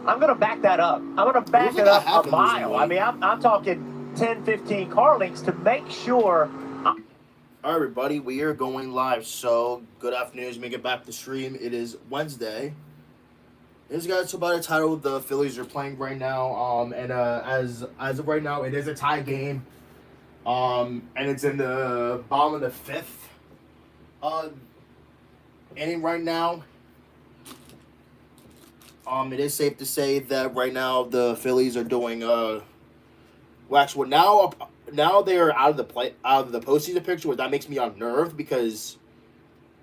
I'm going to back that up. I'm going to back it up a mile. I mean, I'm talking 10, 15 car lengths to make sure. All right, everybody, we are going live. So, good afternoon. As we get back to the stream, it is Wednesday. This guy's about a title the Phillies are playing right now. As of right now, it is a tie game. And it's in the bottom of the fifth inning right now. It is safe to say that right now the Phillies are doing now they are out of the postseason picture, which that makes me unnerved because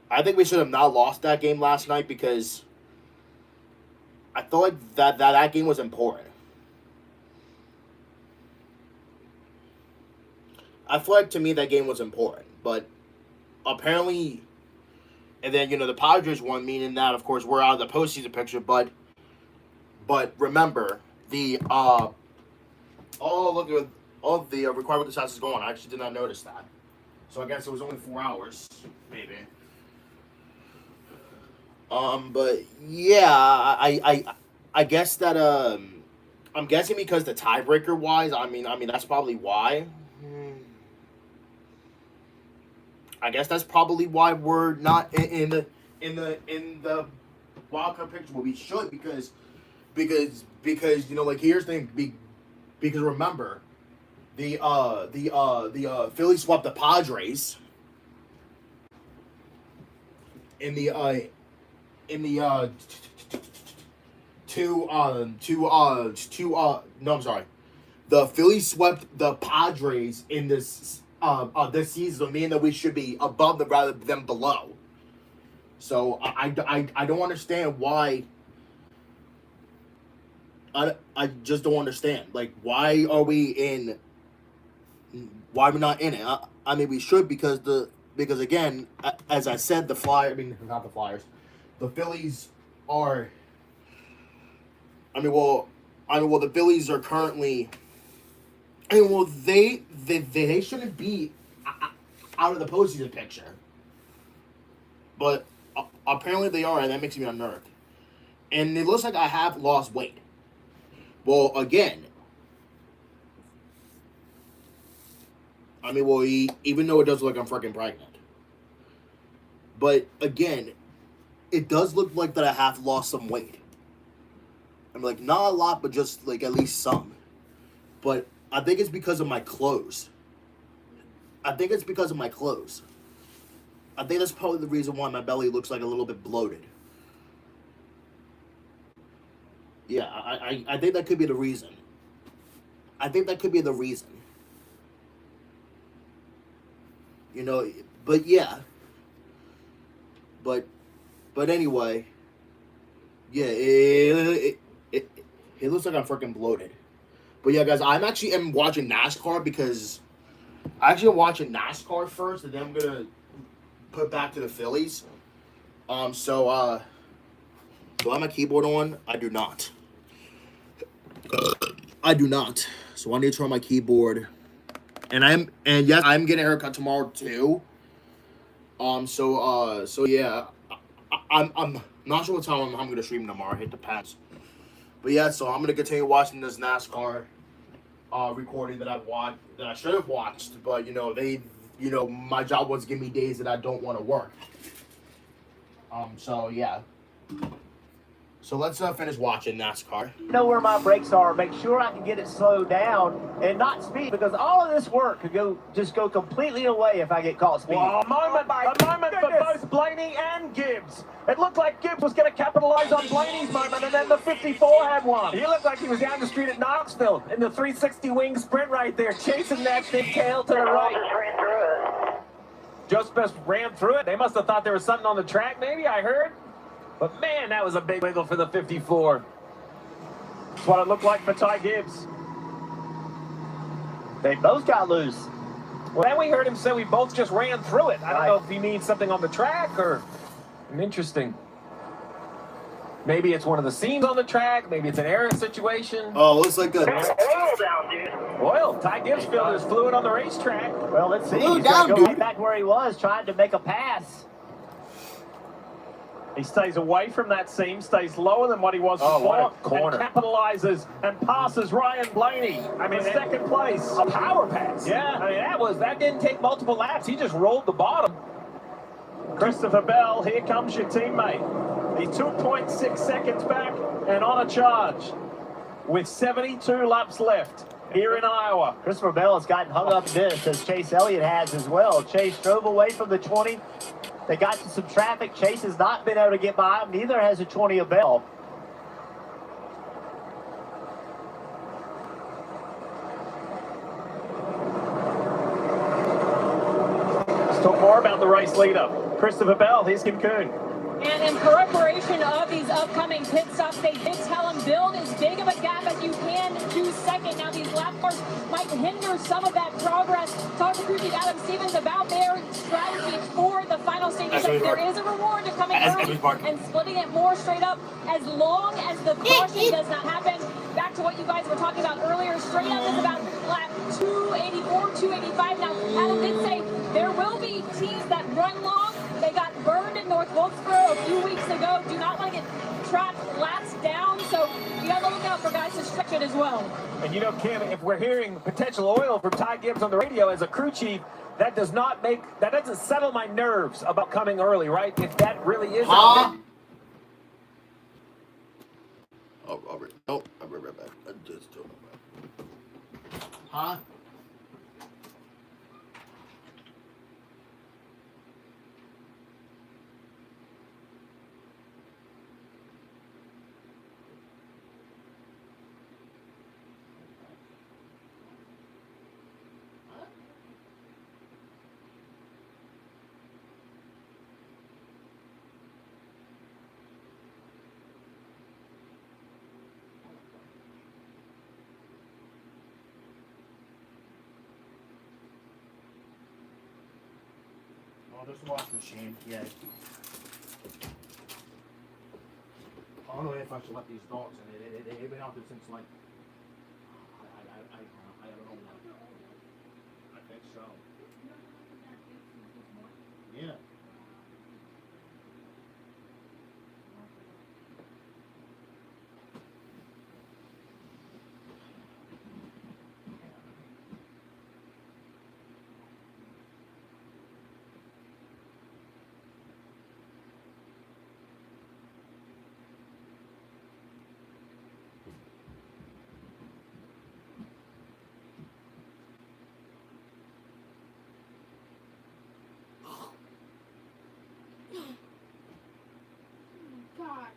I think we should have not lost that game last night because I felt like that game was important. I feel like to me that game was important, but apparently, and then the Padres won, meaning that of course we're out of the postseason picture. But remember the look at all the requirement this house is going. I actually did not notice that, so I guess it was only 4 hours, maybe. But yeah, I guess that I'm guessing because the tiebreaker wise, I mean that's probably why. I guess that's probably why we're not in the wild card picture. But we should because here's the thing. Because remember, the Phillies swept the Padres in the the Phillies swept the Padres in this season, meaning that we should be above them rather than below. So I don't understand why. I just don't understand. Like, why are we not in it? I mean, we should because again, as I said, the Phillies are. The Phillies are currently. They shouldn't be out of the postseason picture, but apparently they are, and that makes me unnerved. And it looks like I have lost weight. Well, again, even though it does look like I'm freaking pregnant, but again, it does look like that I have lost some weight. I'm like, not a lot, but just like at least some. But I think it's because of my clothes. I think that's probably the reason why my belly looks like a little bit bloated. Yeah, I think that could be the reason. But yeah. But anyway, yeah, it looks like I'm freaking bloated. But yeah, guys, I'm watching NASCAR because I'm watching NASCAR first, and then I'm gonna put back to the Phillies. Do I have my keyboard on? I do not. So I need to turn on my keyboard. And yes, I'm getting a haircut tomorrow too. So yeah, I'm not sure what time I'm gonna stream tomorrow. Hit the pass. But yeah, so I'm gonna continue watching this NASCAR recording that I should have watched, but my job was to give me days that I don't want to work. So yeah. So let's finish watching NASCAR. Know where my brakes are, make sure I can get it slowed down and not speed, because all of this work could go completely away if I get caught speeding. Well, a moment for both Blaney and Gibbs. It looked like Gibbs was going to capitalize on Blaney's moment, and then the 54 had one. He looked like he was down the street at Knoxville in the 360 wing sprint right there, chasing that big tail to the right. Just ran through it. They must have thought there was something on the track, maybe, I heard. But man, that was a big wiggle for the 54. That's what it looked like for Ty Gibbs. They both got loose. Well, then we heard him say we both just ran through it. I don't know if he means something on the track or interesting. Maybe it's one of the seams on the track. Maybe it's an error situation. Oh, looks like a oil down, dude. Oil. Ty Gibbs filled his fluid on the racetrack. Well, let's see. Flew He's down, going to go dude. right back where he was, trying to make a pass. He stays away from that seam, stays lower than what he was before, what a corner. and capitalizes and passes Ryan Blaney. I mean, second place. A power pass. Yeah. I mean, that didn't take multiple laps. He just rolled the bottom. Christopher Bell, here comes your teammate. He's 2.6 seconds back and on a charge with 72 laps left here in Iowa. Christopher Bell has gotten hung up in this, as Chase Elliott has as well. Chase drove away from the 20. They got to some traffic. Chase has not been able to get by him. Neither has the 20 of Bell. Let's talk more about the race leader. Christopher Bell, here's Kim Kuhn. And in preparation of these upcoming pit stops, they did tell him build as big of a gap as you can to second. Now these lap cars might hinder some of that progress. Talk to crew chief Adam Stevens about their strategy for the final stages. There is a reward to coming early and splitting it more straight up as long as the caution does not happen. Back to what you guys were talking about earlier, straight up is about lap 284, 285. Now Adam did say there will be teams that run long. They got burned in North Wilkesboro a few weeks ago. Do not want to get trapped laps down, so you got to look out for guys to stretch it as well. And you know, Kim, if we're hearing potential oil from Ty Gibbs on the radio as a crew chief, that doesn't settle my nerves about coming early, right? If that really is out there. I'll be right back. I just told him. Huh? Oh, there's a washing machine. Yeah. I don't know if I should let these dogs in. They've been out there since like I don't know. I think so. Yeah. God.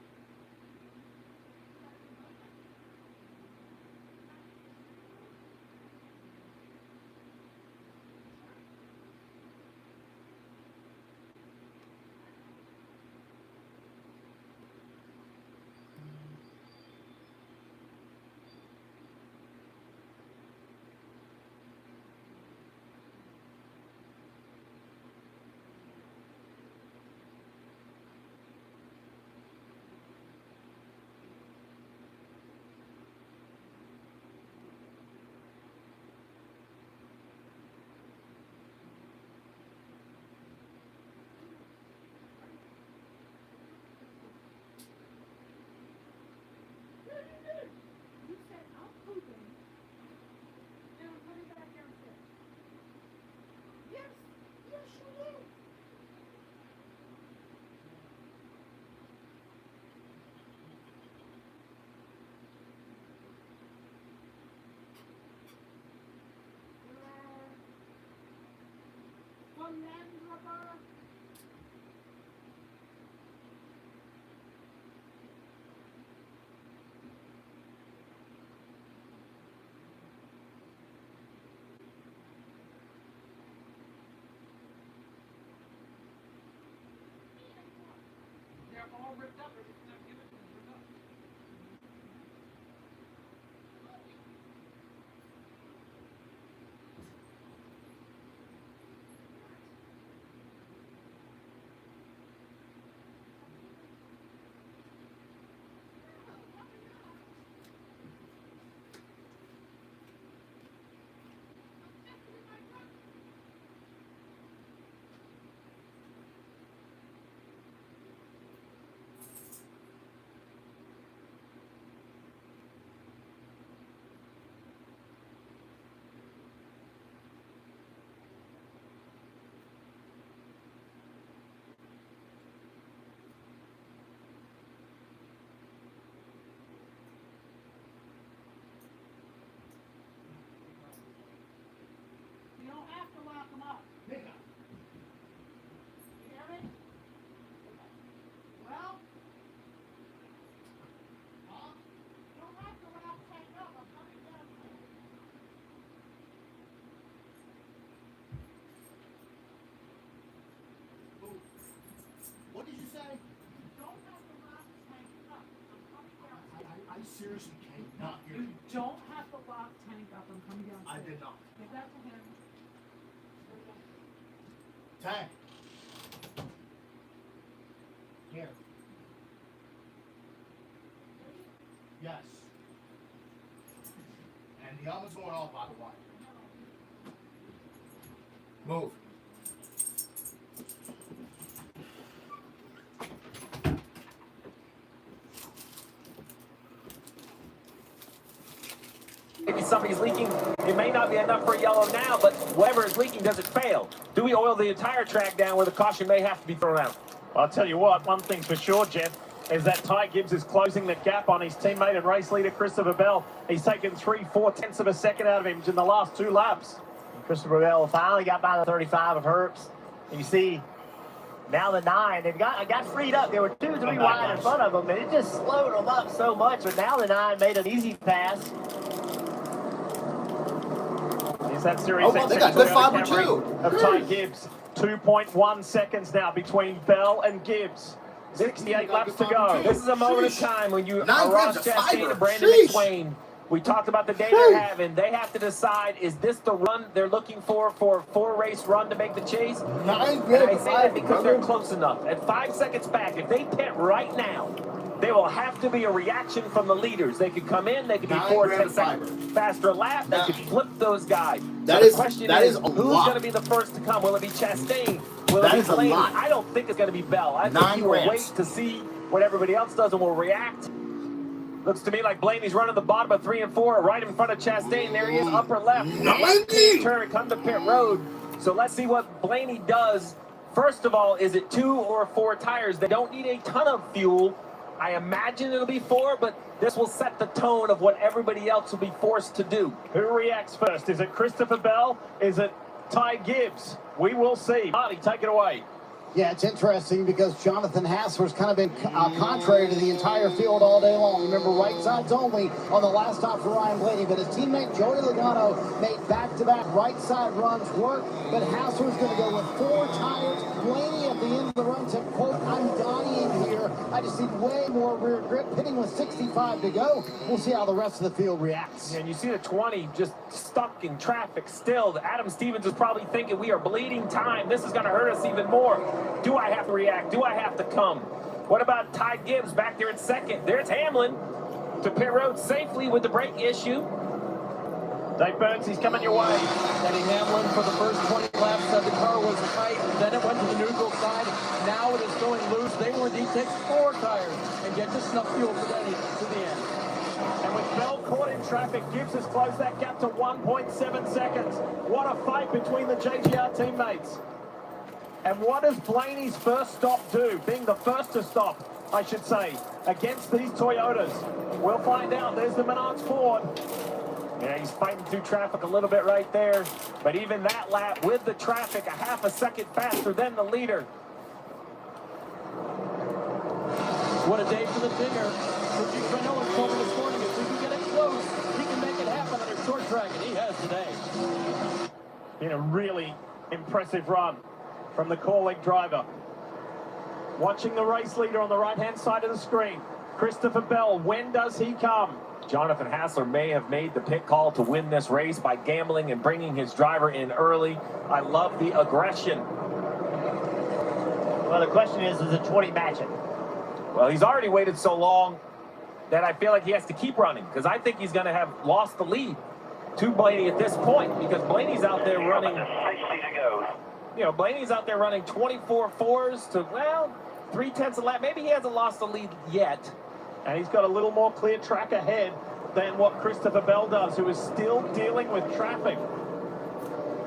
seriously cannot hear You you. don't have to lock Tank up. I'm coming down. I did not. Give that to him. Tank. Here. Yes. And the helmet's going off, by the way. Move. Maybe somebody's leaking. It may not be enough for a yellow now, but whatever is leaking, does it fail? Do we oil the entire track down where the caution may have to be thrown out? I'll tell you what, one thing's for sure, Jeff, is that Ty Gibbs is closing the gap on his teammate and race leader Christopher Bell. He's taken 3/4 of a second out of him in the last 2 laps. Christopher Bell finally got by the 35 of Herbst. And you see, now the 9, they've got freed up. There were 2, 3 wide in front of them, and it just slowed them up so much. But now the 9 made an easy pass. Is that Series Oh, well, they got good fiber too. Of Ty Gibbs. 2.1 seconds now between Bell and Gibbs. 68 laps to go. This is a moment of time when you 9 are grams Ross of Chastain fiber. and Brandon Sheesh. McSwain. We talked about the day they're having. They have to decide, is this the run they're looking for a 4-race run to make the chase? 9 And grams I of say that fiber, because they're brother. close enough. At 5 seconds back, if they pit right now, there will have to be a reaction from the leaders. They could come in, they could be 9 4 grams 10 of seconds fiber. faster lap, they could flip those guys. That So is- the question that is a who's lot. going to be the first to come? Will it be Chastain? Will That it be is a Blaney? lot. I don't think it's going to be Bell. I think 9 he will grams. wait to see what everybody else does and will react. Looks to me like Blaney's running the bottom of 3 and 4, right in front of Chastain. There he is, upper left. 90! Turn, come to pit road. So let's see what Blaney does. First of all, is it 2 or 4 tires? They don't need a ton of fuel. I imagine it'll be 4, but this will set the tone of what everybody else will be forced to do. Who reacts first? Is it Christopher Bell? Is it Ty Gibbs? We will see. Marty, take it away. Yeah, it's interesting because Jonathan Hassler's kind of been contrary to the entire field all day long. Remember, right sides only on the last stop for Ryan Blaney, but his teammate Joey Logano made back-to-back right side runs work, but Hassler's going to go with 4 tires. Blaney at the end of the run said, quote, "I'm dying here. I just need way more rear grip." Hitting with 65 to go. We'll see how the rest of the field reacts. And you see the 20 just stuck in traffic still. Adam Stevens is probably thinking we are bleeding time. This is going to hurt us even more. Do I have to react? Do I have to come? What about Ty Gibbs back there in second? There's Hamlin to pit road safely with the brake issue. Dave Burns, he's coming your way. Eddie Hamlin for the first 20 laps said the car was tight, then it went to the neutral side. Now it is going loose. They will indeed take 4 tires and get just enough fuel for Eddie to the end. And with Bell caught in traffic, Gibbs has closed that gap to 1.7 seconds. What a fight between the JGR teammates. And what does Blaney's first stop do? Being the first to stop, I should say, against these Toyotas. We'll find out. There's the Menards Ford. Yeah, he's fighting through traffic a little bit right there. But even that lap with the traffic, a half a second faster than the leader. What a day for the Dinger. Sergio Trenola told me this morning, if we can get it close, he can make it happen on a short track, and he has today. In a really impressive run from the Corlick driver. Watching the race leader on the right-hand side of the screen. Christopher Bell, when does he come? Jonathan Hassler may have made the pit call to win this race by gambling and bringing his driver in early. I love the aggression. Well, the question is it 20 matching? Well, he's already waited so long that I feel like he has to keep running because I think he's going to have lost the lead to Blaney at this point because Blaney's out there running. 60 to go. You know, Blaney's out there running 24 fours to, well, 3/10 a lap. Maybe he hasn't lost the lead yet. And he's got a little more clear track ahead than what Christopher Bell does, who is still dealing with traffic. This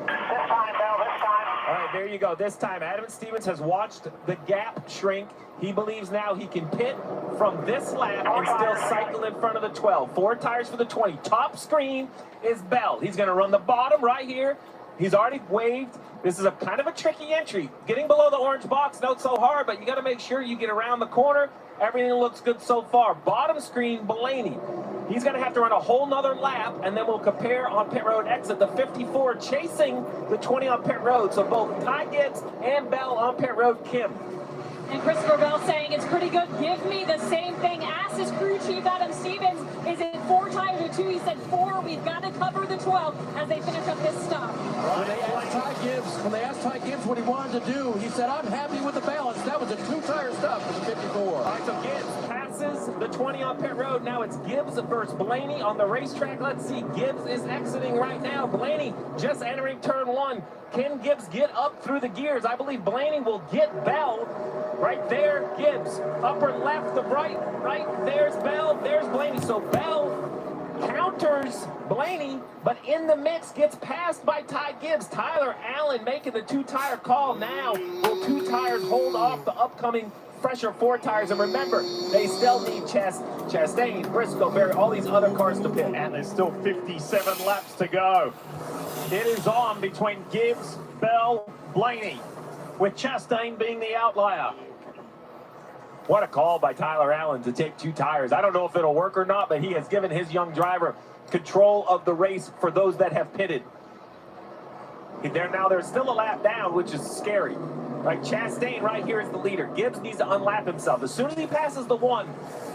time, Bell, this time. All right, there you go. This time, Adam Stevens has watched the gap shrink. He believes now he can pit from this lap and still cycle in front of the 12. 4 tires for the 20. Top screen is Bell. He's going to run the bottom right here. He's already waved. This is a kind of a tricky entry. Getting below the orange box, not so hard, but you got to make sure you get around the corner. Everything looks good so far. Bottom screen, Blaney. He's going to have to run a whole nother lap, and then we'll compare on pit road exit. The 54 chasing the 20 on pit road. So both Ty Gibbs and Bell on pit road, Kim. And Christopher Bell saying it's pretty good. Give me the same thing. Asked his crew chief Adam Stevens, is it 4 tires or 2? He said 4. We've got to cover the 12 as they finish up this stop. When they asked Ty Gibbs what he wanted to do, he said, I'm happy with the balance. That was a 2-tire stop for the 54. All right, so Gibbs passes the 20 on pit road. Now it's Gibbs versus Blaney on the racetrack. Let's see. Gibbs is exiting right now. Blaney just entering turn 1. Can Gibbs get up through the gears? I believe Blaney will get Bell. Right there, Gibbs. Upper left, the right, there's Bell, there's Blaney. So Bell counters Blaney, but in the mix gets passed by Ty Gibbs. Tyler Allen making the 2-tire call now. Will 2 tires hold off the upcoming fresher 4 tires? And remember, they still need Chastain, Briscoe, Berry, all these other cars to pit. And there's still 57 laps to go. It is on between Gibbs, Bell, Blaney, with Chastain being the outlier. What a call by Tyler Allen to take 2 tires. I don't know if it'll work or not, but he has given his young driver control of the race for those that have pitted. There's still a lap down, which is scary. Right, Chastain right here is the leader. Gibbs needs to unlap himself. As soon as he passes the 1,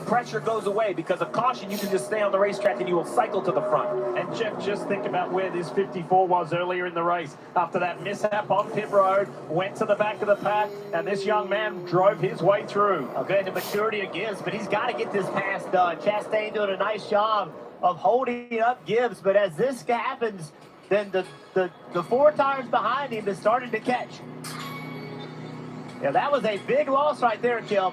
pressure goes away because of caution. You can just stay on the racetrack and you will cycle to the front. And Jeff, just think about where this 54 was earlier in the race. After that mishap on pit road, went to the back of the pack, and this young man drove his way through. Okay, the maturity of Gibbs, but he's got to get this pass done. Chastain doing a nice job of holding up Gibbs, but as this happens, then the 4 tires behind him is starting to catch. Yeah, that was a big loss right there, Kim.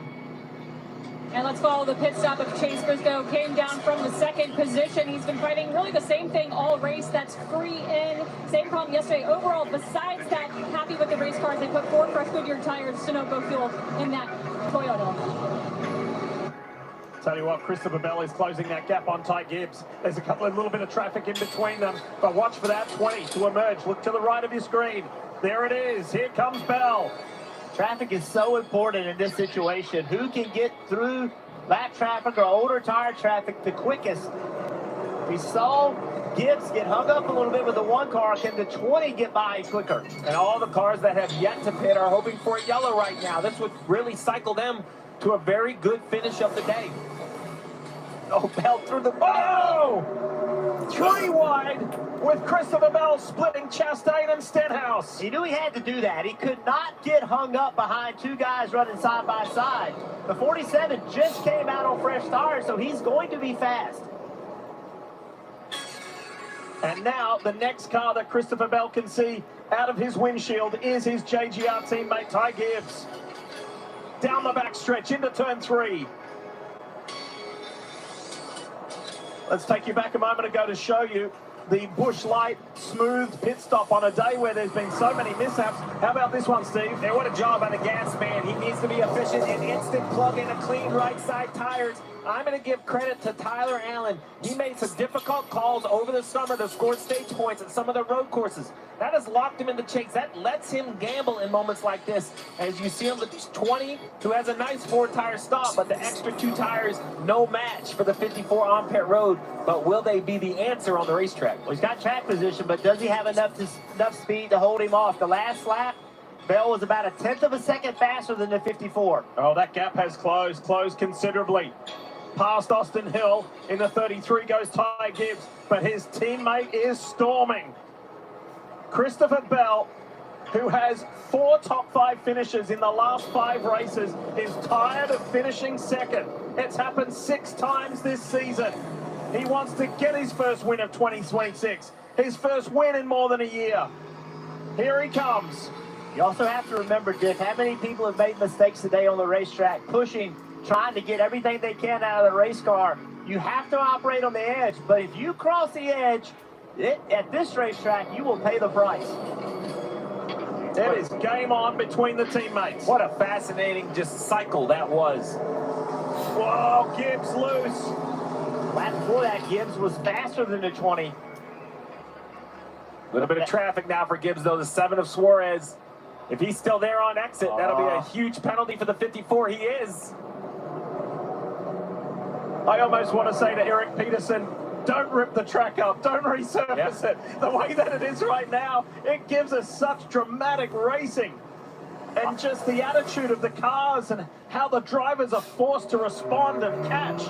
And let's follow the pit stop of Chase Briscoe. Came down from the 2nd position. He's been fighting really the same thing all race. That's free in. Same problem yesterday. Overall, besides that, happy with the race cars. They put 4 fresh Goodyear tires, Sunoco fuel in that Toyota. Tell you what, Christopher Bell is closing that gap on Ty Gibbs. There's a little bit of traffic in between them, but watch for that 20 to emerge. Look to the right of your screen. There it is. Here comes Bell. Traffic is so important in this situation. Who can get through that traffic or older tire traffic the quickest? We saw Gibbs get hung up a little bit with the 1 car. Can the 20 get by quicker? And all the cars that have yet to pit are hoping for a yellow right now. This would really cycle them to a very good finish of the day. Oh, Bell through the... Oh! 3 wide with Christopher Bell splitting Chastain and Stenhouse. He knew he had to do that. He could not get hung up behind 2 guys running side by side. The 47 just came out on fresh tires, so he's going to be fast. And now the next car that Christopher Bell can see out of his windshield is his JGR teammate Ty Gibbs. Down the backstretch into turn 3. Let's take you back a moment ago to show you the Busch Light smooth pit stop on a day where there's been so many mishaps. How about this one, Steve? Hey, what a job by the gas man. He needs to be efficient and instant plug in a clean right side tires. I'm going to give credit to Tyler Allen. He made some difficult calls over the summer to score stage points at some of the road courses. That has locked him in the chase. That lets him gamble in moments like this. As you see him with 20, who has a nice 4-tire stop, but the extra 2 tires, no match for the 54 on pit road. But will they be the answer on the racetrack? Well, he's got track position, but does he have enough speed to hold him off? The last lap, Bell was about 1/10 of a second faster than the 54. Oh, that gap has closed considerably. Past Austin Hill in the 33 goes Ty Gibbs, but his teammate is storming. Christopher Bell, who has 4 top 5 finishes in the last 5 races, is tired of finishing second. It's happened 6 times this season. He wants to get his first win of 2026, his first win in more than a year. Here he comes. You also have to remember, Dick, how many people have made mistakes today on the racetrack, pushing, trying to get everything they can out of the race car. You have to operate on the edge, but if you cross the edge at this racetrack, you will pay the price. It is game on between the teammates. What a fascinating just cycle that was. Whoa, Gibbs loose. Lap before that, Gibbs was faster than the 20. A little bit of traffic now for Gibbs, though. The 7 of Suarez. If he's still there on exit, that'll be a huge penalty for the 54. He is. I almost want to say to Eric Peterson, don't rip the track up, don't resurface it. The way that it is right now, it gives us such dramatic racing. And just the attitude of the cars and how the drivers are forced to respond and catch.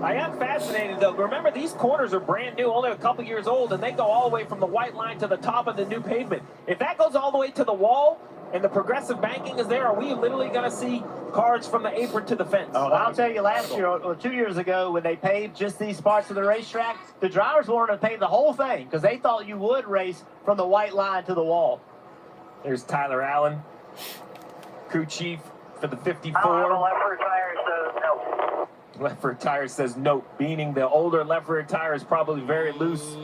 I am fascinated, though. Remember, these corners are brand new, only a couple years old, and they go all the way from the white line to the top of the new pavement. If that goes all the way to the wall and the progressive banking is there, are we literally going to see cars from the apron to the fence? Oh, I'll tell you, last year or 2 years ago, when they paved just these parts of the racetrack, the drivers wanted to pave the whole thing because they thought you would race from the white line to the wall. There's Tyler Allen, crew chief for the 54. Left rear tire says no. Left rear tire says nope, meaning the older left rear tire is probably very loose.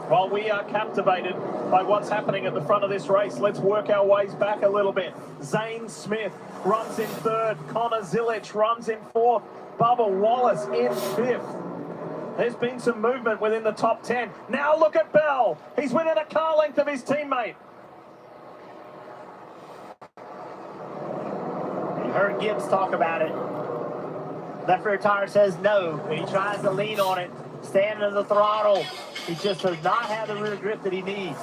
While we are captivated by what's happening at the front of this race, let's work our ways back a little bit. Zane Smith runs in third. Connor Zilic runs in fourth. Bubba Wallace in fifth. There's been some movement within the top 10. Now look at Bell. He's within a car length of his teammate. You heard Gibbs talk about it. Left rear tire says no, and he tries to lean on it, standing on the throttle. He just does not have the rear grip that he needs.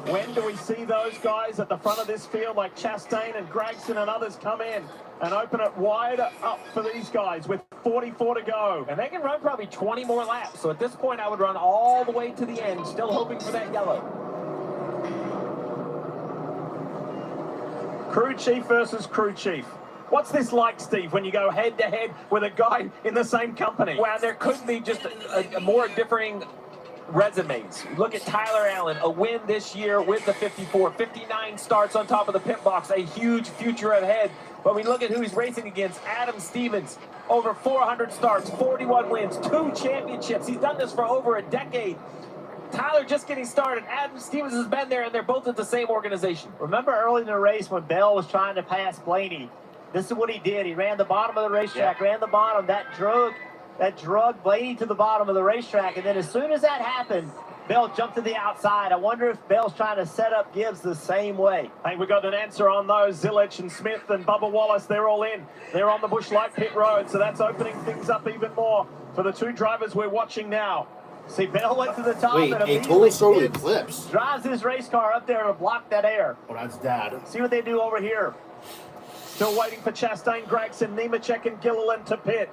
When do we see those guys at the front of this field like Chastain and Gregson and others come in and open it wider up for these guys with 44 to go? And they can run probably 20 more laps. So at this point, I would run all the way to the end, still hoping for that yellow. Crew chief versus crew chief. What's this like, Steve, when you go head-to-head with a guy in the same company? Well, there couldn't be just a more differing resumes. Look at Tyler Allen, a win this year with the 54, 59 starts on top of the pit box, a huge future ahead. But we look at who he's racing against. Adam Stevens, over 400 starts, 41 wins, 2 championships. He's done this for over a decade. Tyler just getting started. Adam Stevens has been there, and they're both at the same organization. Remember early in the race when Bell was trying to pass Blaney? This is what he did. He ran the bottom of the racetrack, ran the bottom. That drug Blaney to the bottom of the racetrack. And then as soon as that happened, Bell jumped to the outside. I wonder if Bell's trying to set up Gibbs the same way. Hey, we got an answer on those. Zilic and Smith and Bubba Wallace, they're all in. They're on the Busch Light pit road, so that's opening things up even more for the 2 drivers we're watching now. See, Bell went to the top Wait, and a immediately total solar Gibbs eclipse. drives his race car up there to block that air. Oh, that's dad. See what they do over here. Still waiting for Chastain, Gregson, Nemechek and Gilliland to pit.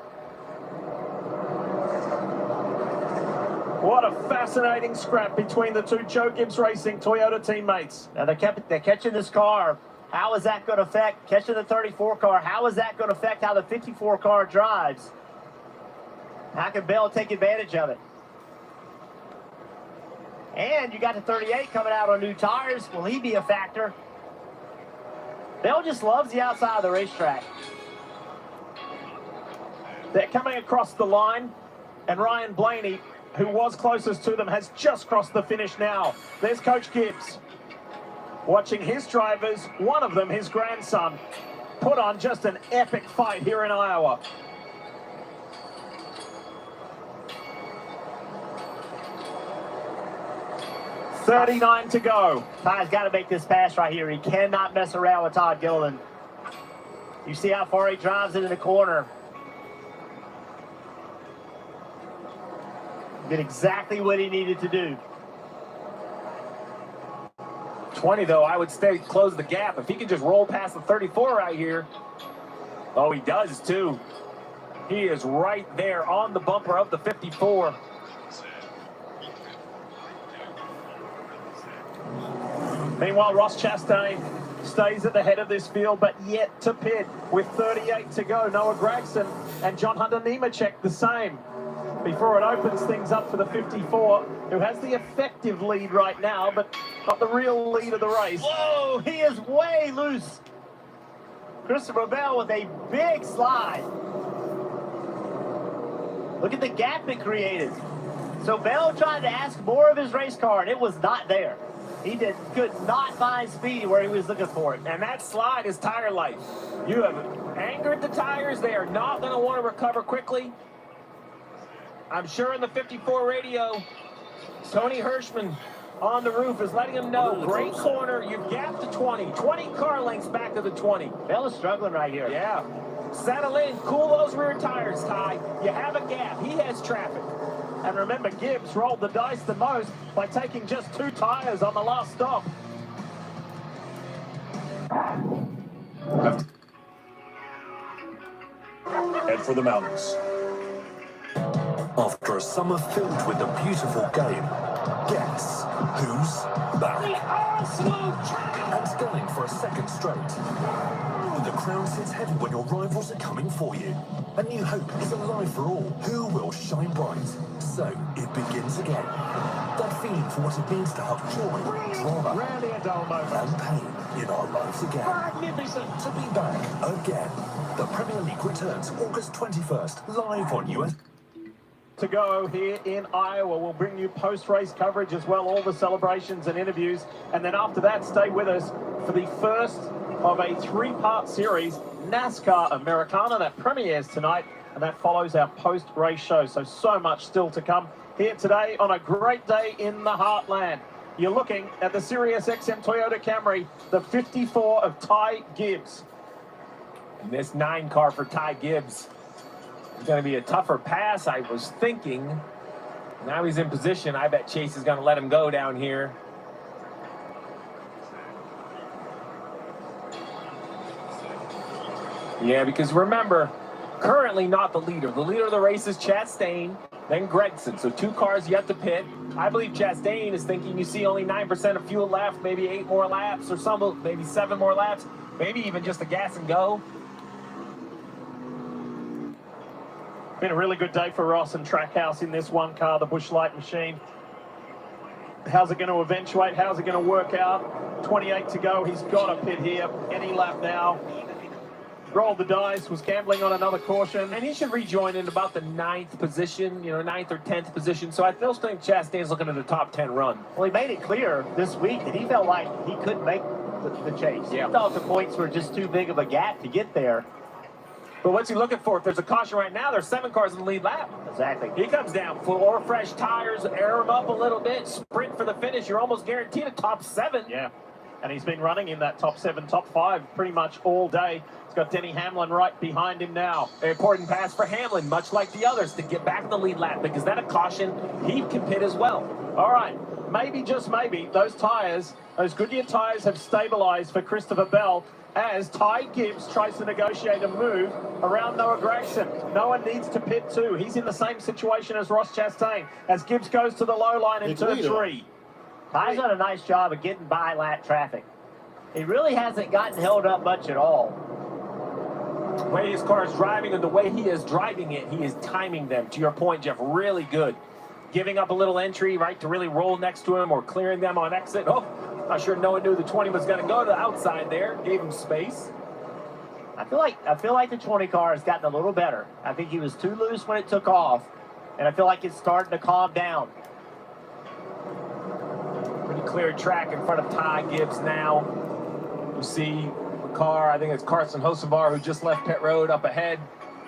What a fascinating scrap between the 2 Joe Gibbs Racing Toyota teammates. Now they're catching this car. How is that going to affect catching the 34 car? How is that going to affect how the 54 car drives? How can Bell take advantage of it? And you got the 38 coming out on new tires. Will he be a factor? Bell just loves the outside of the racetrack. They're coming across the line, and Ryan Blaney, who was closest to them, has just crossed the finish now. There's Coach Gibbs watching his drivers, one of them, his grandson, put on just an epic fight here in Iowa. .39 to go. Ty's got to make this pass right here. He cannot mess around with Todd Gilliland. You see how far he drives it in the corner. Did exactly what he needed to do. 20, though, I would stay close the gap. If he could just roll past the 34 right here. Oh, he does, too. He is right there on the bumper of the 54. Meanwhile, Ross Chastain stays at the head of this field, but yet to pit with 38 to go. Noah Gragson and John Hunter Nemechek the same. Before it opens things up for the 54, who has the effective lead right now, but not the real lead of the race. Whoa, he is way loose. Christopher Bell with a big slide. Look at the gap it created. So Bell tried to ask more of his race car, and it was not there. He could not find speed where he was looking for it. And that slide is tire life. You have angered the tires. They are not going to want to recover quickly. I'm sure in the 54 radio, Tony Hirschman on the roof is letting him know, great corner, you've gapped to 20. 20 car lengths back to the 20. Bell is struggling right here. Yeah. Settle in, cool those rear tires, Ty. You have a gap. He has traffic. And remember, Gibbs rolled the dice the most by taking just 2 tires on the last stop. Head for the mountains. After a summer filled with a beautiful game, guess who's back? The Arsenal champions! And going for a second straight. The crown sits heavy when your rivals are coming for you. A new hope is alive for all. Who will shine bright? So it begins again. That feeling for what it means to have joy, drama, Rarely a dull moment. and pain in our lives again. Magnificent. To be back again. The Premier League returns August 21st, live on US. To go here in Iowa. We'll bring you post-race coverage as well, all the celebrations and interviews. And then after that, stay with us for the first of a 3-part series, NASCAR Americana, that premieres tonight, and that follows our post-race show. So much still to come here today on a great day in the heartland. You're looking at the Sirius XM Toyota Camry, the 54 of Ty Gibbs. And this 9 car for Ty Gibbs is going to be a tougher pass, I was thinking. Now he's in position. I bet Chase is going to let him go down here. Yeah, because remember, currently not the leader. The leader of the race is Chastain, then Gregson. So 2 cars yet to pit. I believe Chastain is thinking you see only 9% of fuel left, maybe 8 more laps or some, maybe 7 more laps, maybe even just a gas and go. Been a really good day for Ross and Trackhouse in this one car, the Busch Light machine. How's it going to eventuate? How's it going to work out? 28 to go. He's got a pit here any lap now. Rolled the dice, was gambling on another caution. And he should rejoin in about the 9th position, 9th or 10th position. So I still think Chastain's looking at a top 10 run. Well, he made it clear this week that he felt like he couldn't make the chase. Yeah. He thought the points were just too big of a gap to get there. But what's he looking for? If there's a caution right now, there's 7 cars in the lead lap. Exactly. He comes down, 4 fresh tires, air him up a little bit, sprint for the finish. You're almost guaranteed a top 7. Yeah, and he's been running in that top 7, top 5 pretty much all day. He's got Denny Hamlin right behind him now. An important pass for Hamlin, much like the others, to get back in the lead lap, because that a caution, he can pit as well. All right, maybe, just maybe, those tires, those Goodyear tires have stabilized for Christopher Bell as Ty Gibbs tries to negotiate a move around Noah Gragson. Noah needs to pit too. He's in the same situation as Ross Chastain as Gibbs goes to the low line in turn 3. Ty's done a nice job of getting by lap traffic. He really hasn't gotten held up much at all. The way his car is driving and the way he is driving it, he is timing them. To your point, Jeff, really good. Giving up a little entry, right, to really roll next to him or clearing them on exit. Oh, not sure Noah knew the 20 was going to go to the outside there. Gave him space. I feel like the 20 car has gotten a little better. I think he was too loose when it took off, and I feel like it's starting to calm down. Pretty clear track in front of Ty Gibbs now. You see the car, I think it's Carson Hocevar, who just left pit road up ahead.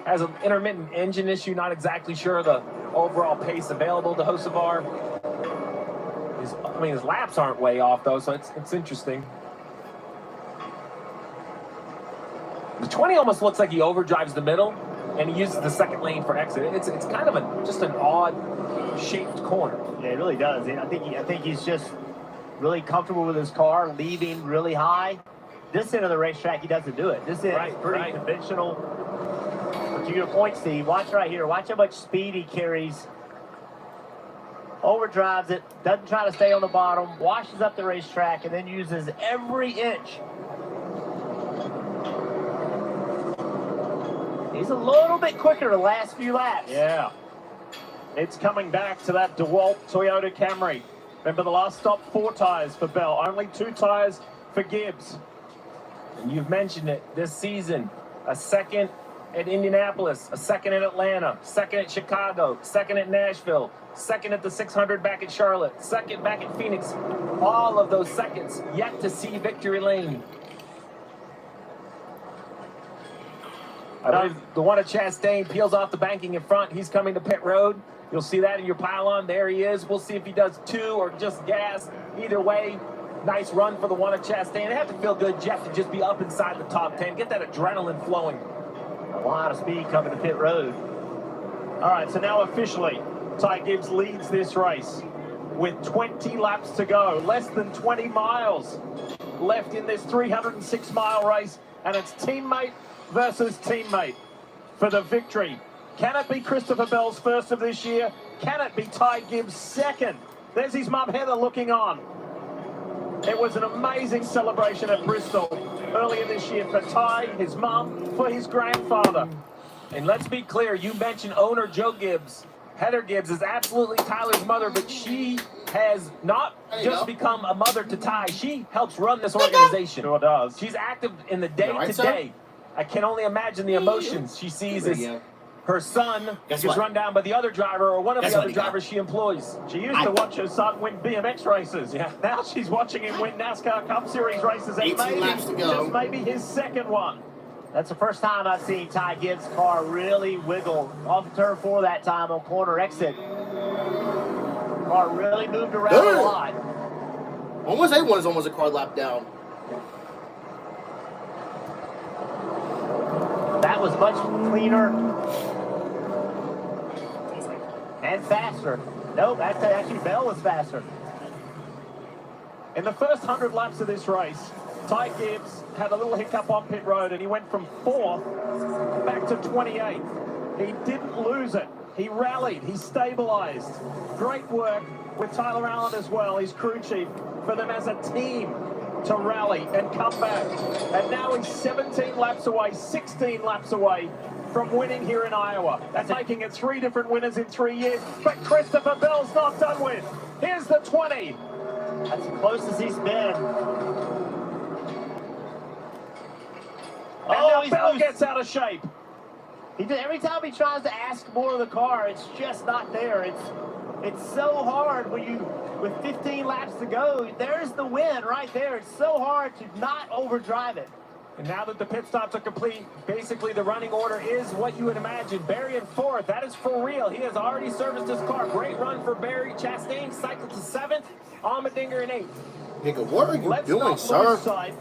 Has an intermittent engine issue, not exactly sure the overall pace available to Hocevar. His laps aren't way off, though, so it's interesting. The 20 almost looks like he overdrives the middle, and he uses the second lane for exit. It's kind of just an odd-shaped corner. Yeah, it really does. And I think he's just really comfortable with his car, leaving really high. This end of the racetrack, he doesn't do it. This end is pretty conventional. But to your point, Steve, watch right here. Watch how much speed he carries. Overdrives it, doesn't try to stay on the bottom, washes up the racetrack, and then uses every inch. He's a little bit quicker the last few laps. Yeah. It's coming back to that DeWalt Toyota Camry. Remember the last stop, 4 tires for Bell, only 2 tires for Gibbs. And you've mentioned it this season. A second at Indianapolis, a second at Atlanta, second at Chicago, second at Nashville, second at the 600 back at Charlotte, second back at Phoenix. All of those seconds yet to see victory lane. I believe the one at Chastain peels off the banking in front. He's coming to pit road. You'll see that in your pylon. There he is. We'll see if he does 2 or just gas. Either way, nice run for the one at Chastain. It had to feel good, Jeff, to just be up inside the top 10. Get that adrenaline flowing. A lot of speed coming to pit road. All right, so now officially, Ty Gibbs leads this race with 20 laps to go. Less than 20 miles left in this 306-mile race. And it's teammate versus teammate for the victory. Can it be Christopher Bell's first of this year? Can it be Ty Gibbs' second? There's his mum Heather looking on. It was an amazing celebration at Bristol earlier this year for Ty, his mum, for his grandfather. And let's be clear, you mentioned owner Joe Gibbs. Heather Gibbs is absolutely Tyler's mother, but she has not just become a mother to Ty. She helps run this organization. Sure does. She's active in the day-to-day. I can only imagine the emotions she sees as her son gets run down by the other driver or one of the other drivers she employs. She used to watch her son win BMX races. Yeah. Now she's watching him win NASCAR Cup Series races and just maybe his second one. That's the first time I've seen Ty Gibbs' car really wiggle off turn 4 that time on corner exit. Car really moved around a lot. Almost A1 is almost a car lap down. That was much cleaner and faster. Nope, actually Bell was faster. In the first 100 laps of this race, Ty Gibbs had a little hiccup on pit road and he went from 4th back to 28th. He didn't lose it. He rallied, he stabilized. Great work with Tyler Allen as well, his crew chief, for them as a team to rally and come back. And now he's 17 laps away, 16 laps away from winning here in Iowa. That's making it 3 different winners in 3 years. But Christopher Bell's not done with. Here's the 20. That's as close as he's been. And now Bell gets out of shape. Every time he tries to ask more of the car, it's just not there. It's so hard when with 15 laps to go. There's the win right there. It's so hard to not overdrive it. And now that the pit stops are complete, basically the running order is what you would imagine. Barry in 4th, that is for real. He has already serviced his car. Great run for Barry. Chastain cycled to 7th. Allmendinger in 8th. Nigga, what are you doing, Let's sir? not lose sight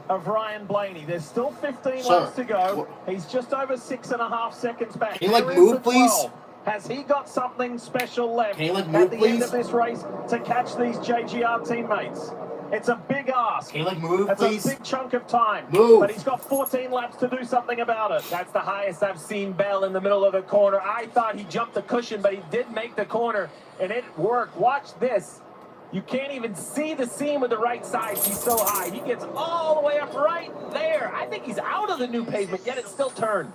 of Ryan Blaney. There's still 15 laps to go. He's just over 6.5 seconds back. Can you, move, please? Has he got something special left Can you, at move, the please? end of this race to catch these JGR teammates? It's a big ask. Can you, move, That's please? a big chunk of time. Move. But he's got 14 laps to do something about it. That's the highest I've seen Bell in the middle of the corner. I thought he jumped the cushion, but he did make the corner, and it worked. Watch this. You can't even see the seam with the right side. He's so high. He gets all the way up right there. I think he's out of the new pavement, yet it's still turned.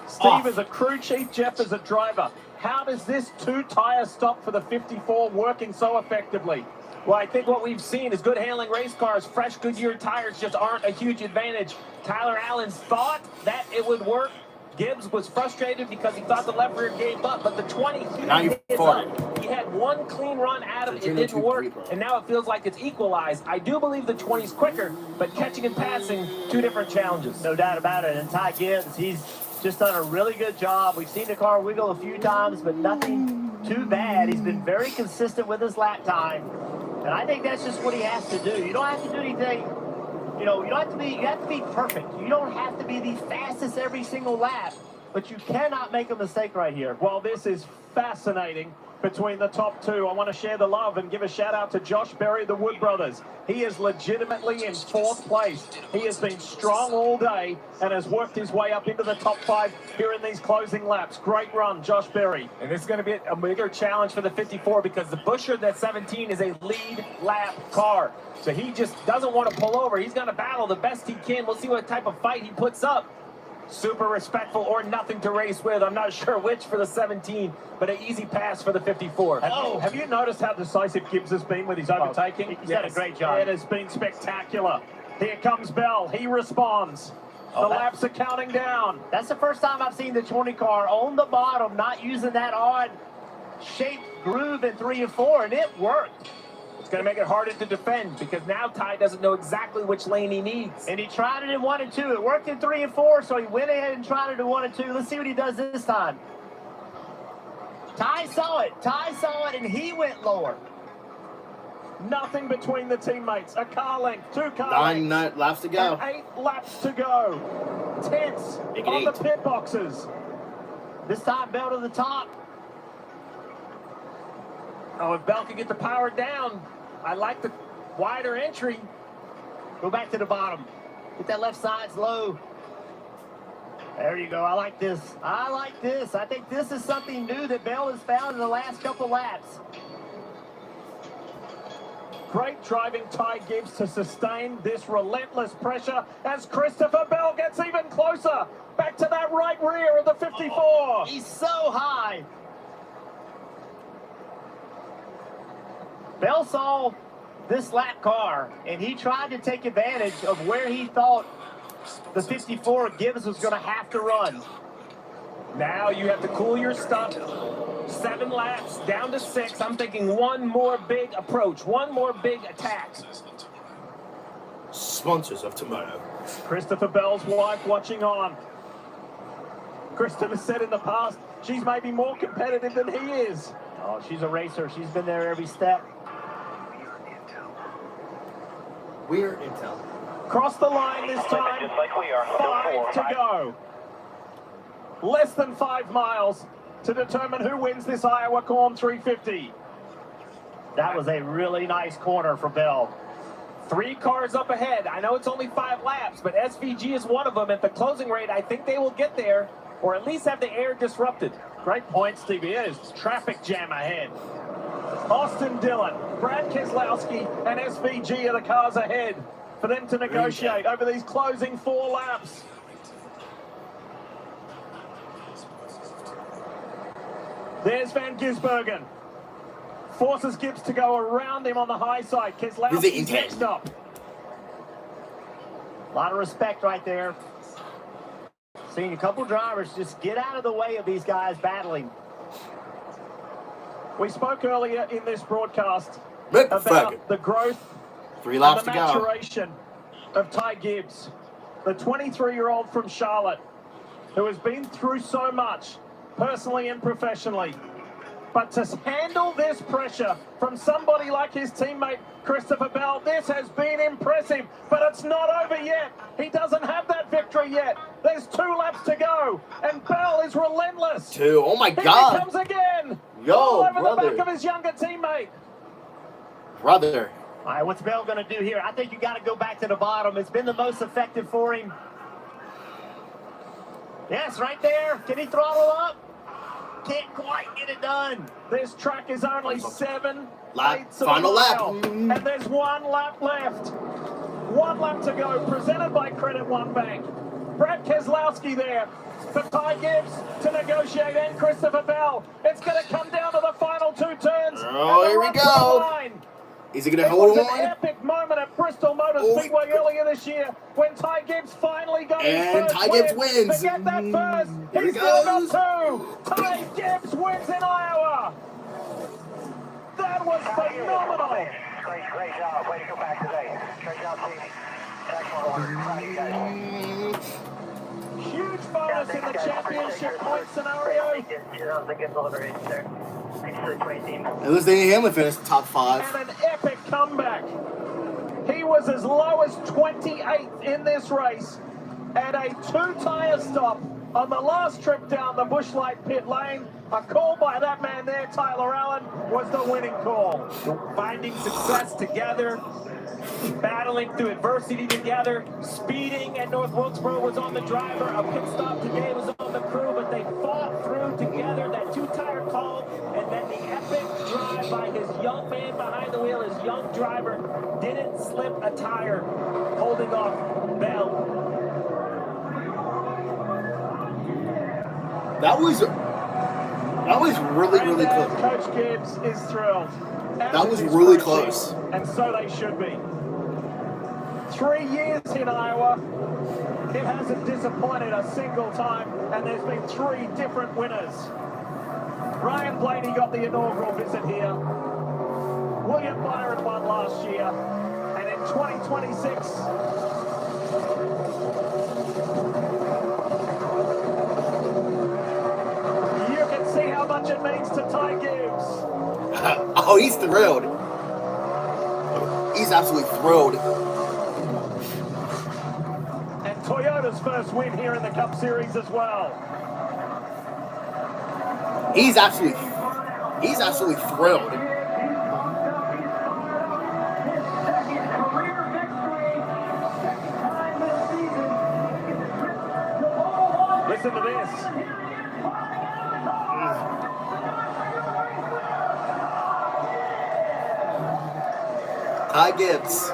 Steve is a crew chief, Jeff is a driver. How does this 2-tire stop for the 54 working so effectively? Well, I think what we've seen is good handling race cars. Fresh Goodyear tires just aren't a huge advantage. Tyler Allen thought that it would work. Gibbs was frustrated because he thought the left rear gave up, but the 20 he had one clean run out of it, it didn't work, and now it feels like it's equalized. I do believe the 20's quicker, but catching and passing, 2 different challenges. No doubt about it. And Ty Gibbs, he's just done a really good job. We've seen the car wiggle a few times, but nothing too bad. He's been very consistent with his lap time, and I think that's just what he has to do. You don't have to do anything. You know, you have to be perfect. You don't have to be the fastest every single lap, but you cannot make a mistake right here. Well, this is fascinating between the top 2. I want to share the love and give a shout out to Josh Berry, the Wood brothers. He is legitimately in 4th place. He has been strong all day and has worked his way up into the top 5 here in these closing laps. Great run, Josh Berry. And this is going to be a bigger challenge for the 54 because the Busher that 17 is a lead lap car. So he just doesn't want to pull over. He's going to battle the best he can. We'll see what type of fight he puts up. Super respectful or nothing to race with. I'm not sure which for the 17, but an easy pass for the 54. Have you noticed how decisive Gibbs has been with his overtaking? He's done a great job. It has been spectacular. Here comes Bell. He responds. The laps are counting down. That's the first time I've seen the 20 car on the bottom, not using that odd shaped groove in 3 and 4, and it worked. It's going to make it harder to defend because now Ty doesn't know exactly which lane he needs. And he tried it in 1 and 2. It worked in 3 and 4, so he went ahead and tried it in 1 and 2. Let's see what he does this time. Ty saw it, and he went lower. Nothing between the teammates. A car length, 2 car 9 laps to go. and 8 laps to go. Tense on the pit boxes. This time, Bell to the top. Oh, if Bell can get the power down, I like the wider entry. Go back to the bottom. Get that left sides low. There you go. I like this. I like this. I think this is something new that Bell has found in the last couple laps. Great driving, Ty Gibbs, to sustain this relentless pressure as Christopher Bell gets even closer. Back to that right rear of the 54. He's so high. Bell saw this lap car, and he tried to take advantage of where he thought the 54 Gibbs was going to have to run. Now you have to cool your stuff. 7 laps, down to 6. I'm thinking one more big approach, one more big attack. Sponsors of tomorrow. Christopher Bell's wife watching on. Christopher said in the past, she's maybe more competitive than he is. Oh, she's a racer. She's been there every step. We're Intel. Cross the line this time. Just like we are. 5 to go. Less than 5 miles to determine who wins this Iowa Corn 350. That was a really nice corner for Bell. 3 cars up ahead. I know it's only 5 laps, but SVG is one of them. At the closing rate, I think they will get there, or at least have the air disrupted. Great point, Stevie. It is traffic jam ahead. Austin Dillon, Brad Keselowski, and SVG are the cars ahead for them to negotiate over these closing 4 laps. There's Van Gisbergen. Forces Gibbs to go around him on the high side. Keselowski's next up. A lot of respect right there. Seeing a couple drivers just get out of the way of these guys battling. We spoke earlier in this broadcast About about the growth 3 laps and the to go. maturation of Ty Gibbs, the 23-year-old from Charlotte, who has been through so much, personally and professionally. But to handle this pressure from somebody like his teammate Christopher Bell, this has been impressive, but it's not over yet. He doesn't have that victory yet. There's 2 laps to go, and Bell is relentless. 2. Oh my Here God. he comes again. Yo, all over brother. the back of his younger teammate. Brother. All right, what's Bell going to do here? I think you got to go back to the bottom. It's been the most effective for him. Yes, right there. Can he throttle up? Can't quite get it done. This track is only 7 Lap, eighths of final a lap. mile, and there's 1 lap left. 1 lap to go, presented by Credit One Bank. Brad Keselowski there for Ty Gibbs to negotiate, and Christopher Bell. It's going to come down to the final 2 turns. Oh, here we go. Is he going to It hold was an on? epic moment at Bristol Motor Speedway earlier this year when Ty Gibbs finally got his And first Ty Gibbs win. wins. To get that first, Here he's he now goes. got 2. Ty Gibbs wins in Iowa. That was phenomenal. Great job. Way to go back today. Great job, team. Excellent work. Proud of you guys. Huge bonus in the championship point scenario. At least Danny Hamlin finished top 5. And an epic comeback. He was as low as 28th in this race at a 2-tire stop on the last trip down the Bushlight pit lane. A call by that man there, Tyler Allen, was the winning call. Finding success together, battling through adversity together. Speeding at North Wilkesboro was on the driver. A pit stop today was on the crew, but they fought through together. That 2-tire call, and then the epic drive by his young man behind the wheel, his young driver, didn't slip a tire, holding off Bell. That was really And close. Coach Gibbs is thrilled. That was really close. And so they should be. 3 years in Iowa. It hasn't disappointed a single time, and there's been 3 different winners. Ryan Blaney got the inaugural visit here. William Byron won last year. And in 2026, you can see how much it means to Ty Gibbs. Oh, he's thrilled. He's absolutely thrilled. And Toyota's first win here in the Cup Series as well. He's absolutely thrilled. Listen to this. Ty Gibbs.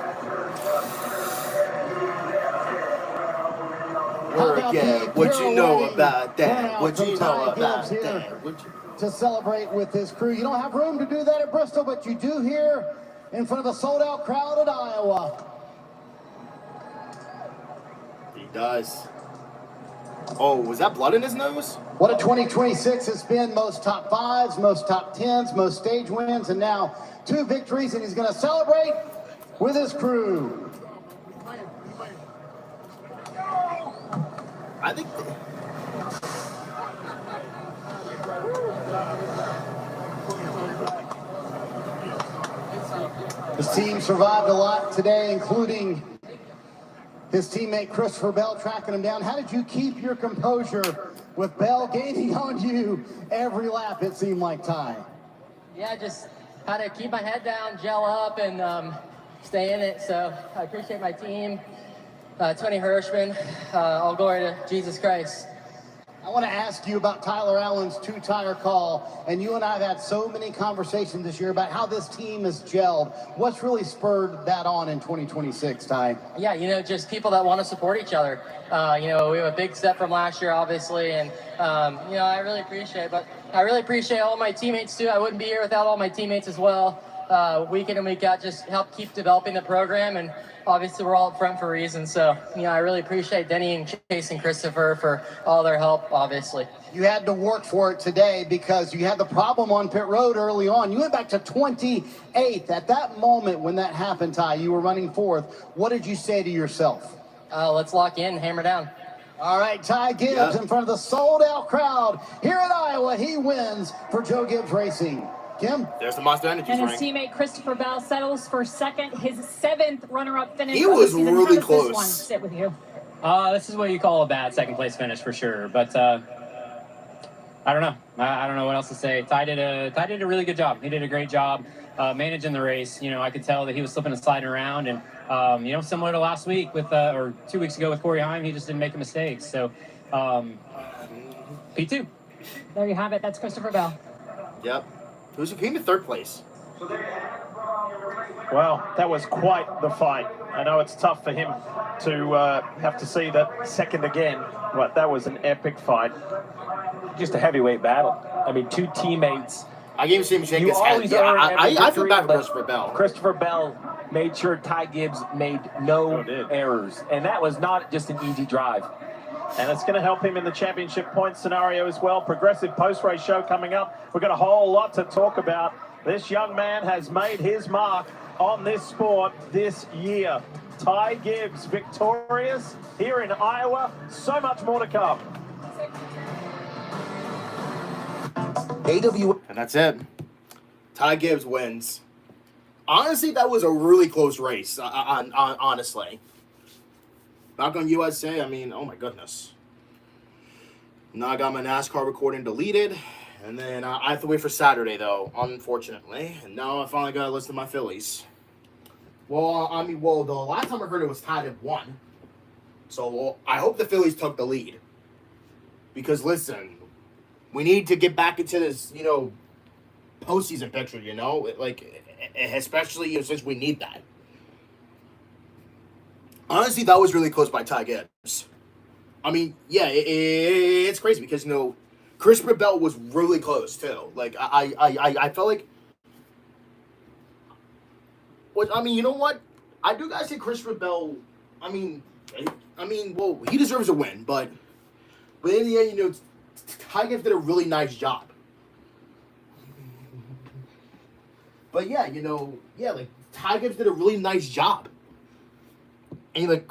Work it. What you know about that? What you know about that? To celebrate with his crew. You don't have room to do that at Bristol, but you do here in front of a sold-out crowd at Iowa. He does. Oh, was that blood in his nose? What a 2026 has been. Most top fives, most top tens, most stage wins, and now 2 victories, and he's going to celebrate with his crew. I think... His team survived a lot today, including his teammate Christopher Bell tracking him down. How did you keep your composure with Bell gaining on you every lap, it seemed like, Ty? Yeah, just had to keep my head down, gel up, and stay in it. So I appreciate my team, Tony Hirschman. All glory to Jesus Christ. I want to ask you about Tyler Allen's 2-tire call, and you and I have had so many conversations this year about how this team has gelled. What's really spurred that on in 2026, Ty? Yeah, you know, just people that want to support each other. You know, we have a big step from last year, obviously, and, you know, I really appreciate it. But I really appreciate all my teammates, too. I wouldn't be here without all my teammates as well. Week in and week out, just help keep developing the program, and obviously we're all up front for a reason. So, you know, I really appreciate Denny and Chase and Christopher for all their help, obviously. You had to work for it today because you had the problem on pit road early on. You went back to 28th. At that moment when that happened, Ty, you were running 4th. What did you say to yourself? Let's lock in, hammer down. All right, Ty Gibbs in front of the sold-out crowd here in Iowa. He wins for Joe Gibbs Racing. Kim? There's the Monster Energy And his ring. teammate Christopher Bell settles for second, his 7th runner-up finish. He of the was season. really How does close. This one sit with you? This is what you call a bad second place finish for sure. But I don't know. I don't know what else to say. Ty did a really good job. He did a great job managing the race. You know, I could tell that he was slipping and sliding around, and you know, similar to last week with or 2 weeks ago with Corey Heim, he just didn't make a mistake. So P2. There you have it. That's Christopher Bell. Yep. Who came in 3rd place? Well, that was quite the fight. I know it's tough for him to have to see that second again, but that was an epic fight. Just a heavyweight battle. I mean, 2 teammates. I gave him shake You his head. always Yeah, earn every I feel victory, bad for but Christopher Bell. Christopher Bell made sure Ty Gibbs made no errors, and that was not just an easy drive. And it's going to help him in the championship point scenario as well. Progressive post-race show coming up. We've got a whole lot to talk about. This young man has made his mark on this sport this year. Ty Gibbs victorious here in Iowa. So much more to come. And that's it. Ty Gibbs wins. Honestly, that was a really close race, honestly. Back on USA, I mean, oh my goodness. Now I got my NASCAR recording deleted. And then I have to wait for Saturday, though, unfortunately. And now I finally got to listen to my Phillies. Well, the last time I heard it was tied at 1. So I hope the Phillies took the lead. Because, listen, we need to get back into this, you know, postseason picture, you know? Like, especially since we need that. Honestly, that was really close by Ty Gibbs. I mean, yeah, it's crazy because, you know, Christopher Bell was really close, too. Like, I felt like... Well, I mean, you know what? I do gotta say Christopher Bell, I mean, well, he deserves a win, but in the end, you know, Ty Gibbs did a really nice job. But yeah, you know, like, Ty Gibbs did a really nice job. And, like,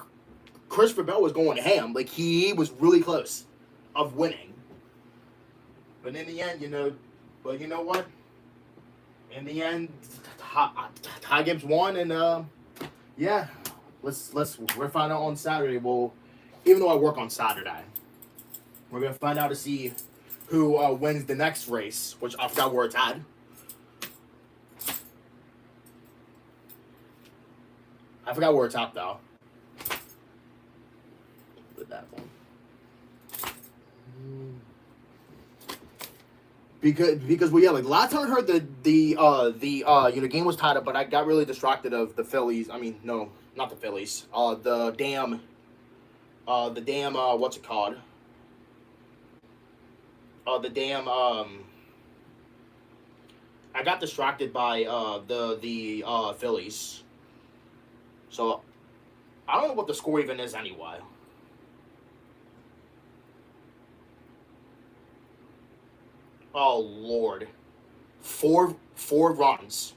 Christopher Bell was going ham. Like, he was really close of winning. But in the end, you know, but you know what? In the end, Ty Gibbs won, and yeah, we're find out on Saturday. Well, even though I work on Saturday, we're gonna find out to see who wins the next race, which I forgot where it's at. I forgot where it's at though. With that one. Because well, yeah, like last time I heard the game was tied up, but I got really distracted of the Phillies. I mean, no, not the Phillies. The damn what's it called? The damn I got distracted by the Phillies. So I don't know what the score even is anyway. Oh Lord, four runs.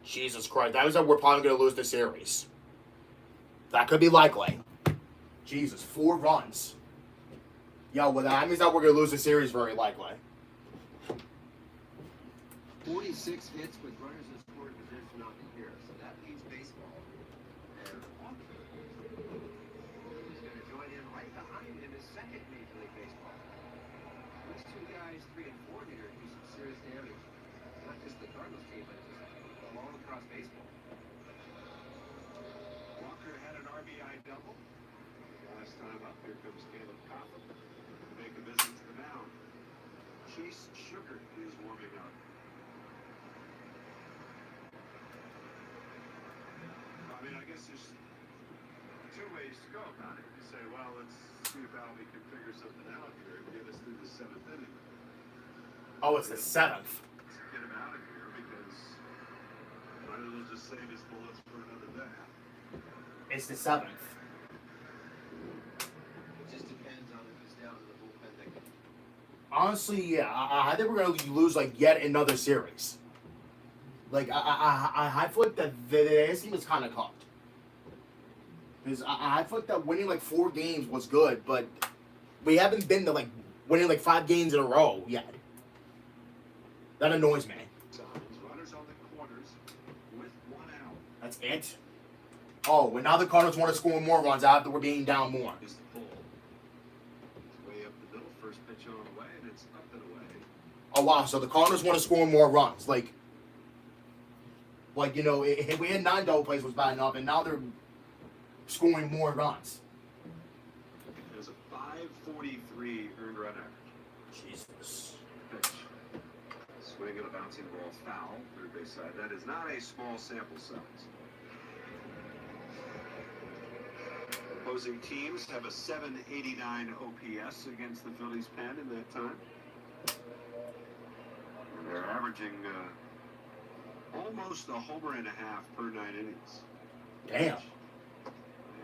Jesus Christ, that means that we're probably gonna lose the series. That could be likely. Jesus, 4 runs. Yo, well that means that we're gonna lose the series very likely. 46 hits with runners in scoring position on the year, so that means baseball. And Walker is going to join in right behind him in second Major League Baseball. These two guys, 3 and 4 here, do some serious damage. Not just the Cardinals team, but just all across baseball. Walker had an RBI double. Last time up, here comes Caleb Coffin to make a visit to the mound. Chase Sugar is warming up. I mean, I guess there's 2 ways to go about it. You say, well, let's see if Albie can figure something out here and get us through the 7th inning. Oh, it's the 7th. Let's get him out of here because might as well just save his bullets for another day. It's the 7th. It just depends on if it's down to the bullpen that can. Honestly, yeah, I think we're gonna lose like yet another series. Like I feel like that the team is kind of cooked. Because I feel like that winning like 4 games was good, but we haven't been to like winning like 5 games in a row yet. That annoys me. Runners on the corners with 1 out. That's it. Oh, well now the Cardinals want to score more runs after we're being down more. Is the pull. It's way up the middle. First pitch on the way, and it's up and away. Oh wow, so the Cardinals want to score more runs. Like you know, if we had 9 double plays was bad enough, and now they're scoring more runs. There's a 5.43 earned run average. Jesus. Pitch. Swing and a bouncing ball foul. Third base side. That is not a small sample size. Opposing teams have a 789 OPS against the Phillies pen in that time. And they're averaging almost a homer and a half per 9 innings. Damn.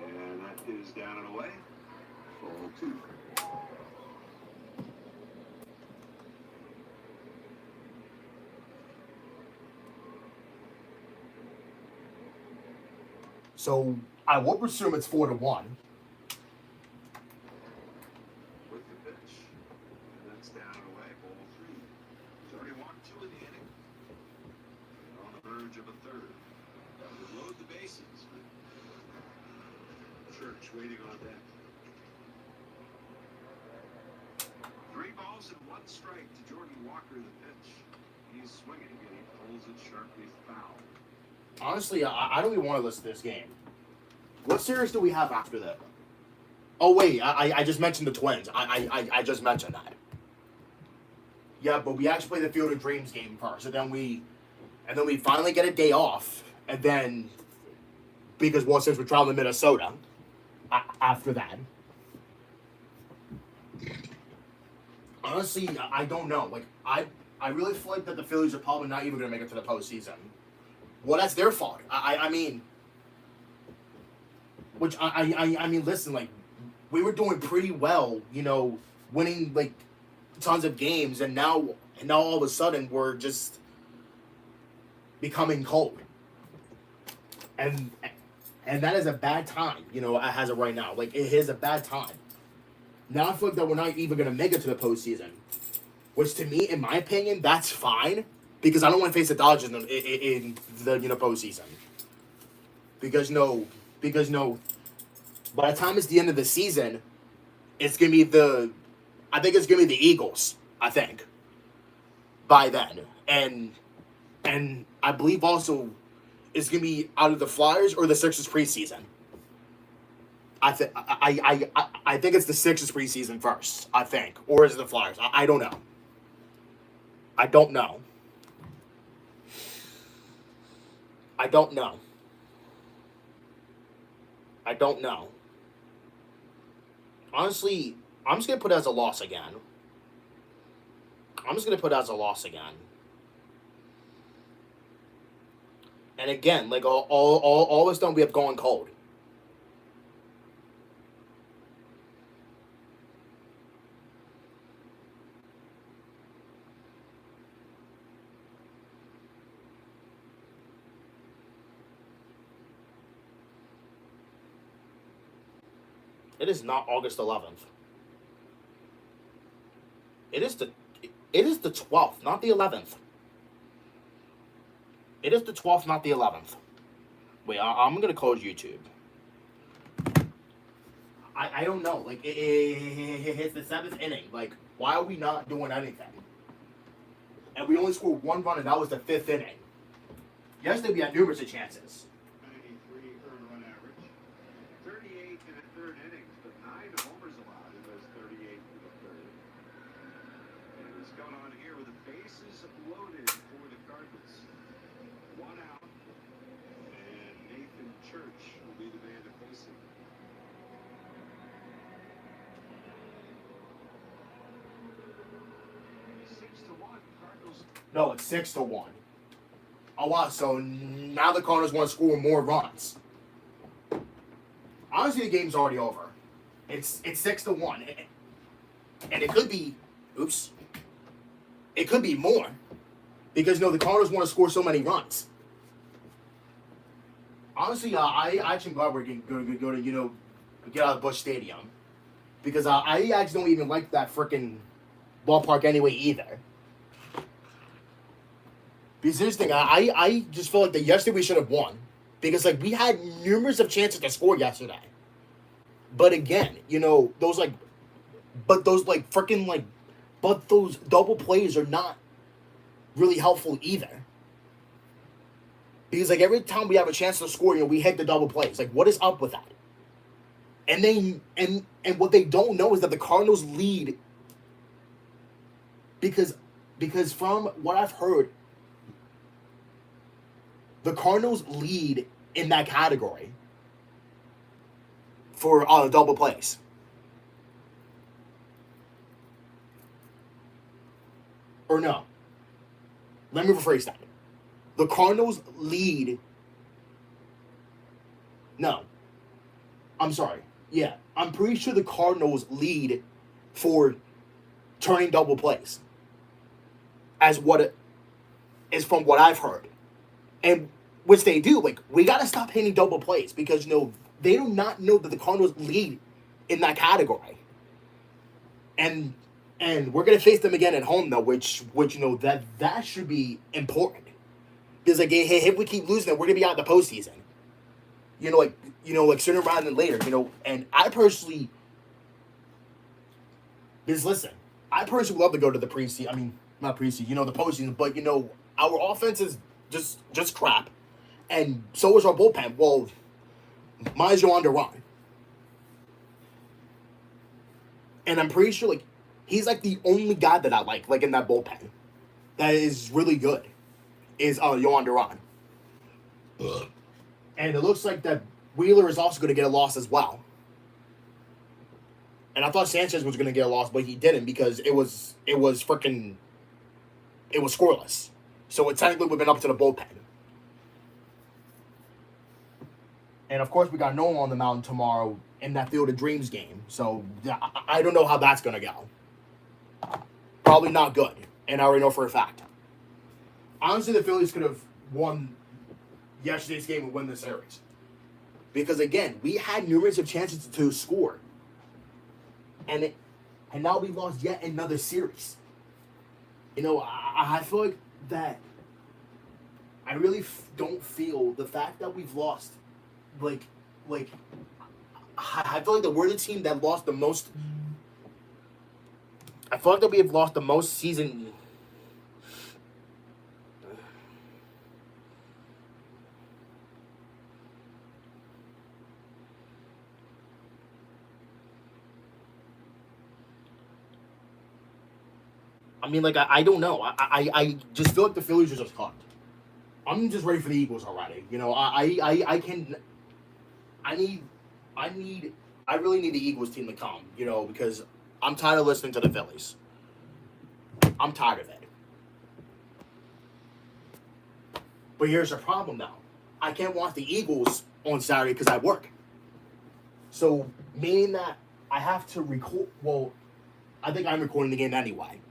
And that is down and away. Ball 2. So I would presume it's 4-1. With the pitch. And that's down and away. Ball 3. He's already walked 2 in the inning. On the verge of a 3rd. Load the bases. Church waiting on that. 3 balls and 1 strike to Jordan Walker, the pitch. He's swinging and he pulls it sharply foul. Honestly, I don't even want to listen to this game. What series do we have after that? Oh wait, I just mentioned the Twins. I just mentioned that. Yeah, but we actually play the Field of Dreams game first, and then we finally get a day off, and then because since we're traveling to Minnesota, after that. Honestly, I don't know. Like I really feel like that the Phillies are probably not even gonna make it to the postseason. Well, that's their fault. I mean, which I mean, listen, like we were doing pretty well, you know, winning like tons of games, and now all of a sudden we're just becoming cold, and that is a bad time, you know, as of right now. Like it is a bad time. Now I feel like that we're not even gonna make it to the postseason, which to me, in my opinion, that's fine. Because I don't want to face the Dodgers in the postseason. Because no, by the time it's the end of the season, it's gonna be I think it's gonna be the Eagles. I think by then, and I believe also it's gonna be out of the Flyers or the Sixers preseason. I think it's the Sixers preseason first. I think, or is it the Flyers? I don't know. I don't know. I don't know. I don't know. Honestly, I'm just gonna put it as a loss again. And again, like all this done, we have gone cold. It is not August 11th. It is the 12th, not the 11th. It is the 12th, not the 11th. Wait, I'm gonna close YouTube. I don't know. Like it's the 7th inning. Like, why are we not doing anything? And we only scored 1 run, and that was the 5th inning. Yesterday we had numerous of chances. 93 earned run average. 38 in the third innings, but 9 homers allowed in those 38 in the third. And what's going on here with the bases loaded for the Cardinals? 1 out, and Nathan Church will be the man to face him. No, it's 6-1. Oh wow! So now the Cardinals want to score more runs. Honestly, the game's already over. It's 6-1, and it could be, it could be more, because the Cardinals want to score so many runs. Honestly, I actually glad we're going to get out of Busch Stadium, because I actually don't even like that freaking ballpark anyway either. Because here's the thing, I just feel like that yesterday we should have won. Because, like, we had numerous of chances to score yesterday. But again, those double plays are not really helpful either. Because, like, every time we have a chance to score, we hit the double plays. Like, what is up with that? And what they don't know is that the Cardinals lead, because from what I've heard, the Cardinals lead in that category for double plays. Or no. Let me rephrase that. The Cardinals lead. No. I'm sorry. Yeah. I'm pretty sure the Cardinals lead for turning double plays. As what it is from what I've heard. And which they do, like, we got to stop hitting double plays because, they do not know that the Cardinals lead in that category. And we're going to face them again at home, though, which that should be important. Because, like, if we keep losing, we're going to be out in the postseason. Like sooner rather than later, and I personally, because listen, I personally would love to go to the preseason. I mean, not preseason, the postseason, but, our offense is just crap, and so is our bullpen. Well, mine's Yohan Duran, and I'm pretty sure he's the only guy that I like in that bullpen that is really good is Yohan Duran, and it looks like that Wheeler is also going to get a loss as well. And I thought Sanchez was going to get a loss, but he didn't because it was scoreless. So it technically would have been up to the bullpen. And of course, we got Nolan on the mound tomorrow in that Field of Dreams game. So I don't know how that's going to go. Probably not good. And I already know for a fact. Honestly, the Phillies could have won yesterday's game and win the series. Because again, we had numerous of chances to score. And now we lost yet another series. I feel like that I really don't feel the fact that we've lost, I feel like that we're the team that lost the most. I feel like that we have lost the most season. I mean, like, I don't know. I just feel like the Phillies are just cooked. I'm just ready for the Eagles already. You know, I really need the Eagles team to come, you know, because I'm tired of listening to the Phillies. I'm tired of it. But here's the problem now. I can't watch the Eagles on Saturday because I work. So, meaning that I have to record, well, I think I'm recording the game anyway.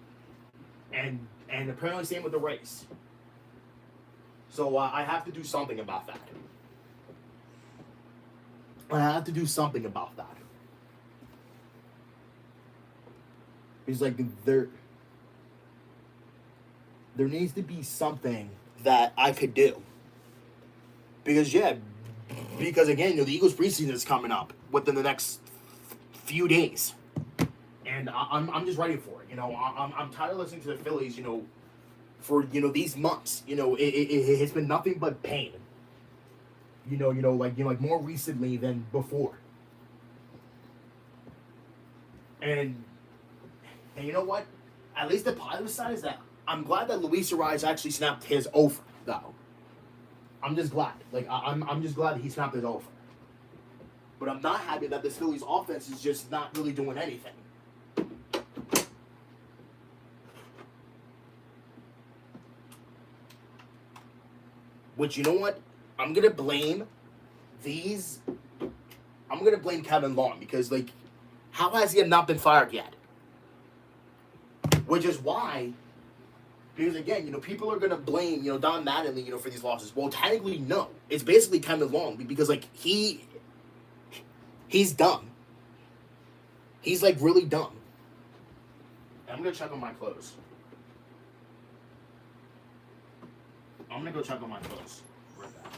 And apparently same with the race. So I have to do something about that. I have to do something about that. It's like there needs to be something that I could do. Because again, you know, the Eagles preseason is coming up within the next few days. And I'm just ready for it. You know, I'm tired of listening to the Phillies, you know, for, you know, these months. You know, it's been nothing but pain. You know, like more recently than before. And you know what? At least the positive side is that I'm glad that Luis Ariz actually snapped his offer, though. I'm just glad. Like, I'm just glad that he snapped his offer. But I'm not happy that this Phillies offense is just not really doing anything. Which, you know what? I'm going to blame Kevin Long because, like, how has he not been fired yet? Which is why, because again, you know, people are going to blame, you know, Don Mattingly, you know, for these losses. Well, technically, no. It's basically Kevin Long because, like, he's dumb. He's, like, really dumb. I'm going to check on my clothes. I'm going to go check on my clothes. Right back.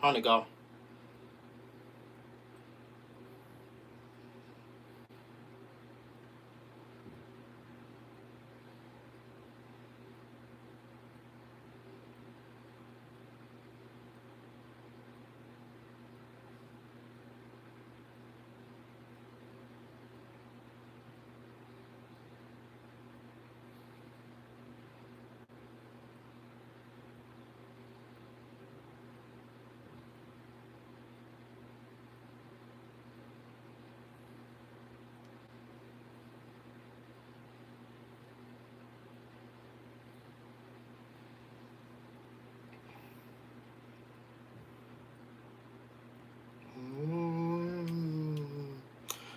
How'd it go?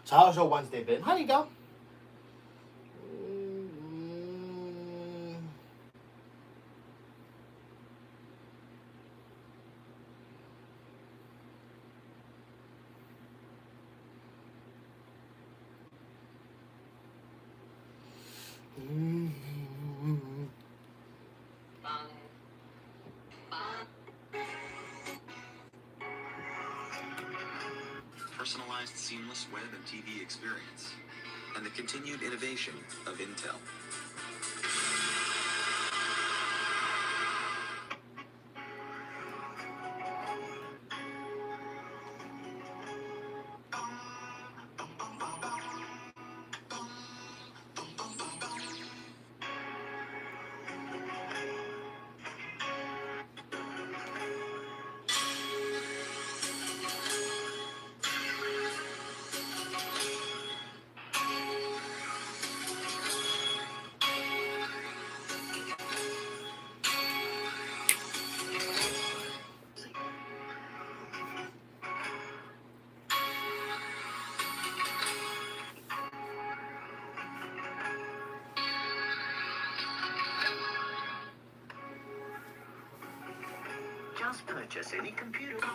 So how's your Wednesday been? How'd it go? Personalized, seamless web and TV experience, and the continued innovation of Intel. Just purchase any computer.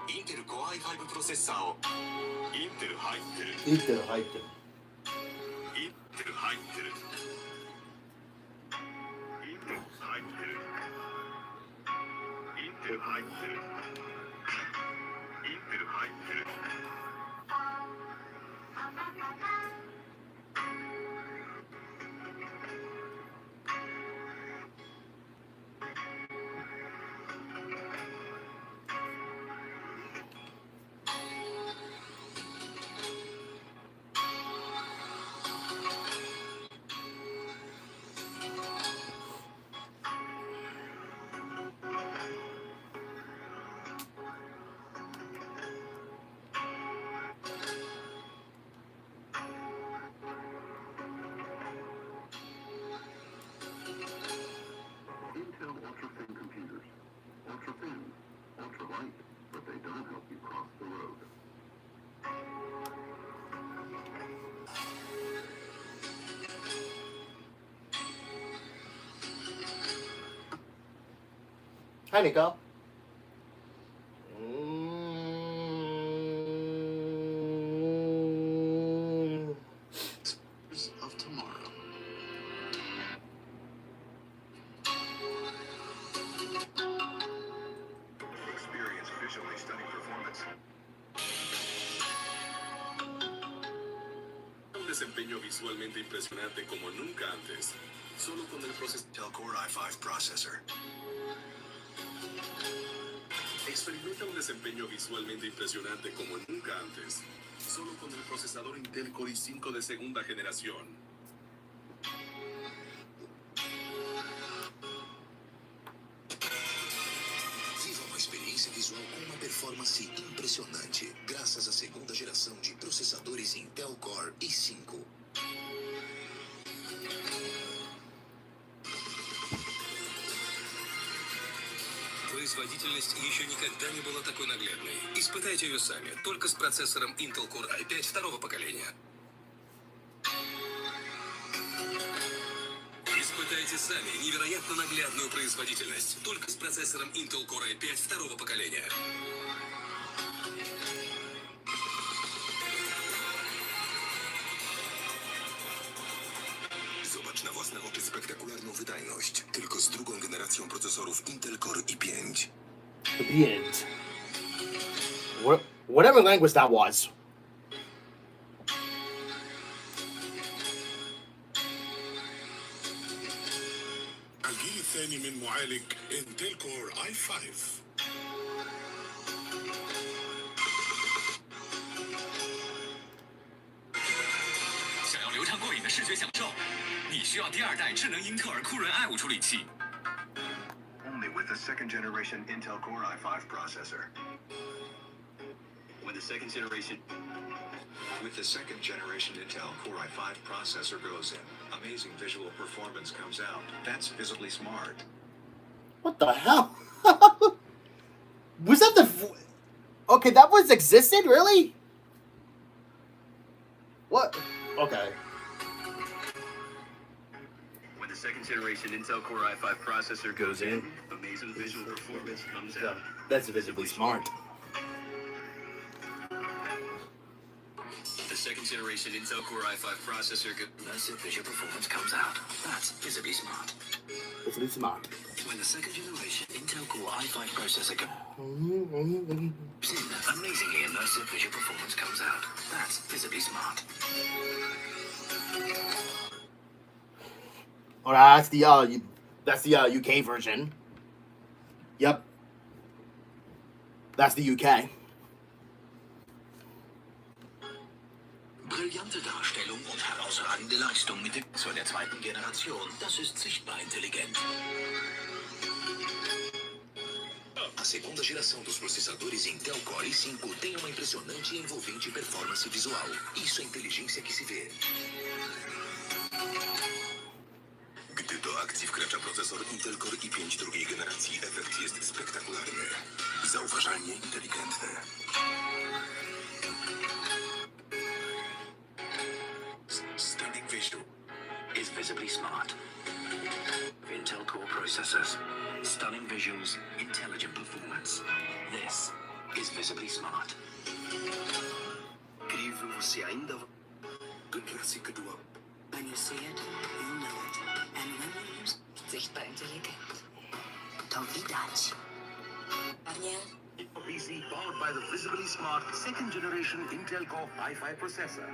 Intel Core i5 プロセッサーを Intel 入ってるインテル入ってる。 Intel 入ってる Intel 入ってる Intel 入ってる Intel 入ってる Intel Hi, Nico. Of tomorrow. Experience visually stunning performance. Un desempeño visualmente impresionante como nunca antes. Solo con el procesador Intel Core i5 processor. Experimenta un desempeño visualmente impresionante como nunca antes. Solo con el procesador Intel Core i5 de segunda generación. Viva uma experiência visual com uma performance impressionante, graças à segunda geração de processadores Intel Core i5. Производительность еще никогда не была такой наглядной. Испытайте ее сами, только с процессором Intel Core i5 второго поколения. Испытайте сами невероятно наглядную производительность, только с процессором Intel Core i5 второго поколения. Zobacz na własne oczy spektakularną wydajność, tylko z drugą generacją procesorów Intel Core i5. Whatever language that was. الجيل الثاني من معالج Intel Core i5. 想要流畅过瘾的视觉享受，你需要第二代智能英特尔酷睿 i5 处理器。 Only with the second generation Intel Core i5 processor. With the second generation Intel Core i5 processor goes in, amazing visual performance comes out. That's visibly smart. What the hell? Was that the... Okay, that was existed? Really? What? Okay. When the second generation Intel Core i5 processor goes in, amazing visual performance comes out. That's visibly smart. The second generation Intel Core i5 processor immersive visual performance comes out. That's visibly smart. Visibly smart. When the second generation Intel Core i5 processor amazingly immersive visual performance comes out. That's visibly smart. Oh, that's the UK version. Yep. That's the UK. Brillante Darstellung und herausragende Leistung mit dem Prozessor der zweiten Generation. Das ist sichtbar intelligent. A segunda geração dos processadores Intel Core i5 tem uma impressionante e envolvente performance visual. Isso é inteligência que se vê. Gdy do akcji wkracza procesor Intel Core i5 drugiej generacji, efekt jest spektakularny. Zauważalnie inteligentny. Stunning visual is visibly smart. Intel Core processors. Stunning visuals, intelligent performance. This is visibly smart. Incrível, você ainda clássico do When you see it, you know it. And when you use sichtbar intelligent. To widać. Daniel? PC powered by the visibly smart second generation Intel Core i5 processor.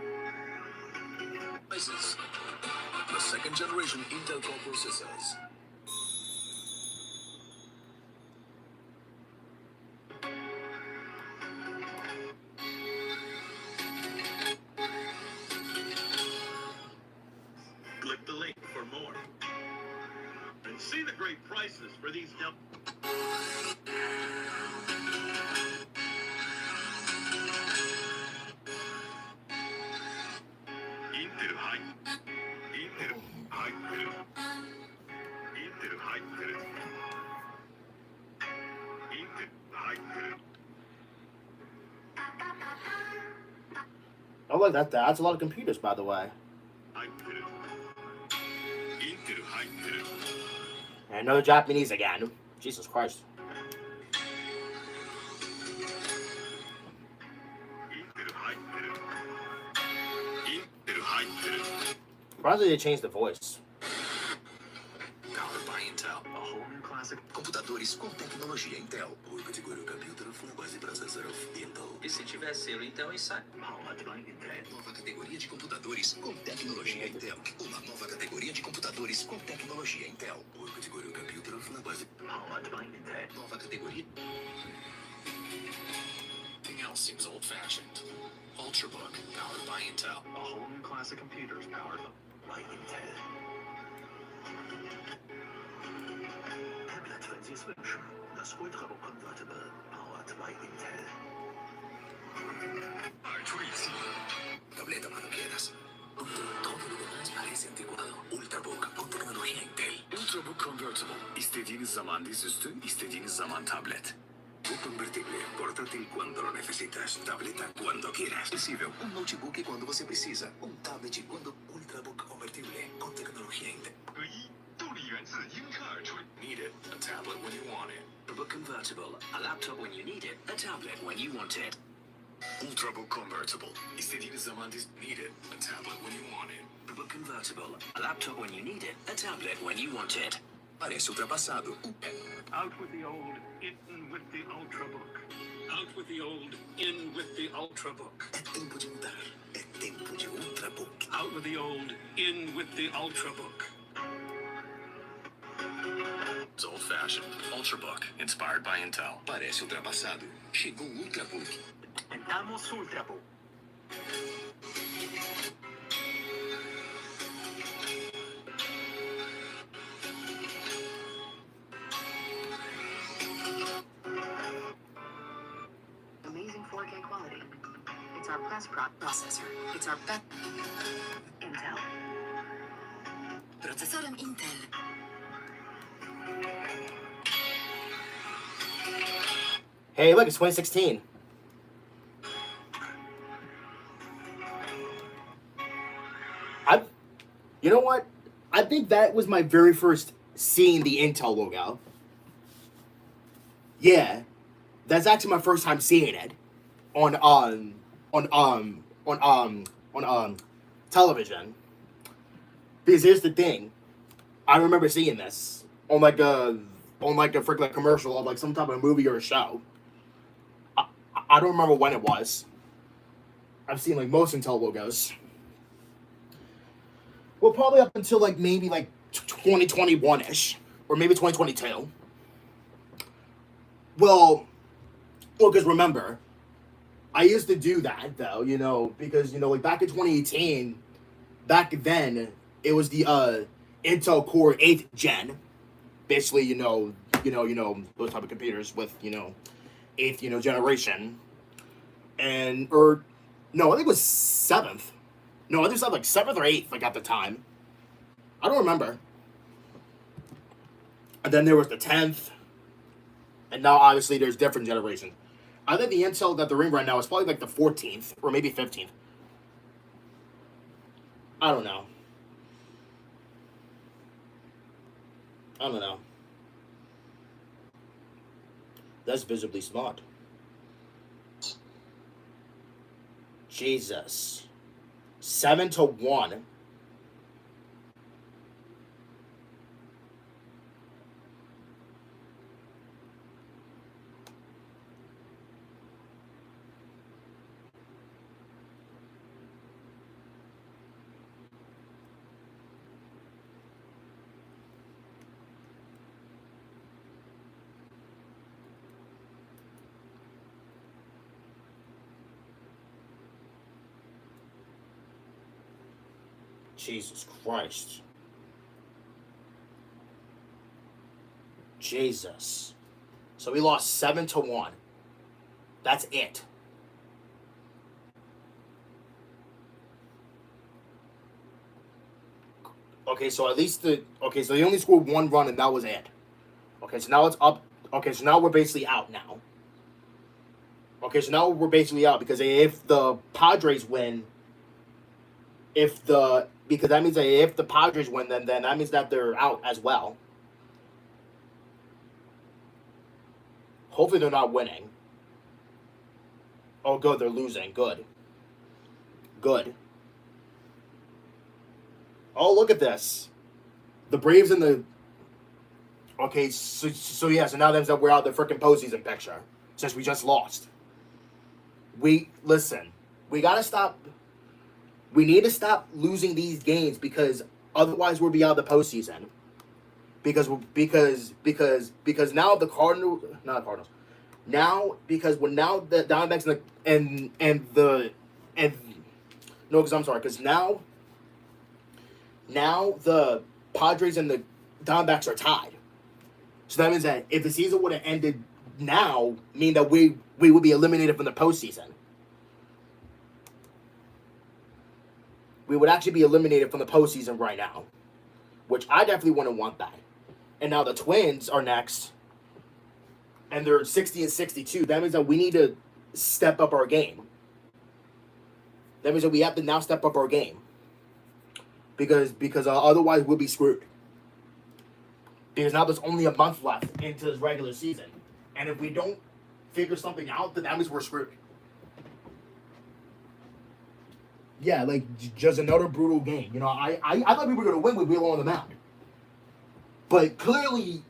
The second generation Intel Core processors. Click the link for more. And see the great prices for these Oh, look, that's a lot of computers, by the way. And another Japanese again. Jesus Christ. Probably they changed the voice. Powered by Intel. A whole new classic. Computadores com tecnologia Intel. O categoria computer na base processorów Intel. E se tiver selo Intel, sai. Powered by Intel. Nova categoria de computadores com tecnologia Intel. Uma nova categoria de computadores com tecnologia Intel. O categoria computer na base. Powered by Intel. Nova categoria. Everything else seems old-fashioned. Ultrabook, powered by Intel. A whole new class of computers powered by Intel. Tablet, wenn Sie es wünschen. Das Ultrabook Convertible, powered by Intel. Tableta cuando quieras. Donde todo lo demás parece anticuado. Ultrabook con tecnología Intel. Ultrabook Convertible. İstediğiniz zaman dizüstü, istediğiniz zaman tablet. Book convertible, portátil cuando lo necesitas, tableta cuando quieras. Possível, notebook quando você precisa, tablet quando Ultrabook convertible com tecnologia Intel. Need it, a tablet when you want it. Ultrabook convertible, a laptop when you need it, a tablet when you want it. Ultrabook convertible, istediğiniz zaman need it, a tablet when you want it. Ultrabook convertible, a laptop when you need it, a tablet when you want it. Parece ultrapassado. Out with the old, in with the Ultrabook. Out with the old, in with the Ultrabook. É tempo de mudar. É tempo de Ultrabook. Out with the old, in with the Ultrabook. It's old-fashioned. Ultrabook, inspired by Intel. Parece ultrapassado. Chegou o Ultrabook. Entramos Ultrabook. Amazing 4K quality. It's our best processor. It's our best Intel. Procesorem Intel. Hey, look, it's 2016. You know what? I think that was my very first seeing the Intel logo. Yeah, that's actually my first time seeing it on television. Because here's the thing, I remember seeing this on like a freaking commercial of like some type of movie or a show. I don't remember when it was. I've seen like most Intel logos. Well, probably up until like maybe like 2021-ish, or maybe 2022. Well, because remember, I used to do that though, you know, because like back in 2018, back then it was the Intel Core 8th gen, basically, you know those type of computers with 8th generation, and no, I think it was 7th. No, I think it was like 7th or 8th, like at the time. I don't remember. And then there was the 10th. And now obviously there's different generations. I think the Intel that they're in right now is probably like the 14th or maybe 15th. I don't know. That's visibly smart. Jesus. 7-1. Jesus Christ. Jesus. So we lost 7-1. That's it. Okay, so at least so they only scored one run and that was it. Okay, so now it's up. Okay, so now we're basically out now. Okay, so now we're basically out because if the Padres win, because that means that if the Padres win, then that means that they're out as well. Hopefully they're not winning. Oh, good, they're losing. Good. Oh, look at this. The Braves and the... Okay, so yeah, so now that we're out of the freaking postseason picture. Since we just lost. Listen, we gotta stop... We need to stop losing these games because otherwise we'll be out of the postseason. Because now the Cardinals... Not the Cardinals. Now, because now the Diamondbacks because now the Padres and the Diamondbacks are tied. So that means that if the season would have ended now, mean that we would be eliminated from the postseason. We would actually be eliminated from the postseason right now, which I definitely wouldn't want that. And now the Twins are next, and they're 60 and 62. That means that we need to step up our game. That means that we have to now step up our game. Because otherwise we'll be screwed. Because now there's only a month left into this regular season. And if we don't figure something out, then that means we're screwed. Yeah, like, just another brutal game. You know, I thought we were going to win with Wheeler on the mound. But clearly,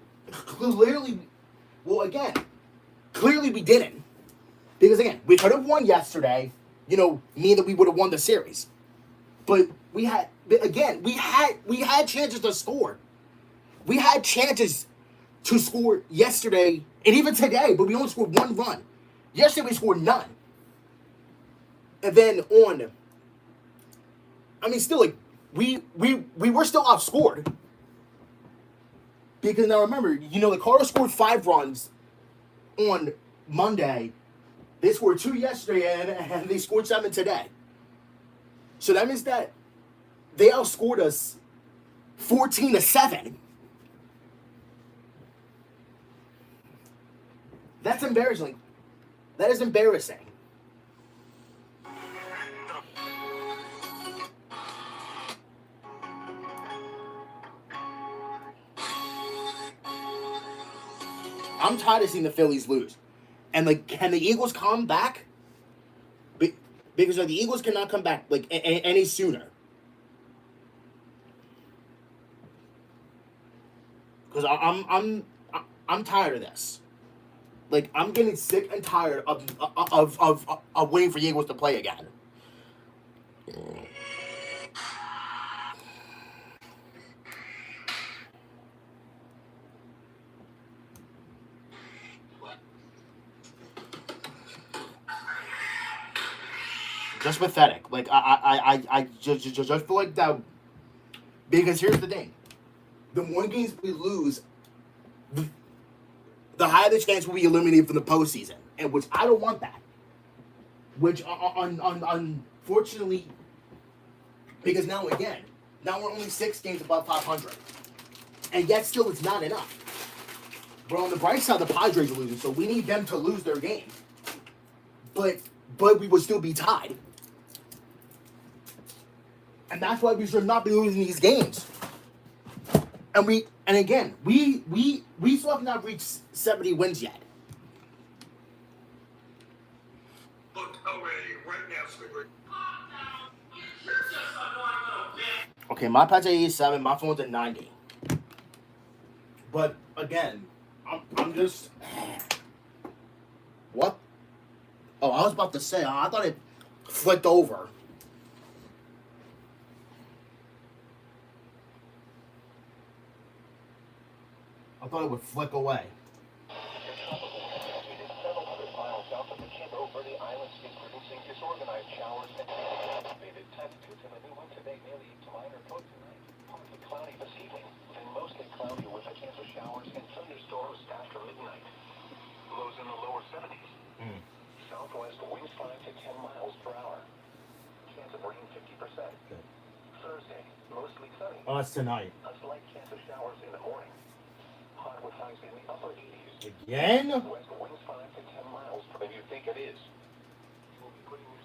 well, again, clearly we didn't. Because, again, we could have won yesterday, you know, meaning that we would have won the series. But we had chances to score. We had chances to score yesterday and even today, but we only scored one run. Yesterday we scored none. And then still, like, we were still outscored. Because now remember, you know, the Cardinals scored 5 runs on Monday. They scored 2 yesterday, and they scored 7 today. So that means that they outscored us 14-7. That's embarrassing. That is embarrassing. I'm tired of seeing the Phillies lose. And, like, can the Eagles come back? Because, like, the Eagles cannot come back, like, any sooner. Because I'm tired of this. Like, I'm getting sick and tired of waiting for the Eagles to play again. Just pathetic. Like, I just feel like that. Because here's the thing. The more games we lose, the higher the chance we'll be eliminated from the postseason. And which I don't want that. Which, unfortunately, because now we're only 6 games above 500. And yet still it's not enough. But on the bright side, the Padres are losing, so we need them to lose their game. But we would still be tied. And that's why we should not be losing these games. And again, we still have not reached 70 wins yet. Okay, my pat's at 87, my phone's at 90. But again, I'm just... What? Oh, I was about to say, I thought it flipped over. I thought it would flick away. Southwest winds 5 to 10 miles per hour. Chance of rain 50%. Good. Thursday, mostly sunny. Oh, that's tonight. A slight chance of showers in the morning. Hot with highs in the upper 80s. Again? West winds 5 to 10 miles than you think it is.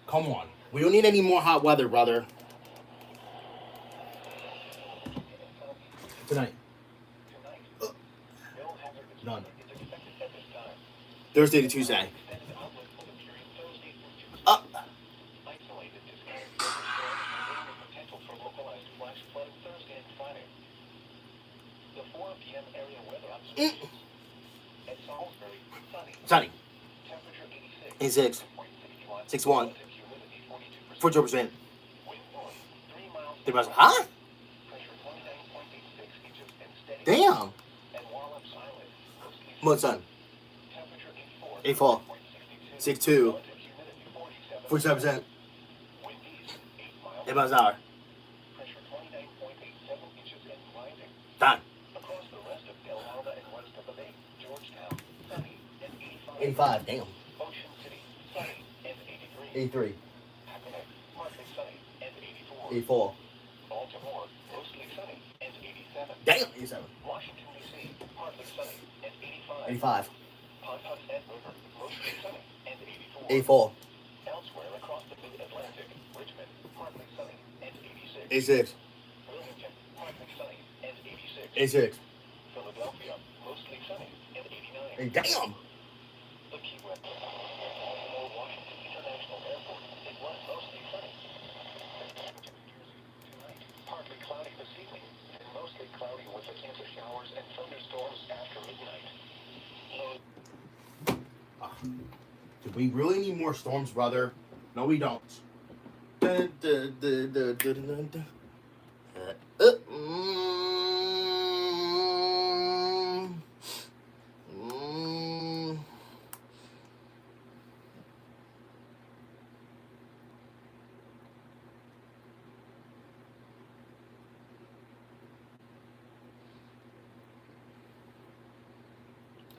Come on. We don't need any more hot weather, brother. Tonight. None. Thursday to Tuesday. Sunny. 86. 61. 42%. 3 miles. Huh? Damn. Mud sun. 84. 62. 47%. 8 miles an hour. Done. 85. Damn. 83. 84. Damn. 87. 85. 84. 86. 86. Hey, damn. Partly cloudy this evening, and mostly cloudy with a chance of showers and thunderstorms after midnight. Do we really need more storms, brother? No, we don't. Dun, dun, dun, dun, dun, dun, dun.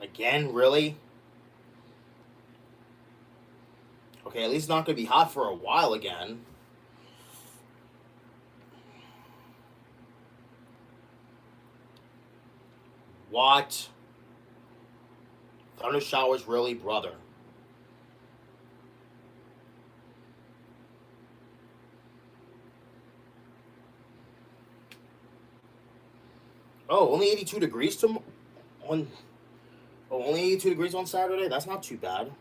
Again, really? Okay, at least it's not going to be hot for a while again. What? Thunder showers, really, brother? Oh, only 82 degrees only 82 degrees on Saturday? That's not too bad.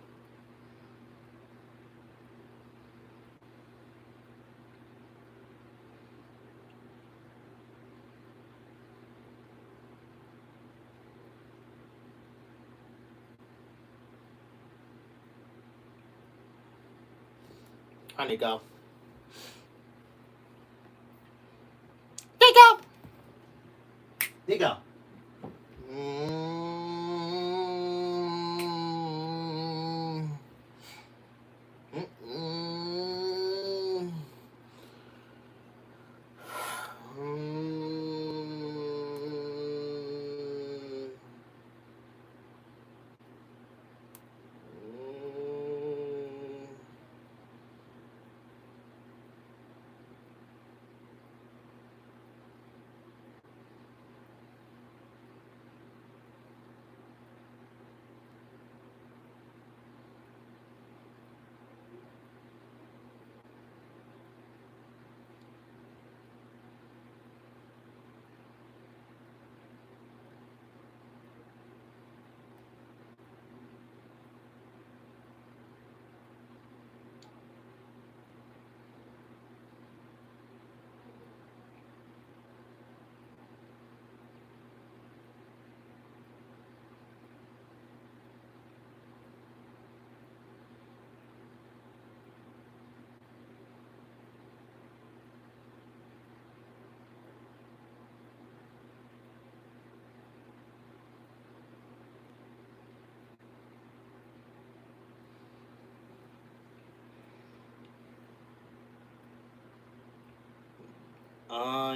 Hi, Nico. Nico! Nico.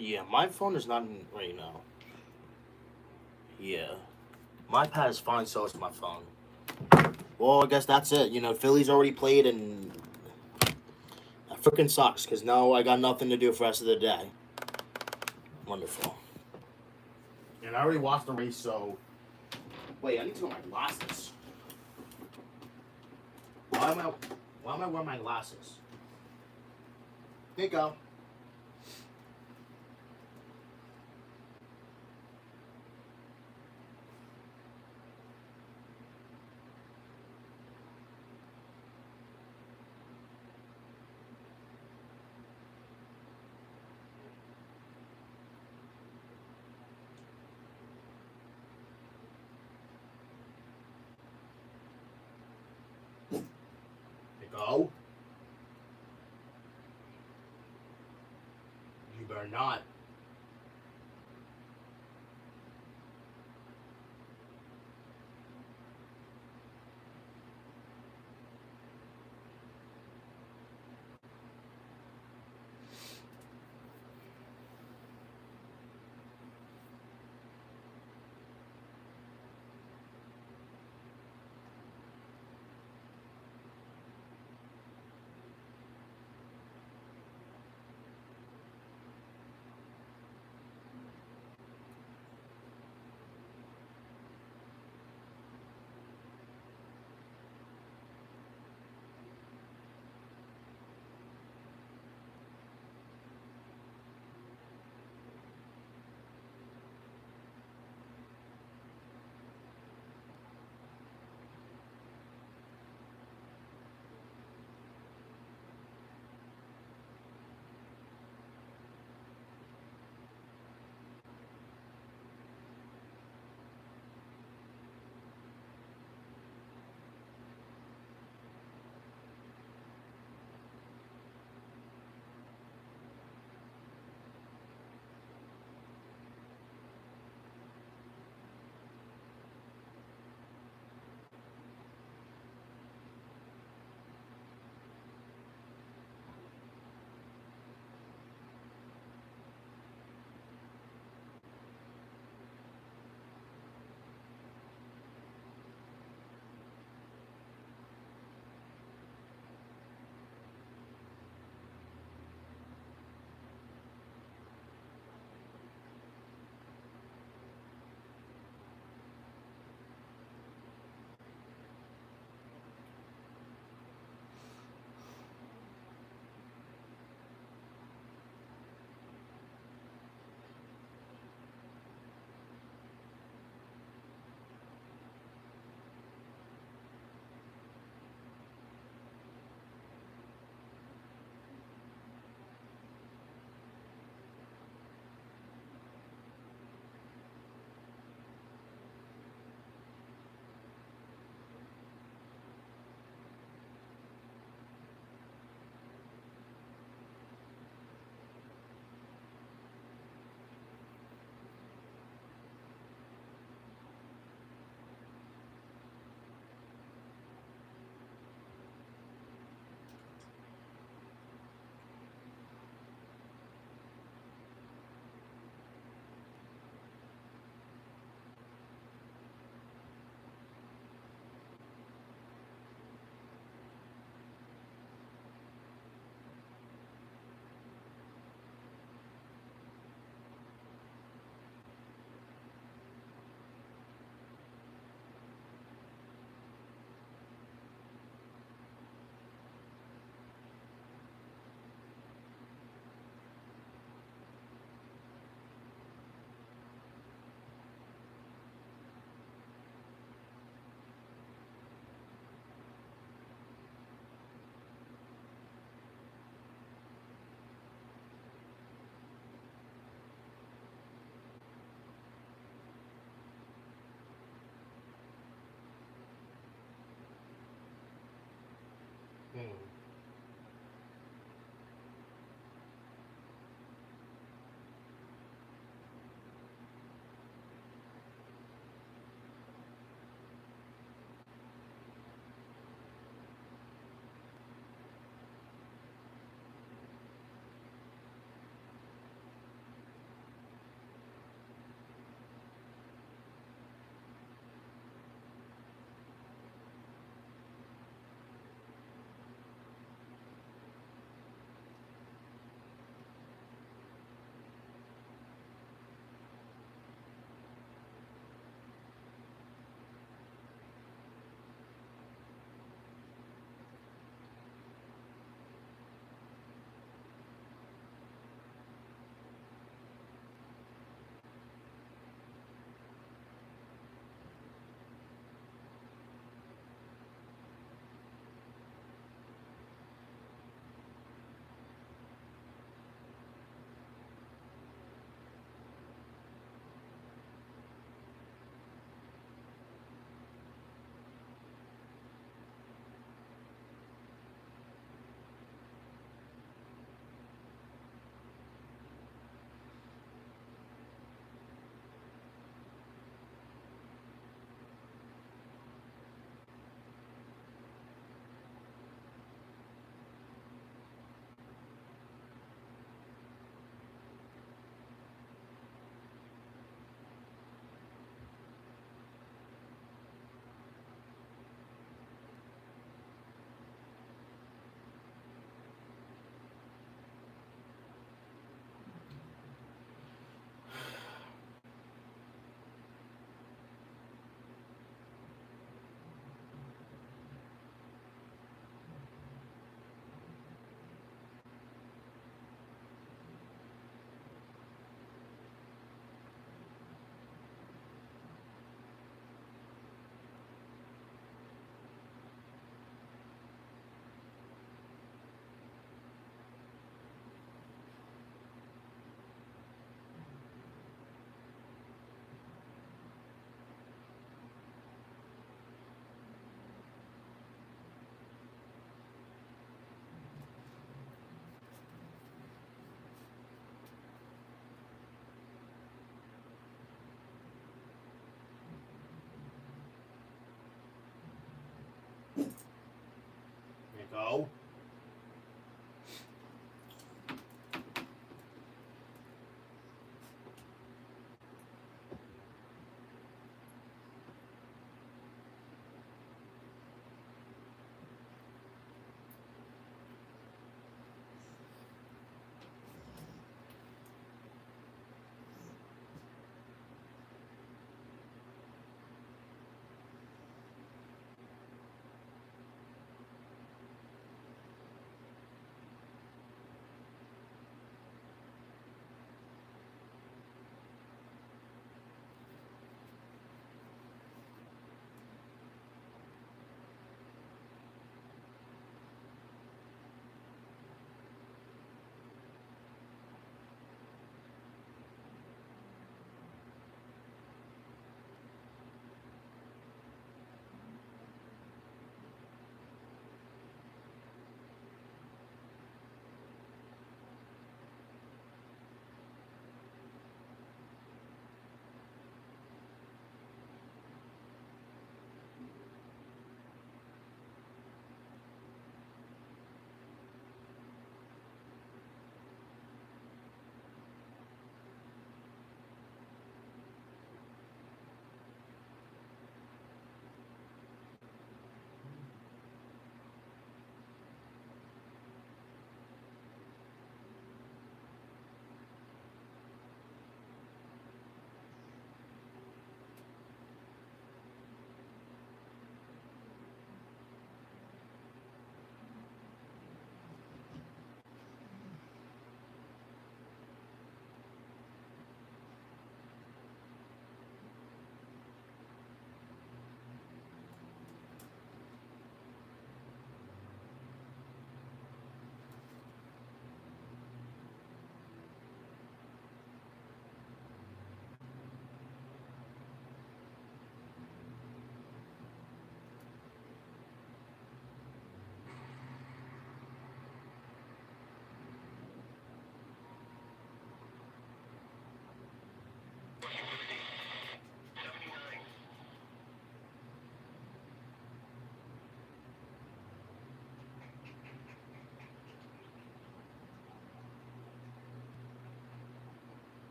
Yeah, my phone is not in right now. Yeah. My pad is fine, so is my phone. Well, I guess that's it. You know, Phillies already played, and that freaking sucks, because now I got nothing to do for the rest of the day. Wonderful. And I already watched the race, so... Wait, I need to go my glasses. Why am I wearing my glasses? Nico. Go. You better not.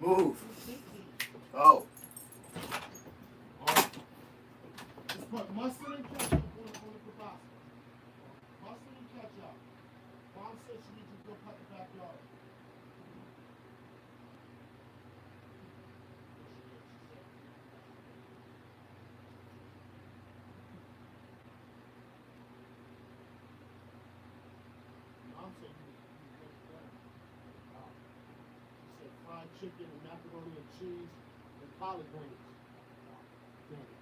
Move. Oh. Just put mustard and ketchup on the pasta. Mustard and ketchup. Mom said she needs you to go cut the backyard. Mom said you make dinner. She said fried chicken and macaroni and cheese and collard greens. Damn it.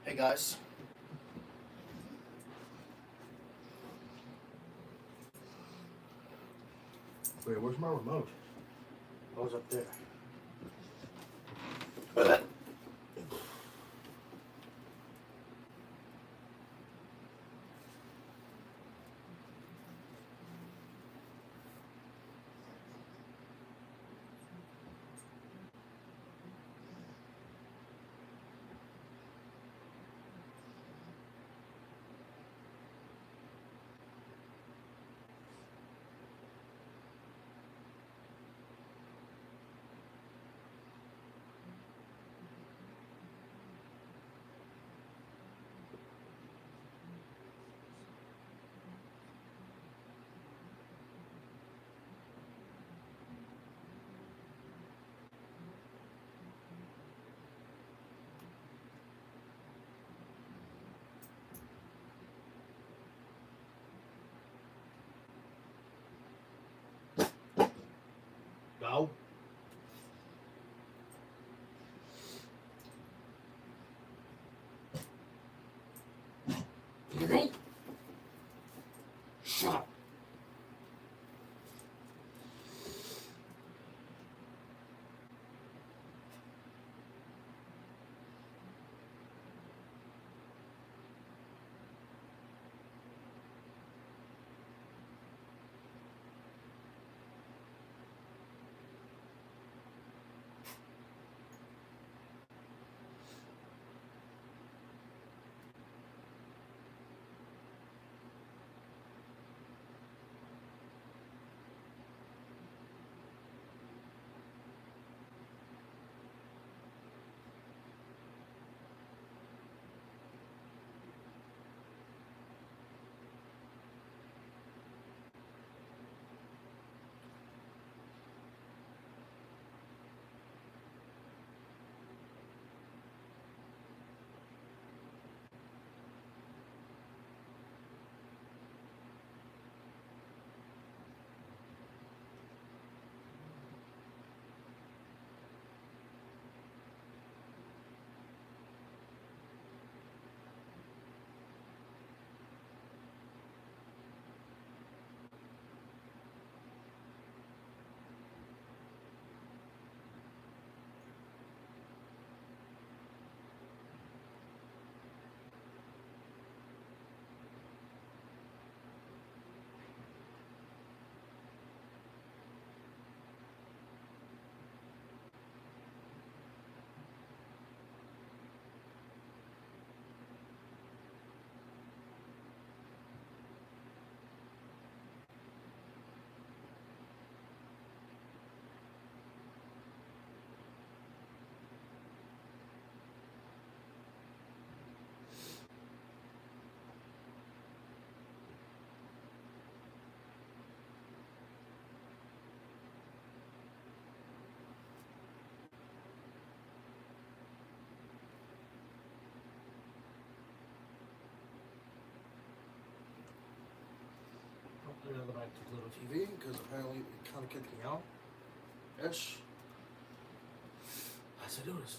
Hey guys. Wait, where's my remote? I was up there. Go. Go. Shut up. I'm gonna go back to little TV because apparently it kind of kicked me out. Yes. As I do this.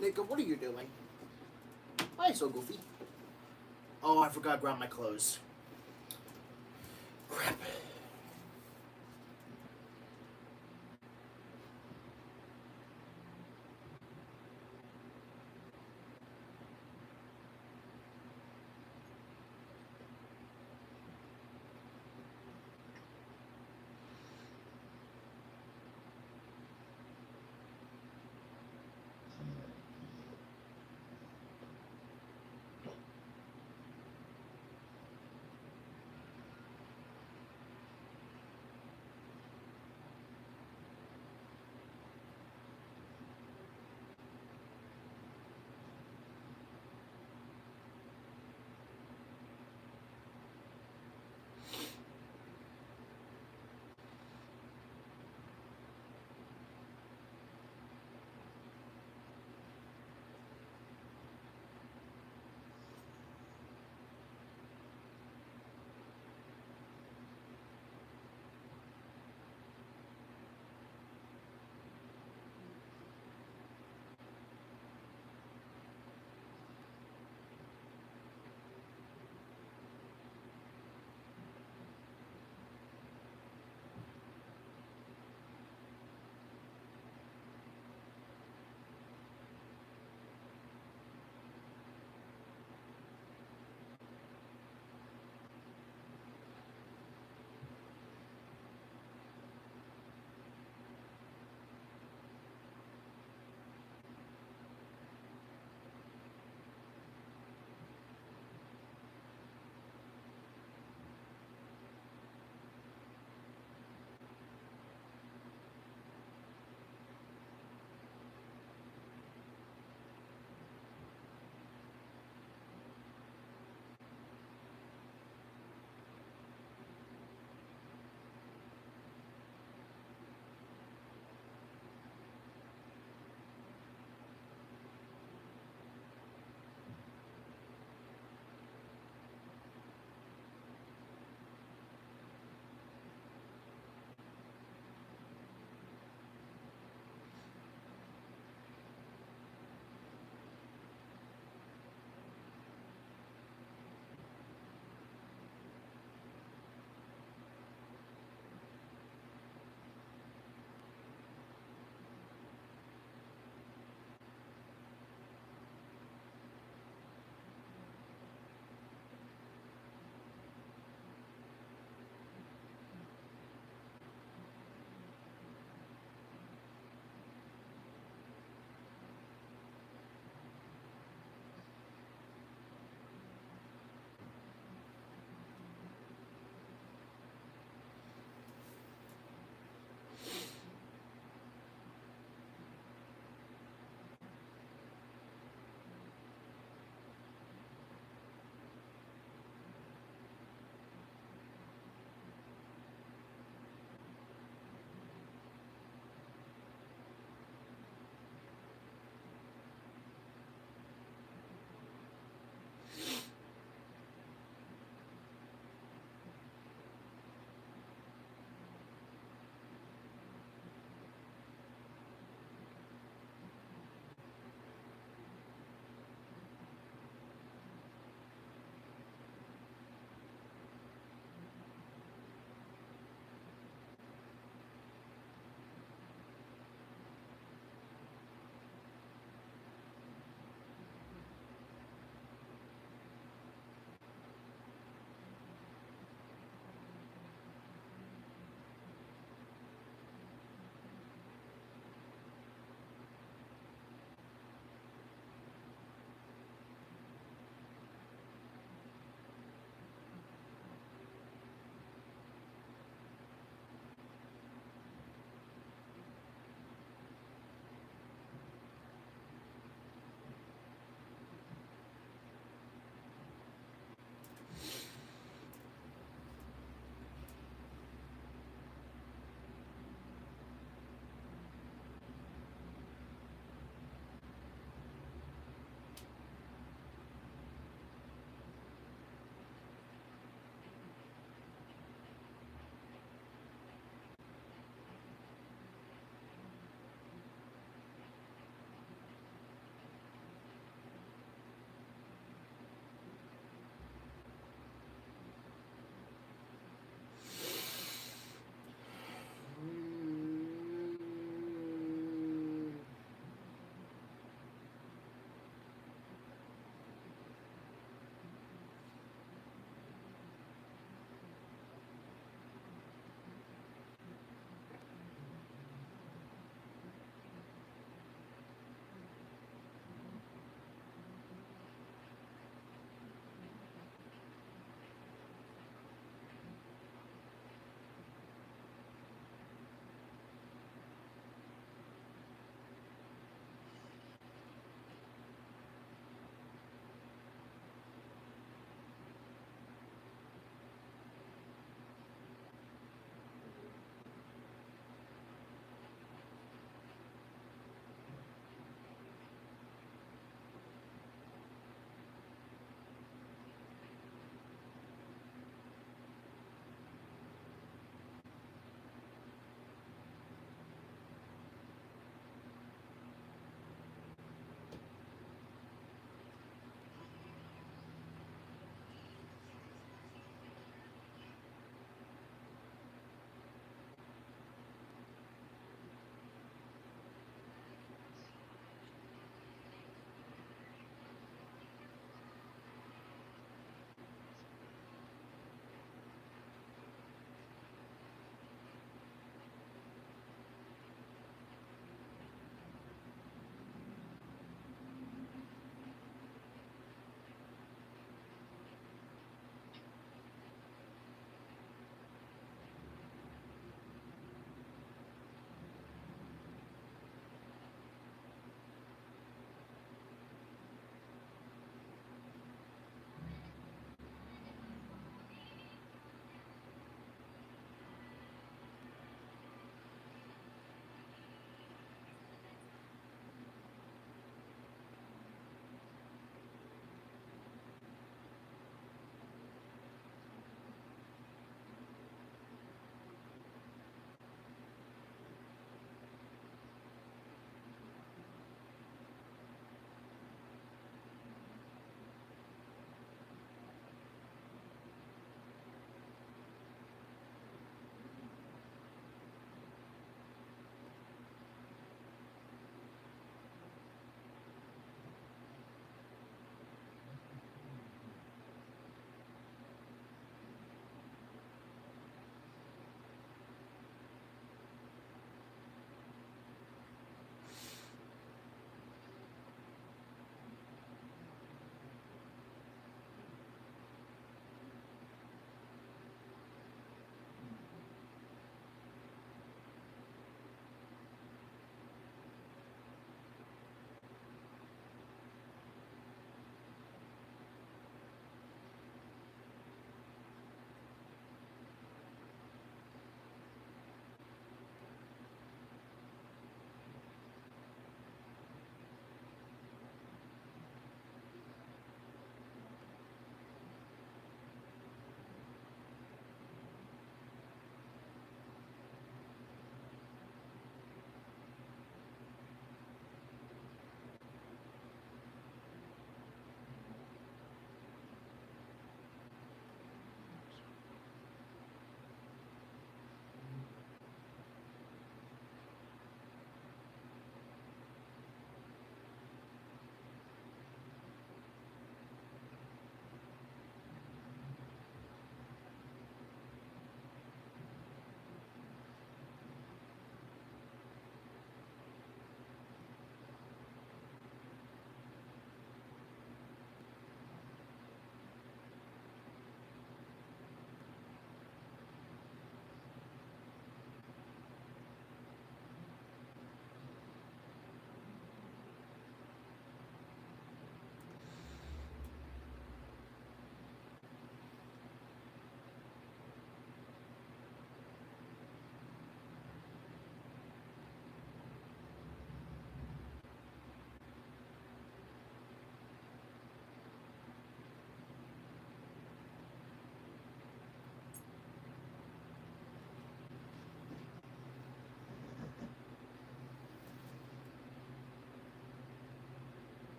Nico, what are you doing? Why so goofy? Oh, I forgot to grab my clothes. Crap.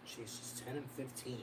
Jesus, 10 and 15.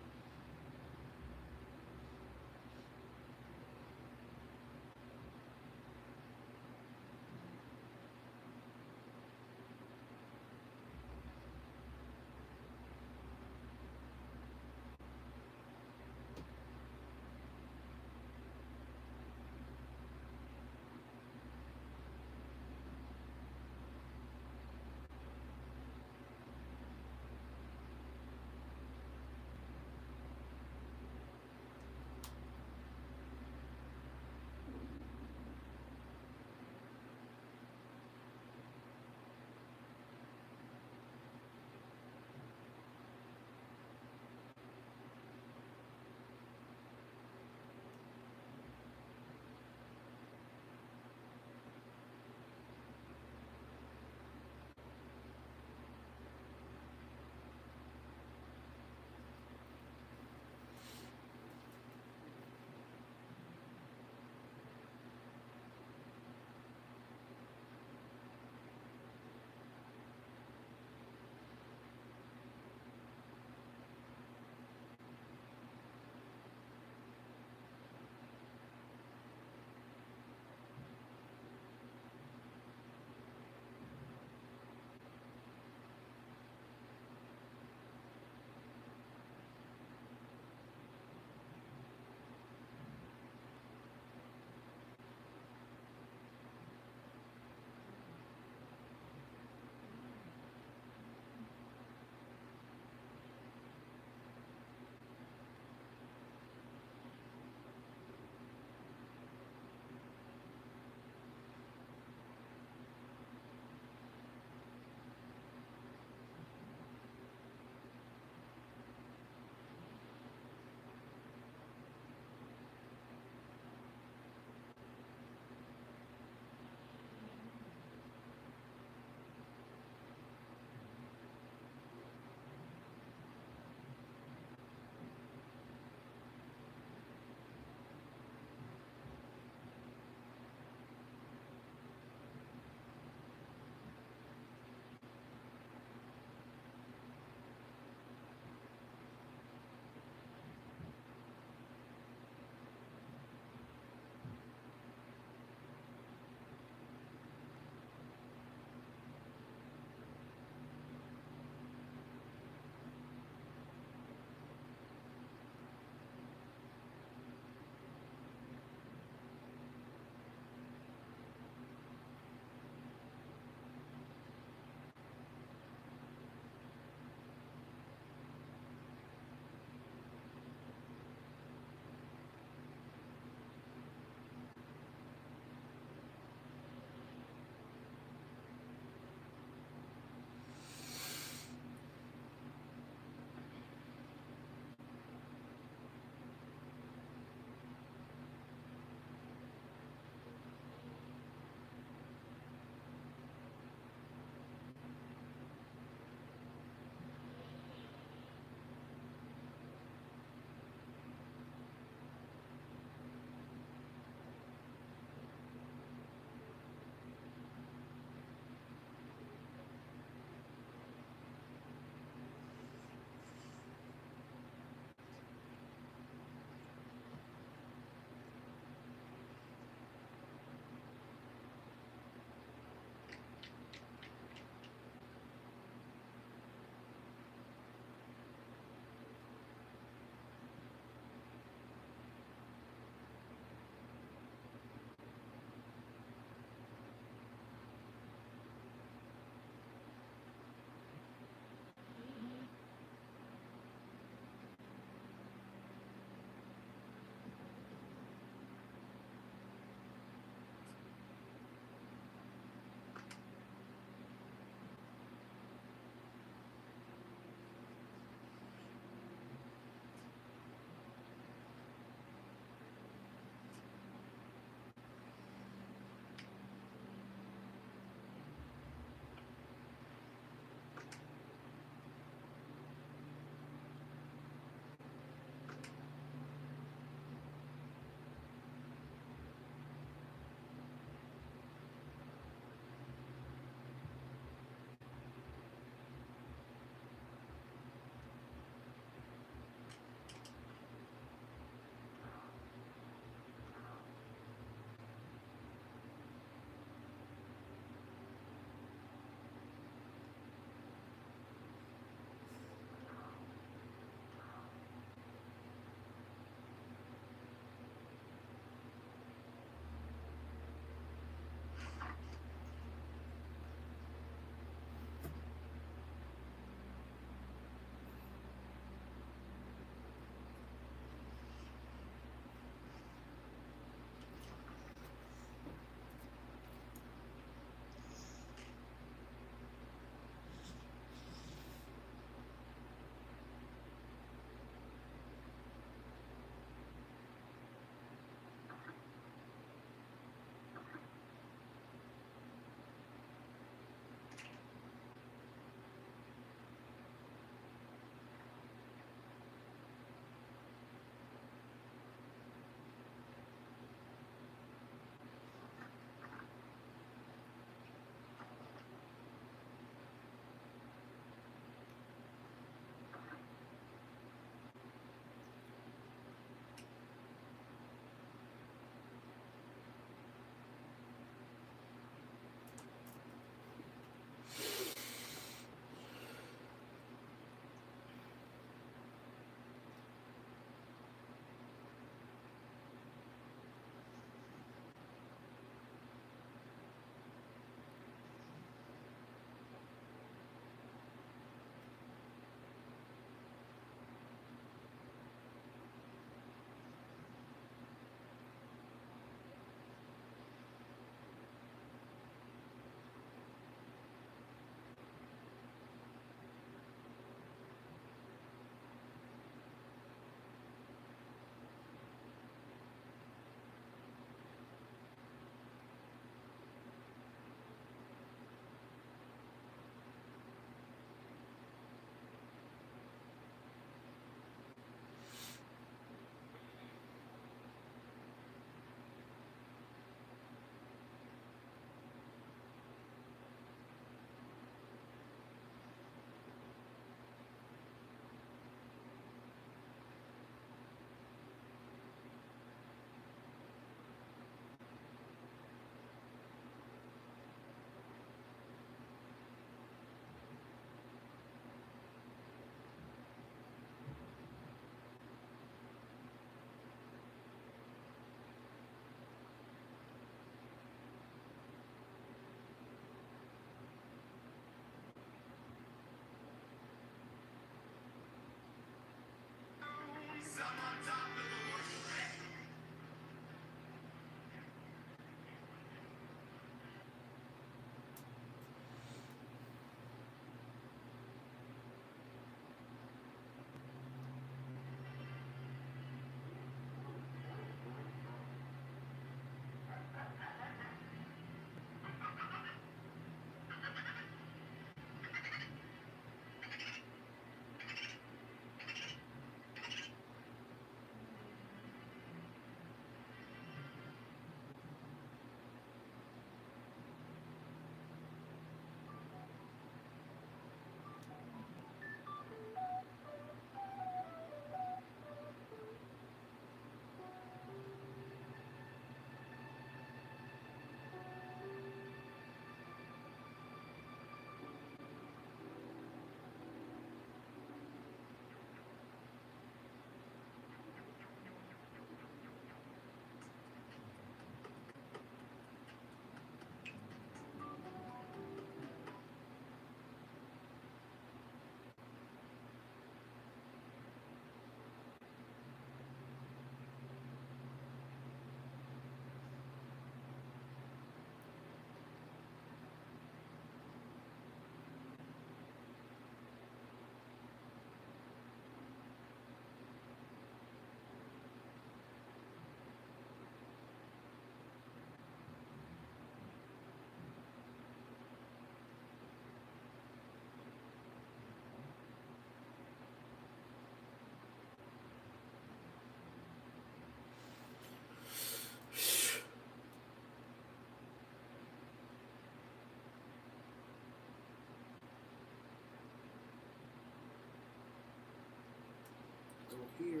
here.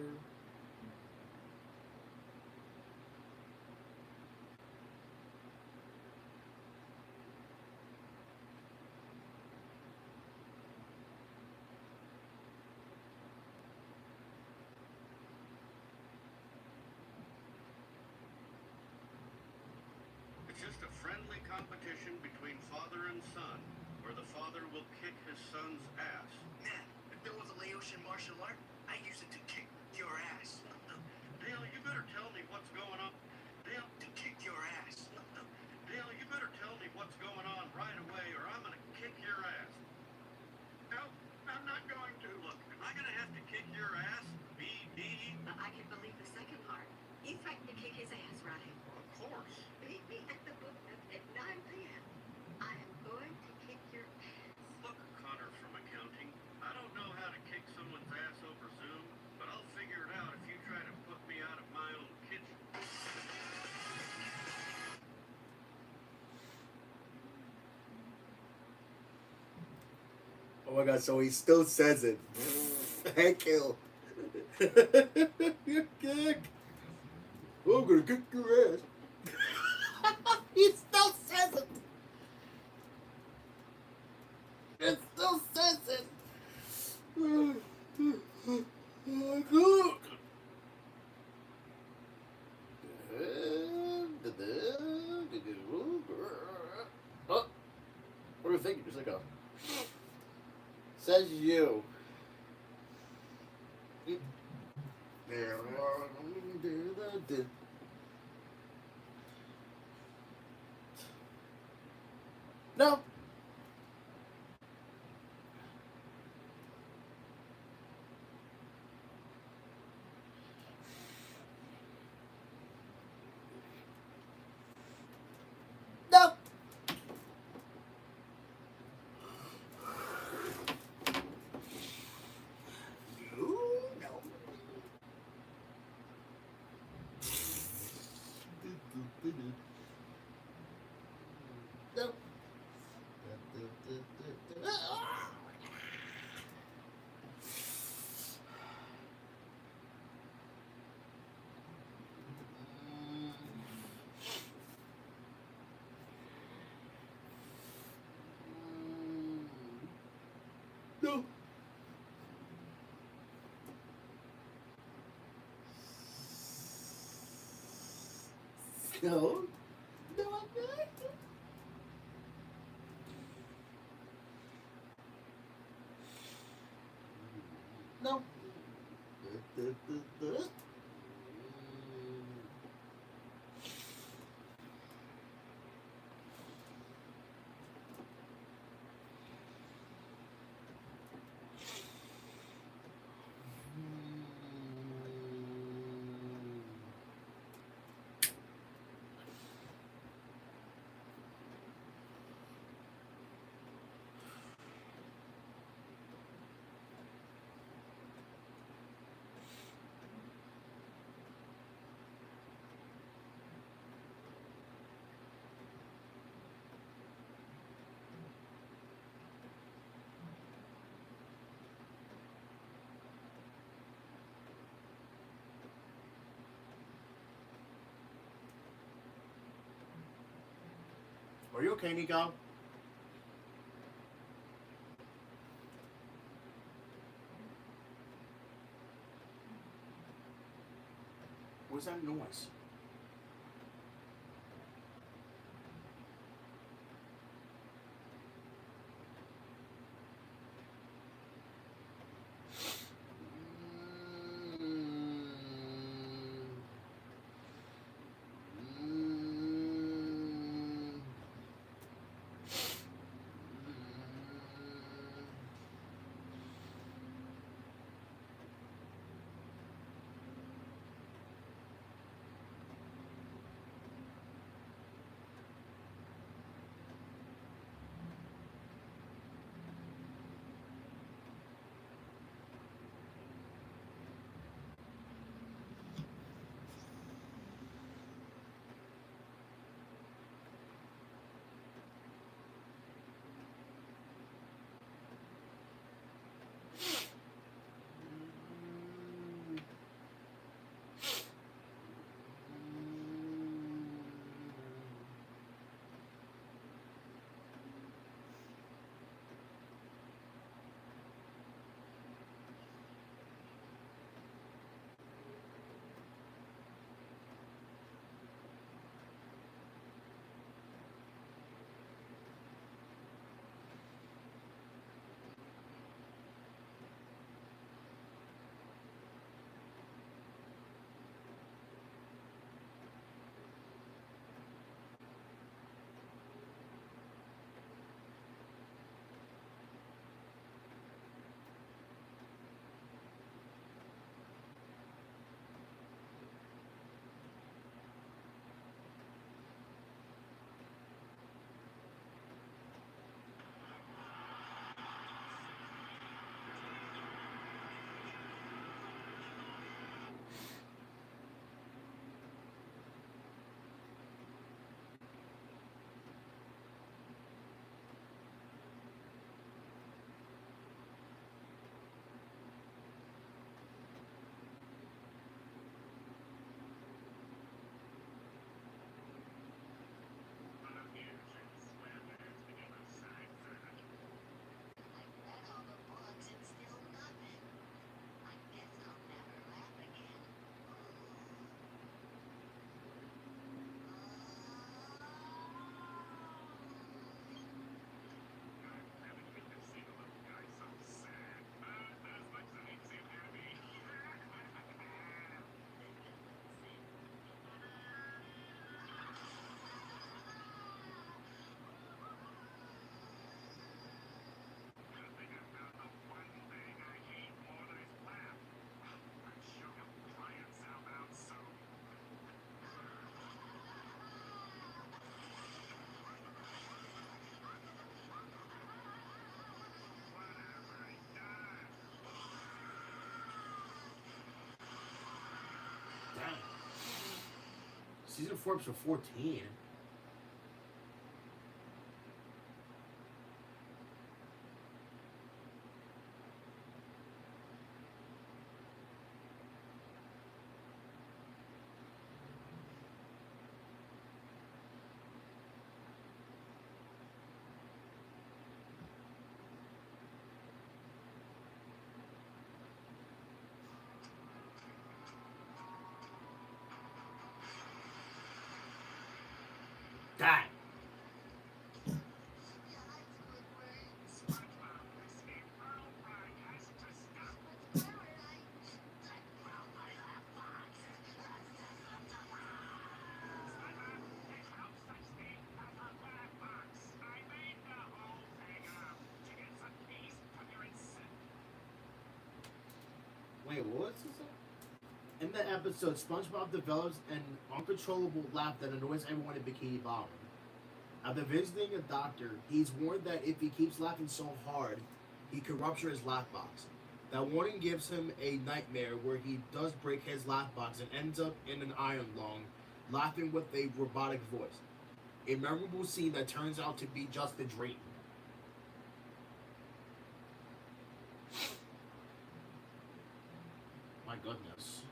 It's just a friendly competition between father and son, where the father will kick his son's ass. Man, if there was a Laotian martial art, I use it to kick your ass. Dale, you better tell me what's going on. Dale, To kick your ass. Dale, you better tell me what's going on right away, or I'm gonna kick your ass. No, I'm not going to. Look, am I gonna have to kick your ass? BD? I can believe the second part. You threatened to kick his ass, right? Of course. Meet me at the book at 9 p.m. I am going to kick your ass. Look, Connor from accounting, I don't know how to kick someone's ass over Zoom, but I'll figure it out if you try to put me out of my own kitchen. Oh my god, so he still says it. Heck kill. You kick. I'm gonna kick your ass. He still says it. It still says it. Oh, what do you think? Just like a says you. No. No. No. No. No. No, I'm not. No. Are you okay, Nico? What's that noise? Season 4, episode 14. Dang. Wait, what was this? In that episode, SpongeBob develops an uncontrollable laugh that annoys everyone in Bikini Bottom. After visiting a doctor, he's warned that if he keeps laughing so hard, he could rupture his laugh box. That warning gives him a nightmare where he does break his laugh box and ends up in an iron lung, laughing with a robotic voice. A memorable scene that turns out to be just a dream. My goodness.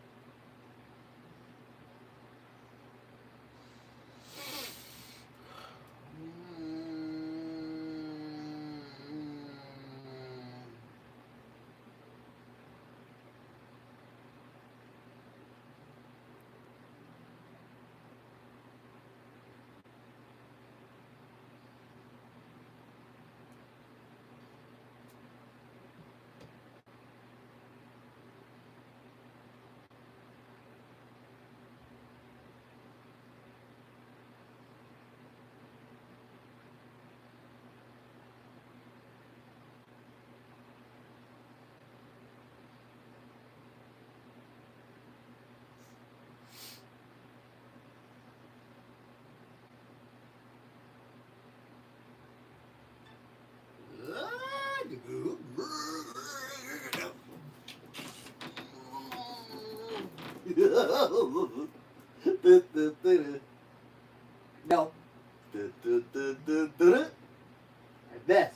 No. Like this.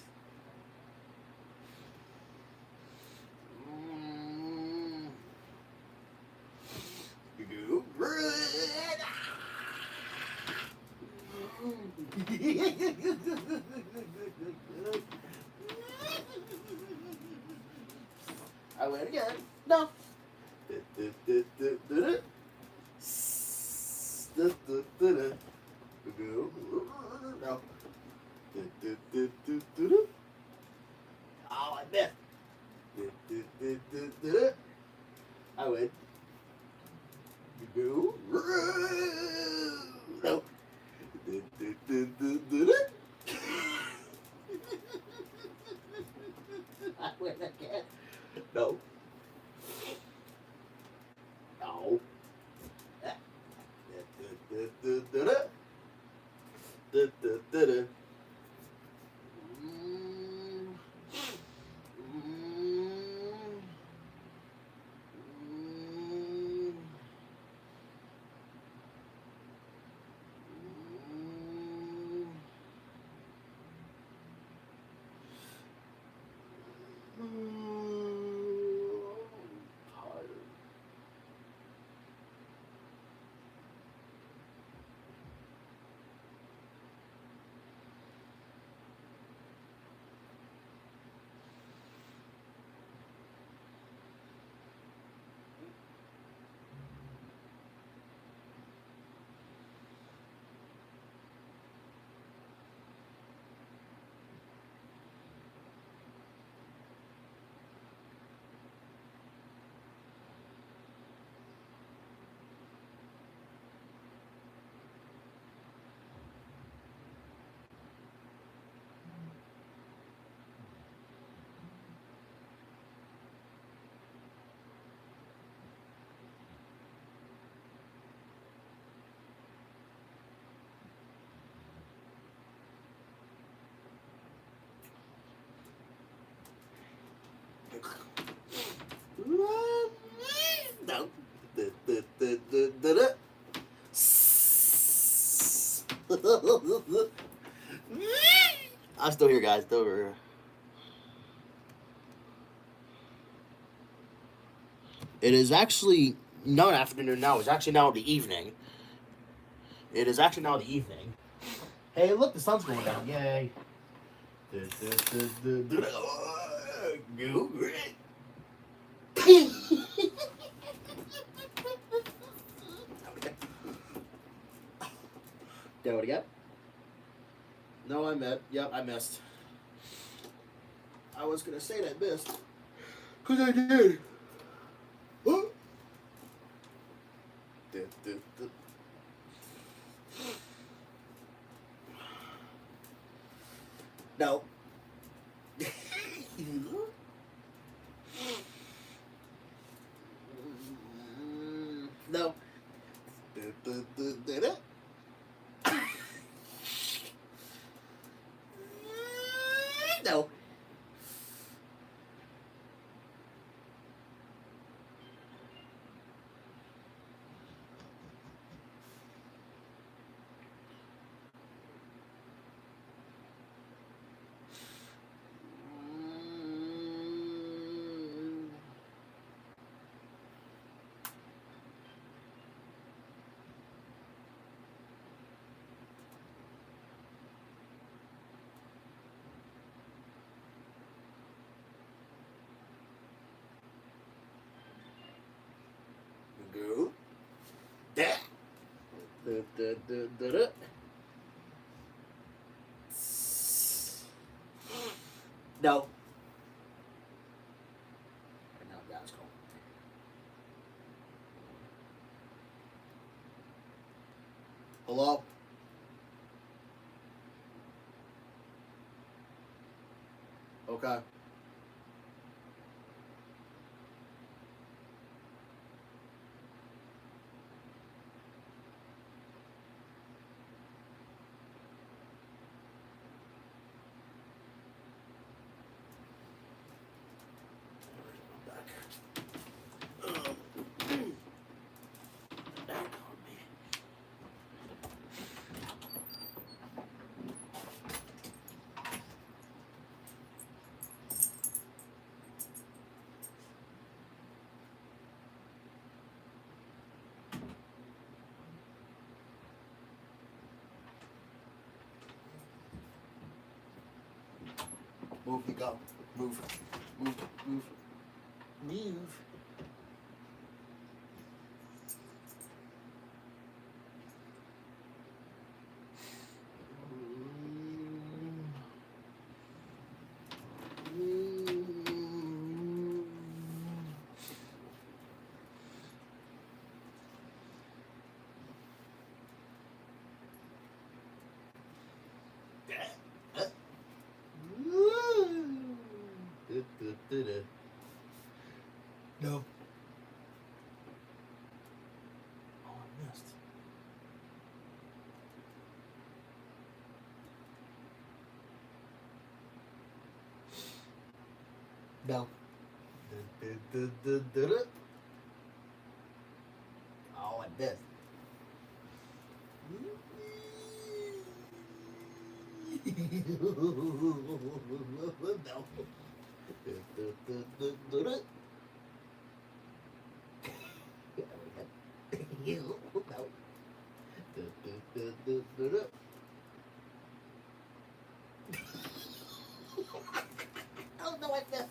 I went again. No. No. Oh, like this. I went. No. I went again. No. No. I'm still here, guys. Still here. It is actually not afternoon now. It's actually now the evening. It is actually now the evening. Hey, look, the sun's going down. Yay. Did I get? No, I met. Yep, I missed. I was gonna say that I missed. Cause I did. No. No. No. Go. That. No. No, that's cool. Hello? Okay. Move, you go. Move. Move. Move. Move. No. Oh, I missed. No. Oh, I missed. No. Oh no, I missed.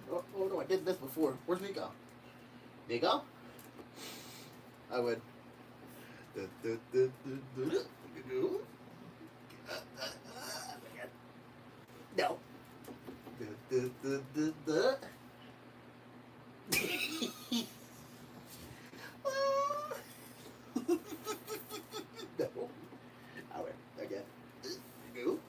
Oh no, I did this before. Where's Miko? Miko? I would. No. No. I would. Again. No.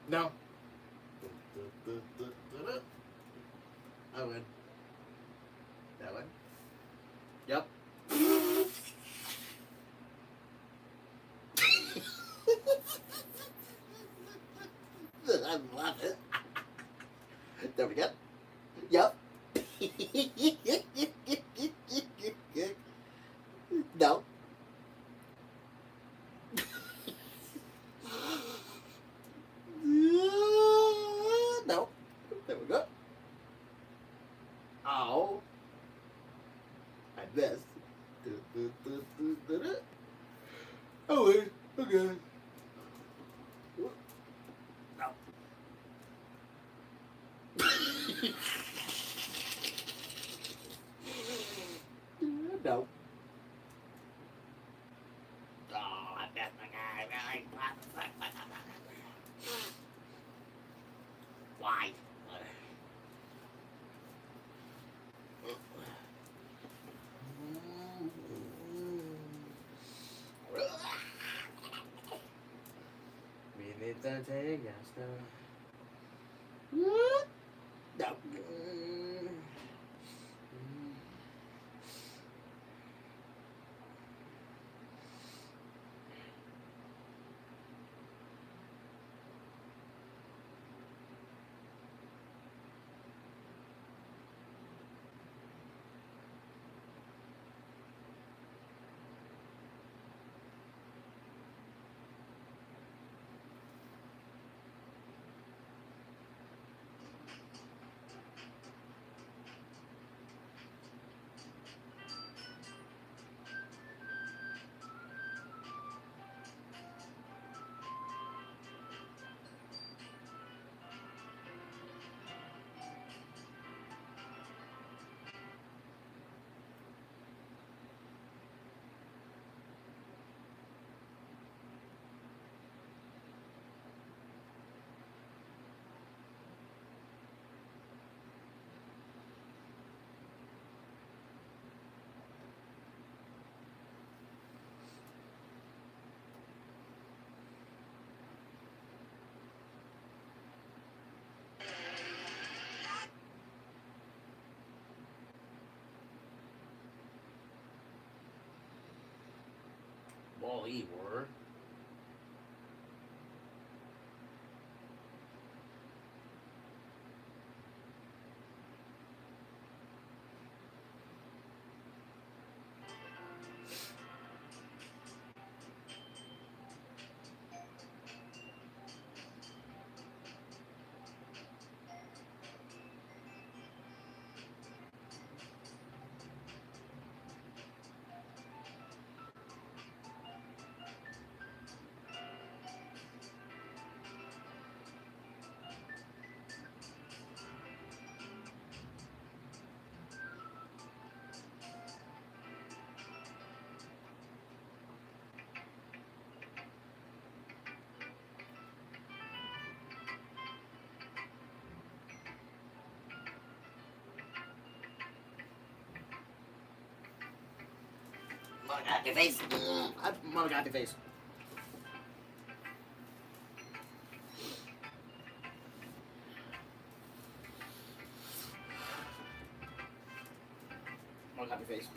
No. I win. That win? Yep. I love it. There we go. Yep. No. No. There we go. Oh. I missed. Oh, wait. Okay. No. No. Oh, I missed my guy. Why? We need to take a step. No. Ball Ivor. Mother got your face. Mother got your face. Mother got your face.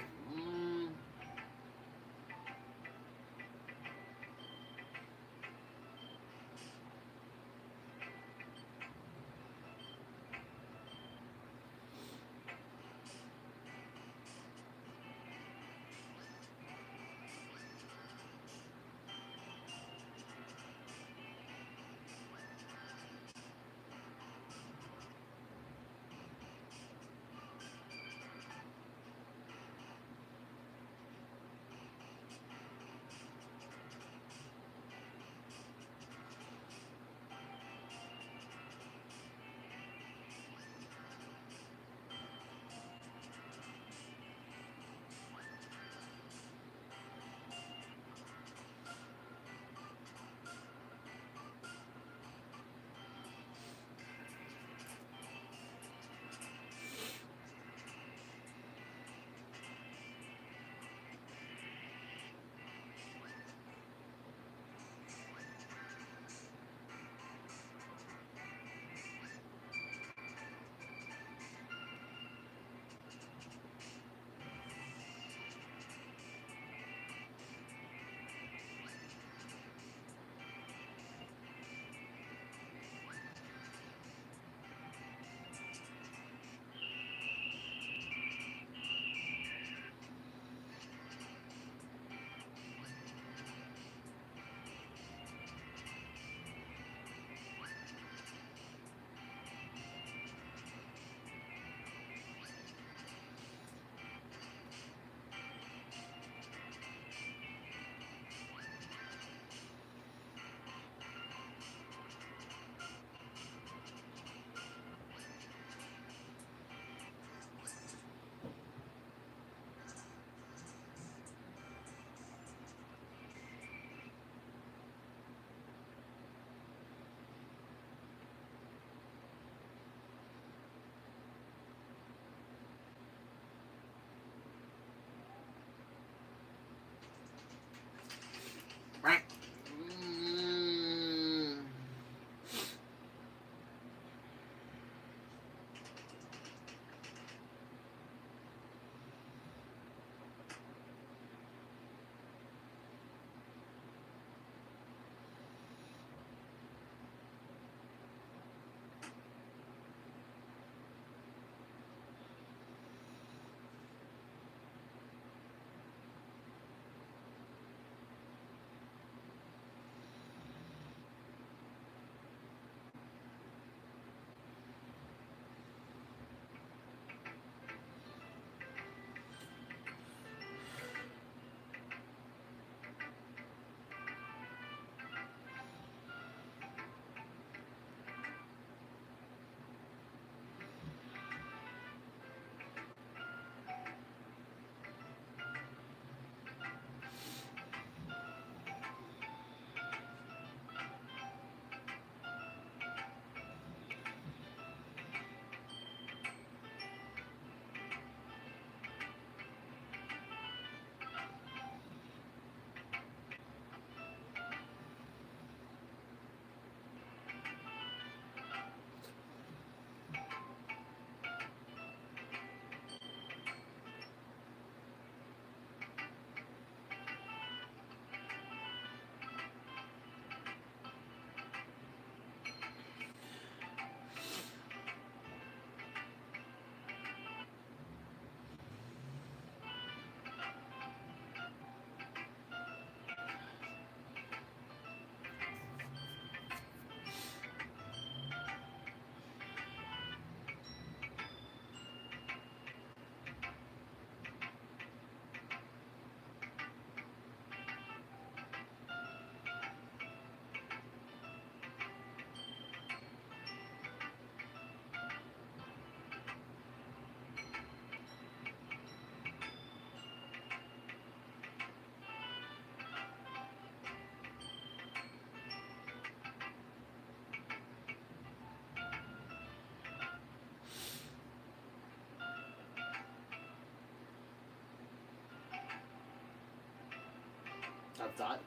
Dot.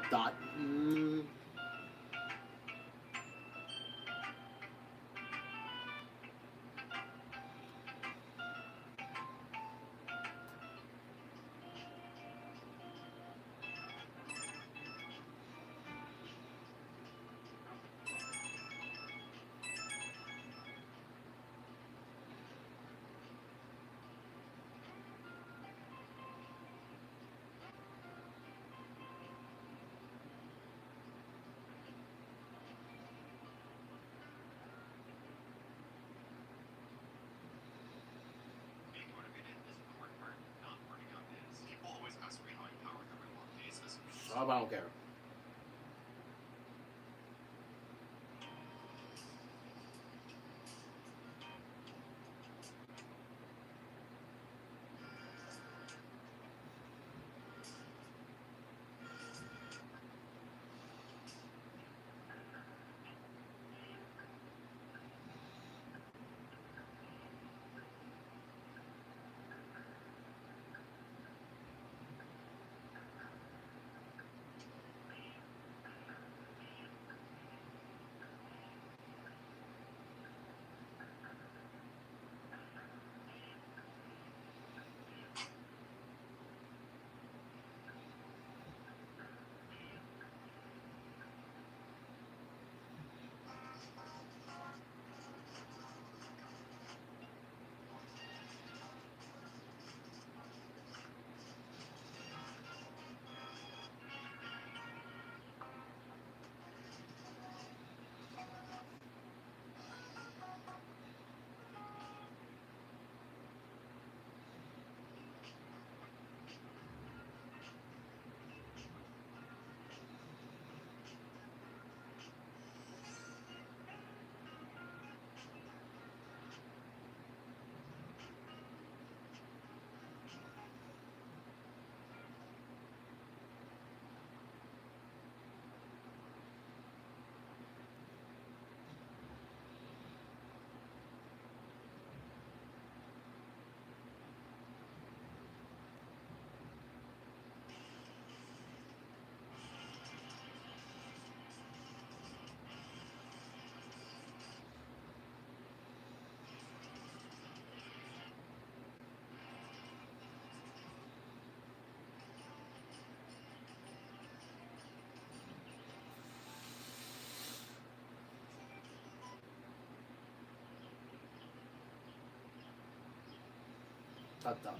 Dot. Being motivated is the hard part. Not burning out is. People always ask me how I power through my long days. I don't care. Dot.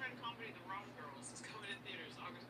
boyfriend comedy, The Wrong Girls, is coming in theaters August.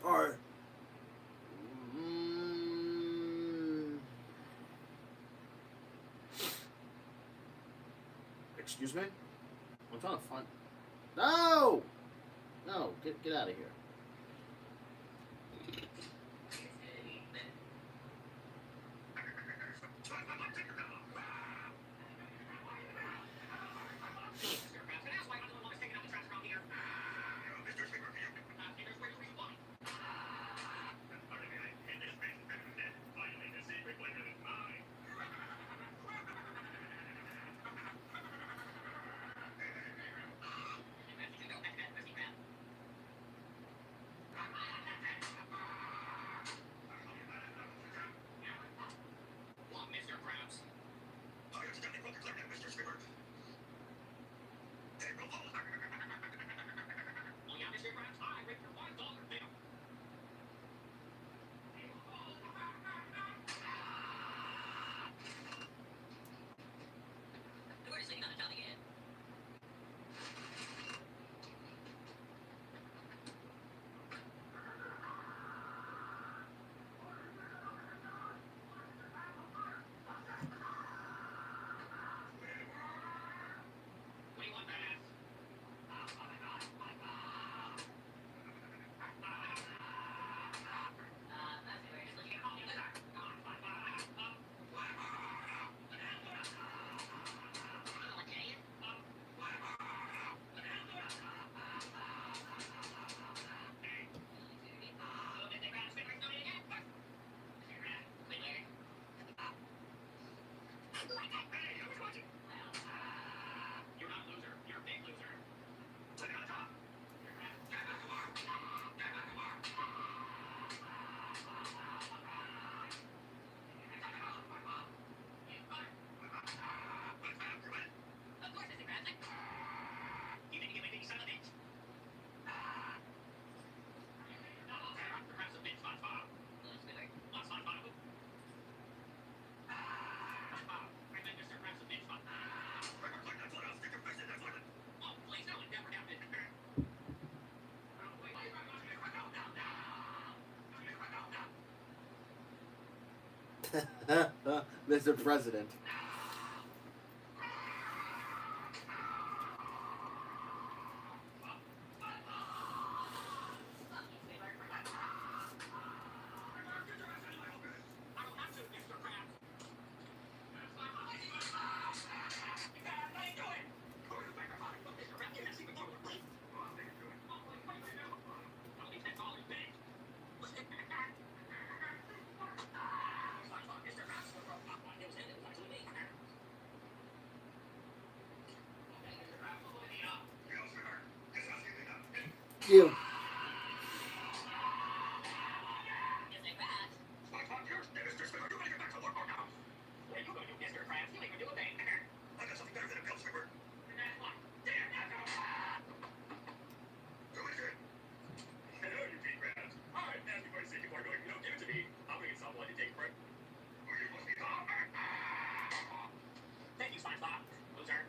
Alright. Excuse me? I'm trying to find. No! No, get out of here. You're not a loser. You're a big loser. You need to give me some of it. Perhaps a bit, SpongeBob. What's SpongeBob? SpongeBob, I think Mr. Krabs a bit, SpongeBob. Stick your face in that toilet. Oh, please, no, it never happened. Mr. President. You. Thank you, SpongeBob. Loser.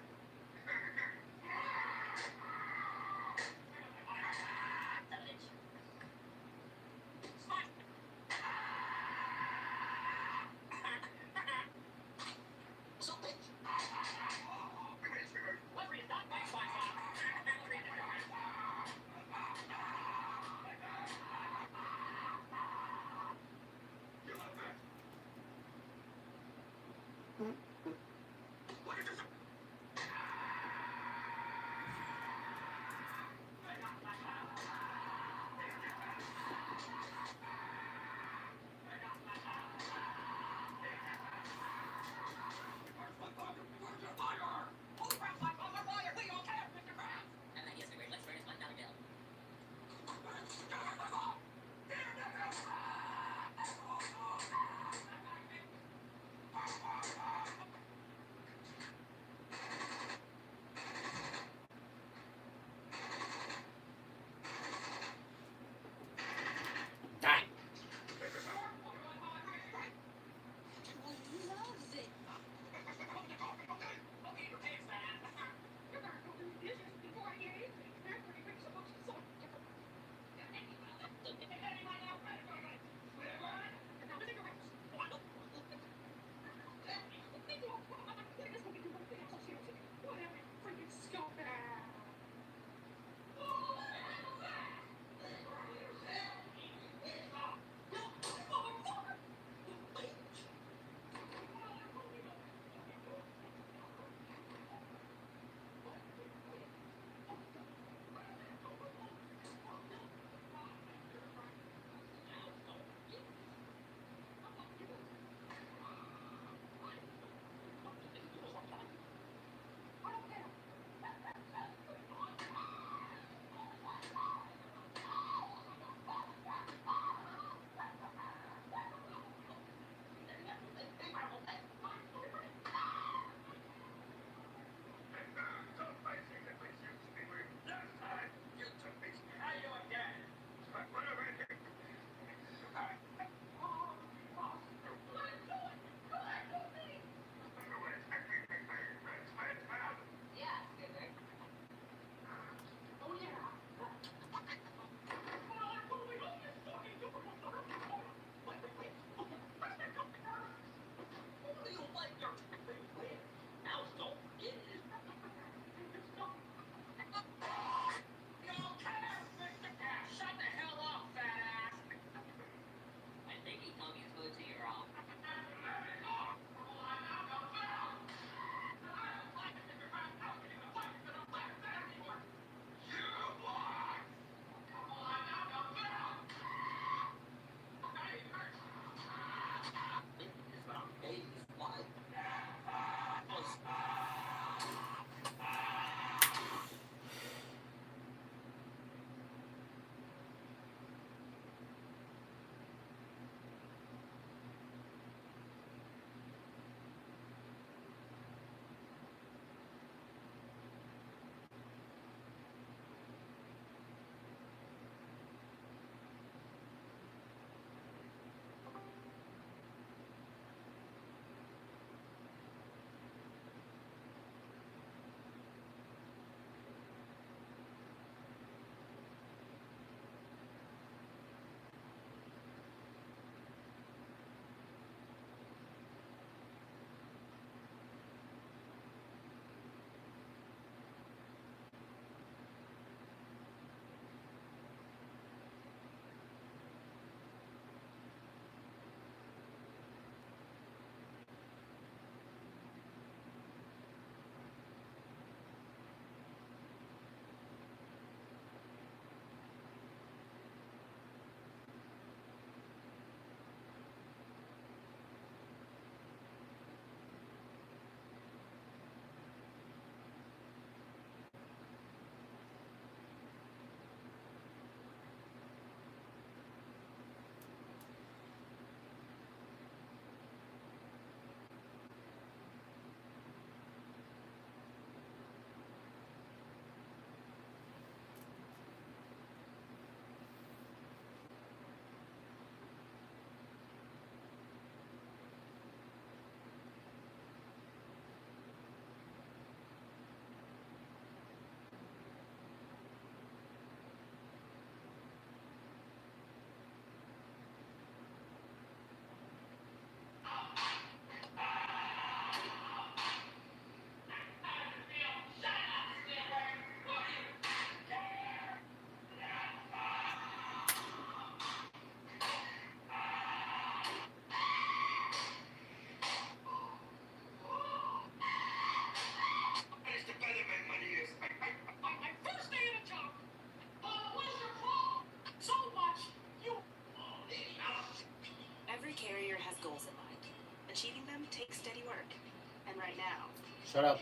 Shut up.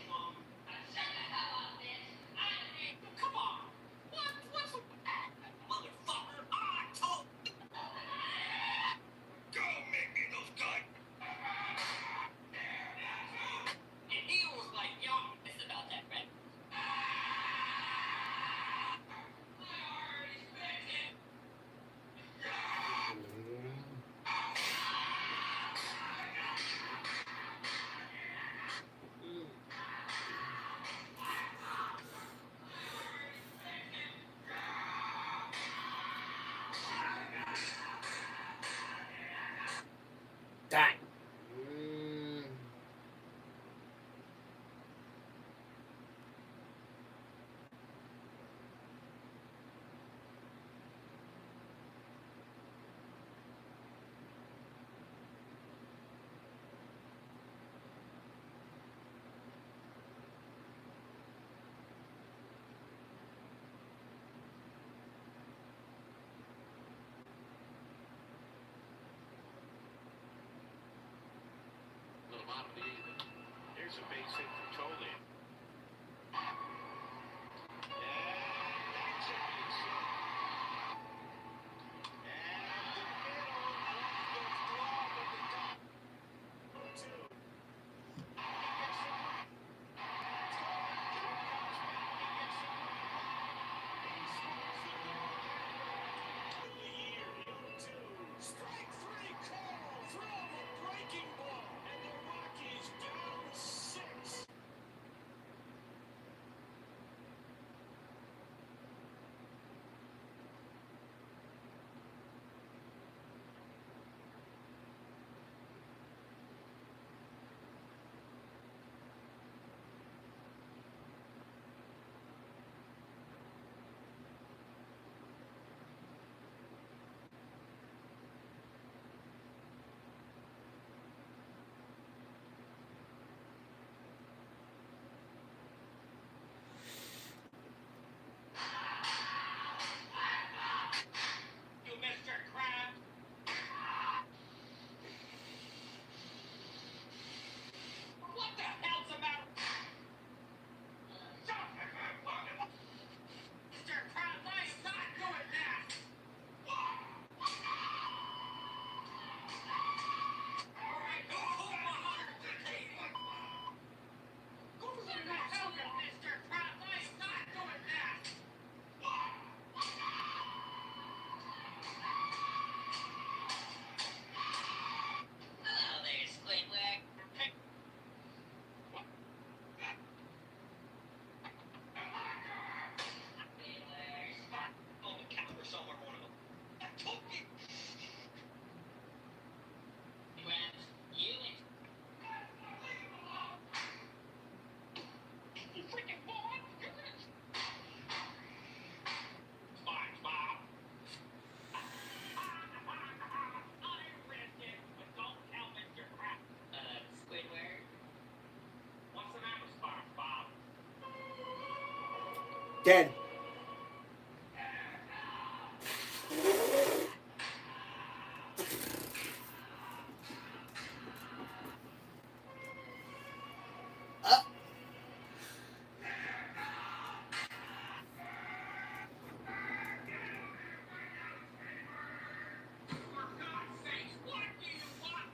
Come on. What's the motherfucker? I told. Go make me those guys. And he was like, yo, it's about that, right? Dang. Little bottom of the eighth. Here's a base hit from Tolley. Strike three call. Throw a breaking ball. And the Rockies down 6. You Mr. Krabs. What the hell's the matter? Mr. Krabs, I am not doing that. All right, go hold my hunter. Go to the helmet, Mr. Krabs. I am not doing that. Hello there, Squidward. Oh, the cat or somewhere, one of them. I told you. Krabs, you and you freaking boy. SpongeBob. I ripped it, but don't tell Mr. Krabs. Squidward. What's the matter, SpongeBob? Dead. For God's sakes, what do you want?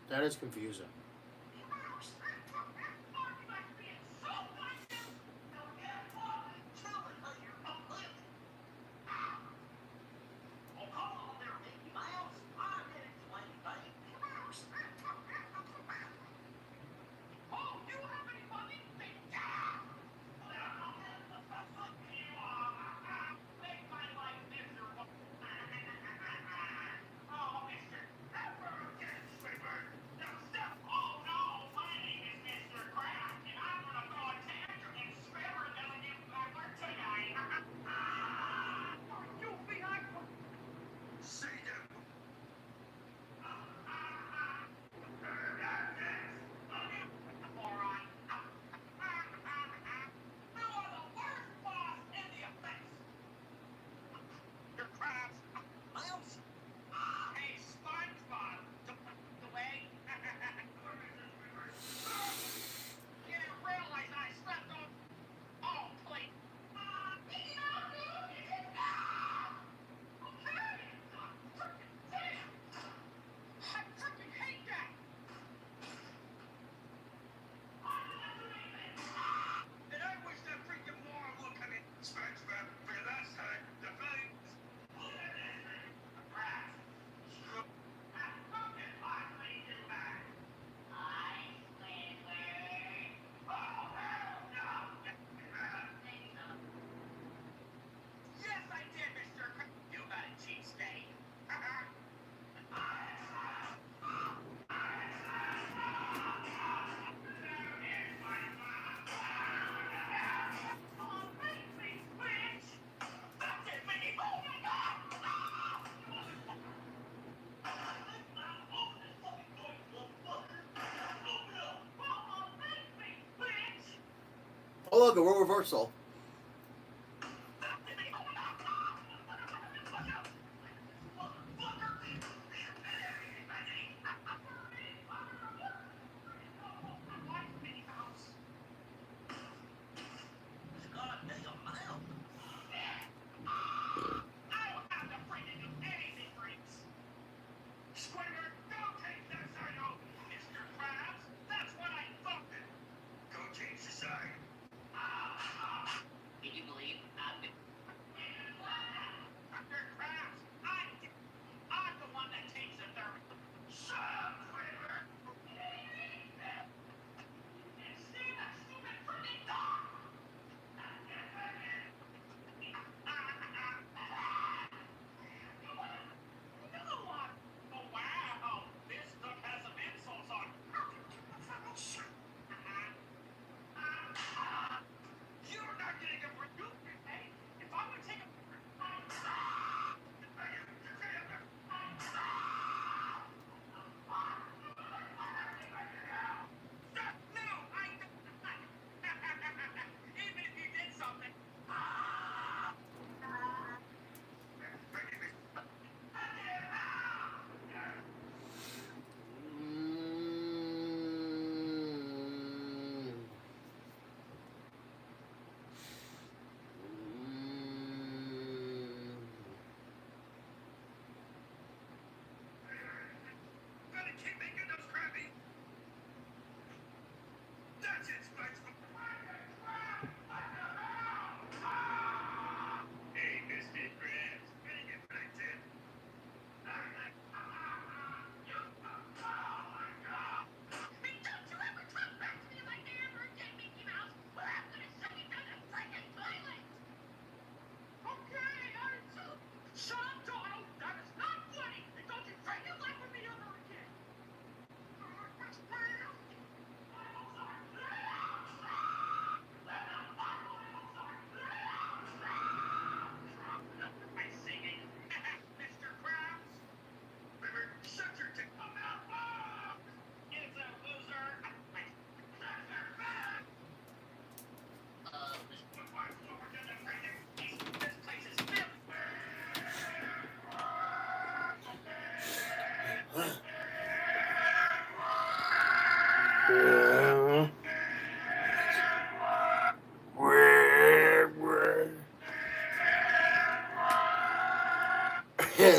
That is confusing. Oh, look, a role reversal.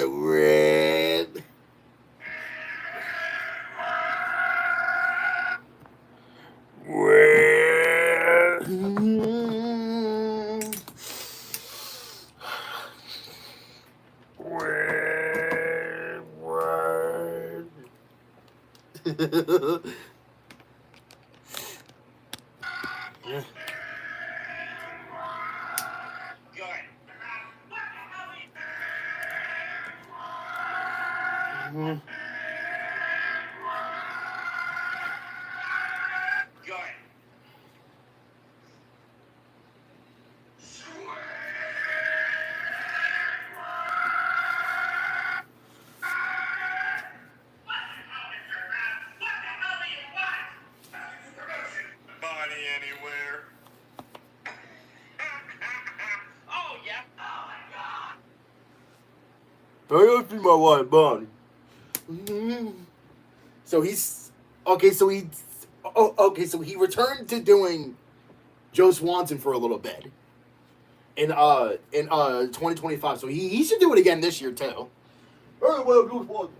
Red. Body anywhere. Oh, yeah. Oh, my God. Hurry up, my wife, Bonnie. So he's okay. So he, okay. So he returned to doing Joe Swanson for a little bit in 2025. So he should do it again this year too. Hey, well, Joe Swanson.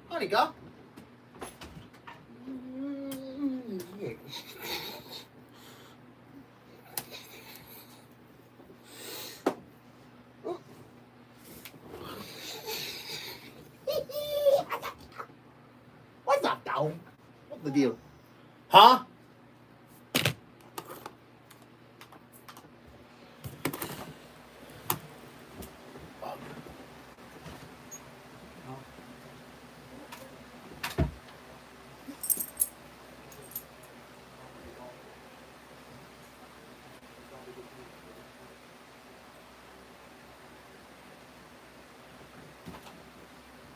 Honey, go. What's up, dog? What's the deal? Huh?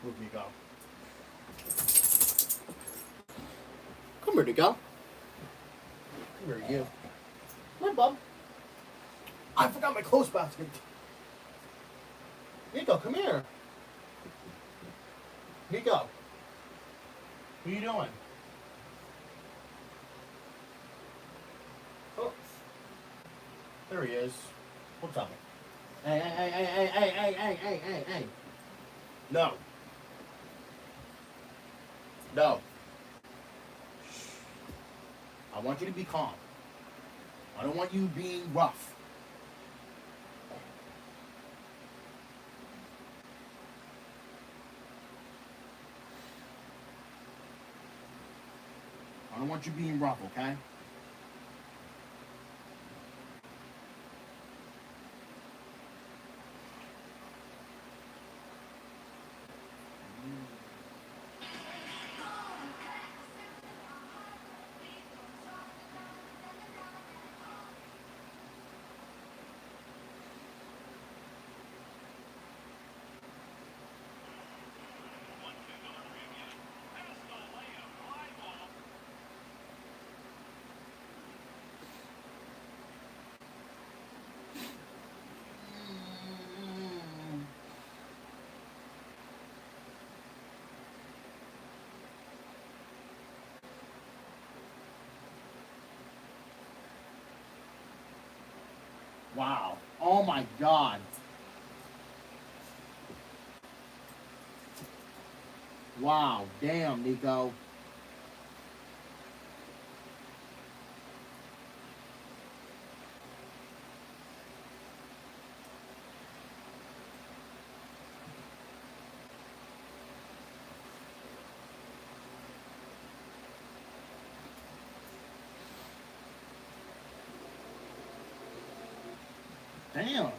Where'd he go? Come here, Nico. Come here, you. Come on, bub. I forgot my clothes basket. Nico, come here. Nico. What are you doing? Oh. There he is. What's up? Hey. No. No. I want you to be calm. I don't want you being rough. I don't want you being rough, okay? Wow. Oh my God. Wow. Damn, Nico. Damn.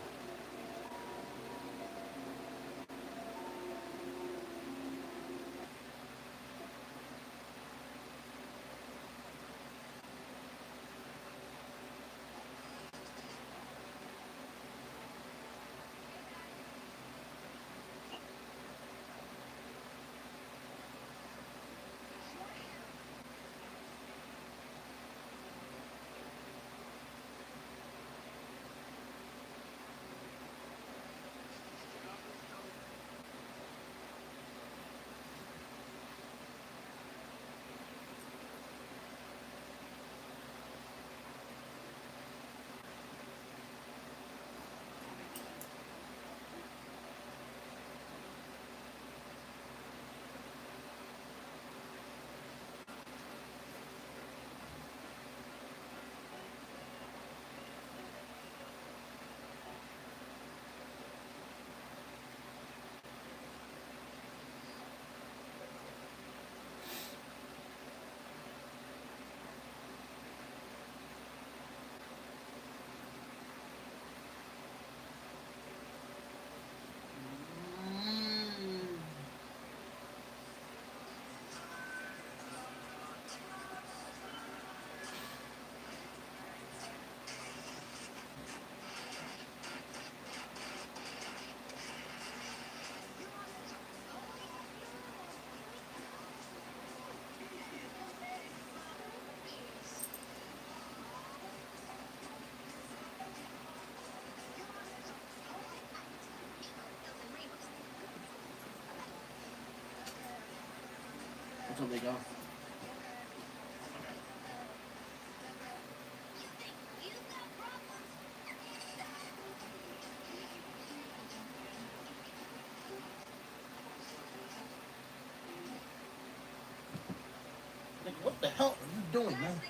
That's what they go. Like, what the hell are you doing, man?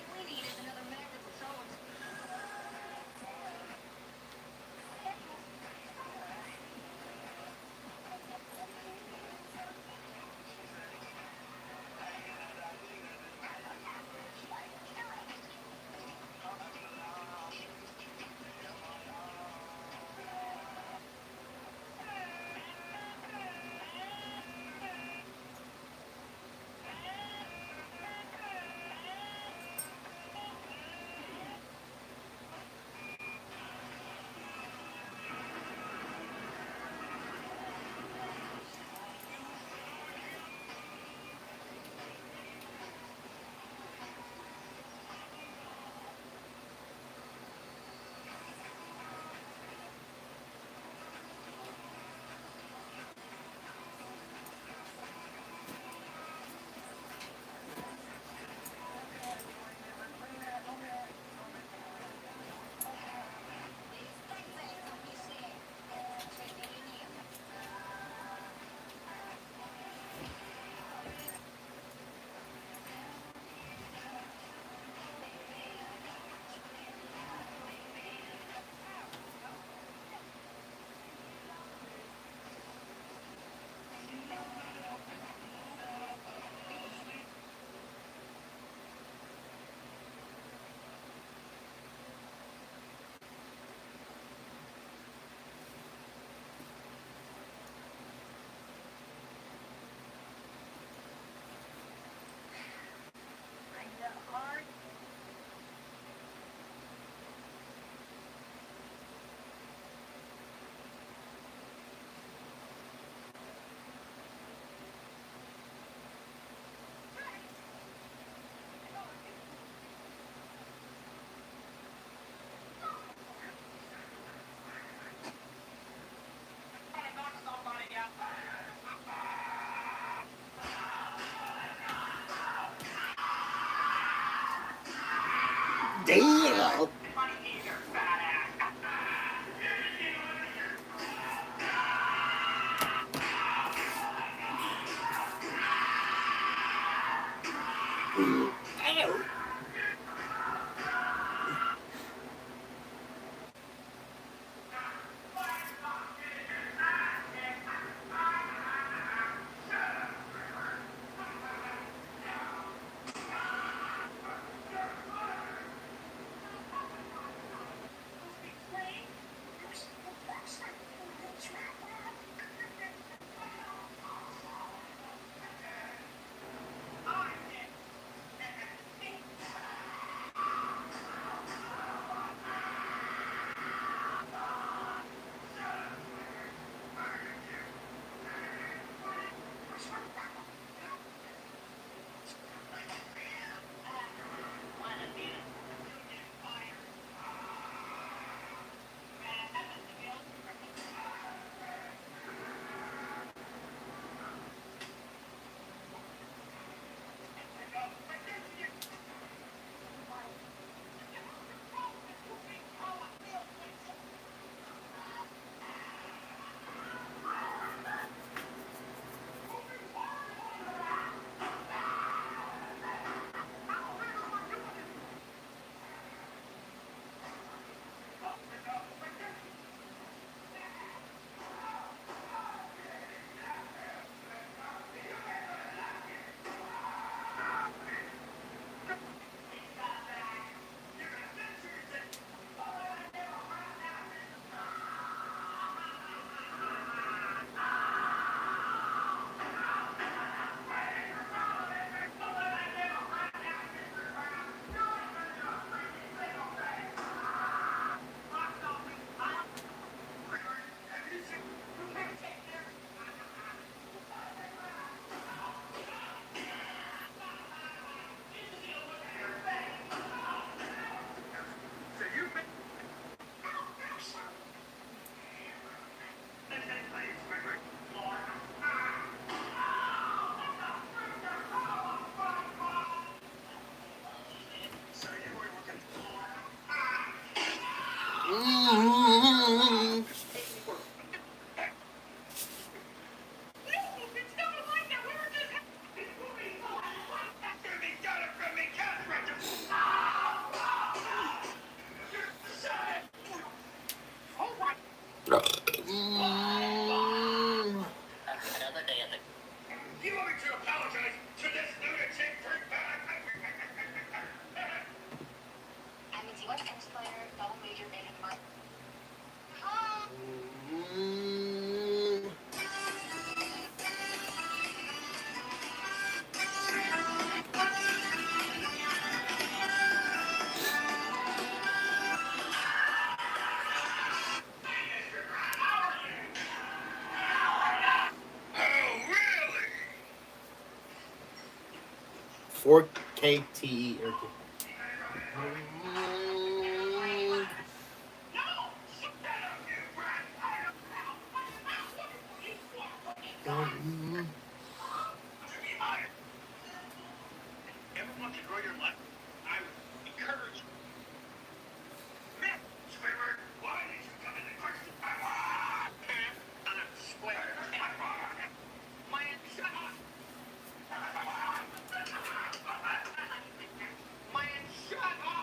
Damn! You want me to apologize to this lunatic freak bag? I mean, he was a tennis player, double major, made him money. For KTE. Ever want to grow your life? I would encourage you. Miss Squidward, why did you come in the question? On a square. Man, shut up! Man, shut up!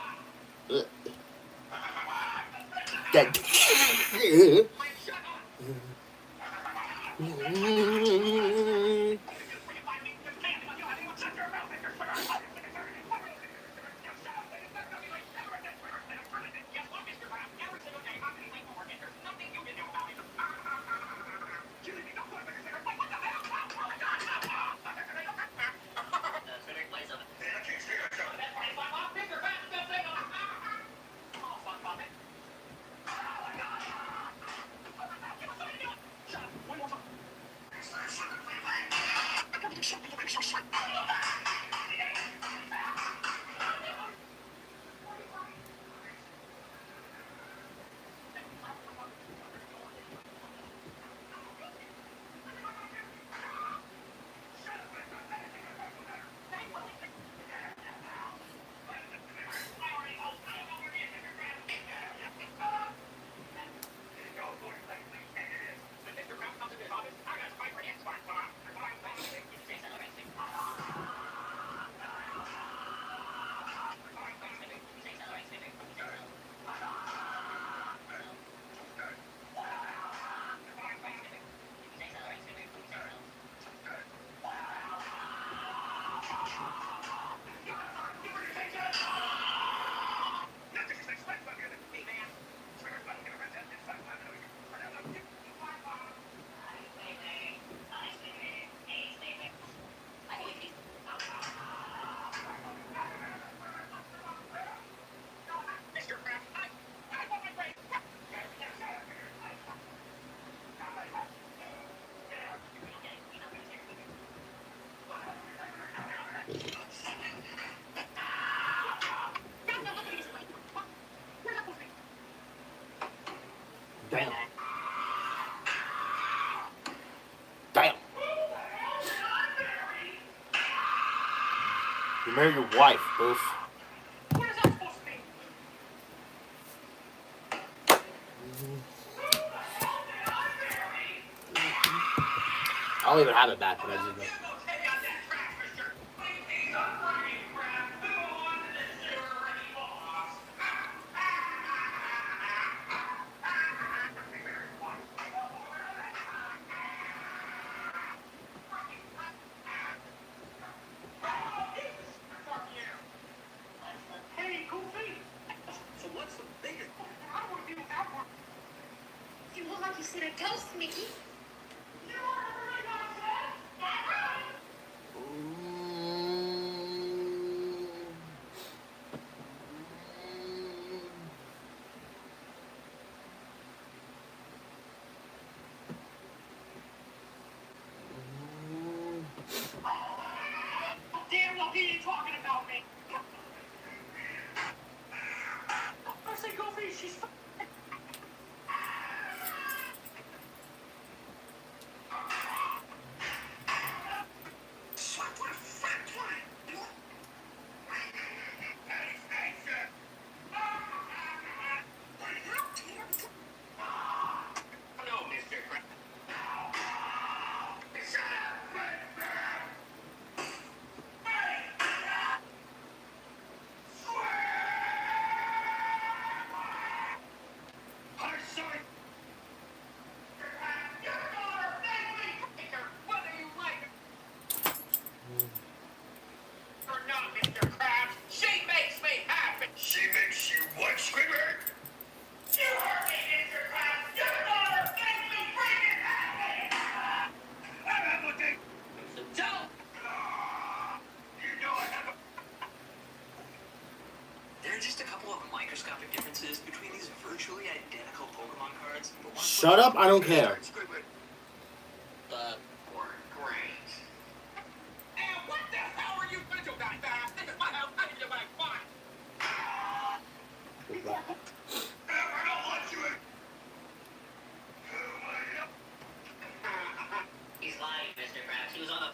Damn. Damn. You married your wife, Boof. I don't even have it back, but I just know. Hey, Goofy! So what's the biggest? I want to do that one. You look like you sit a ghost, Mickey. Damn well he ain't talking about me. I say, Goofy, she's. Shut up, I don't care. What the hell are you gonna do about that? This is my house. I need to buy fine. I don't want you. He's lying, Mr. Krabs. He was on the.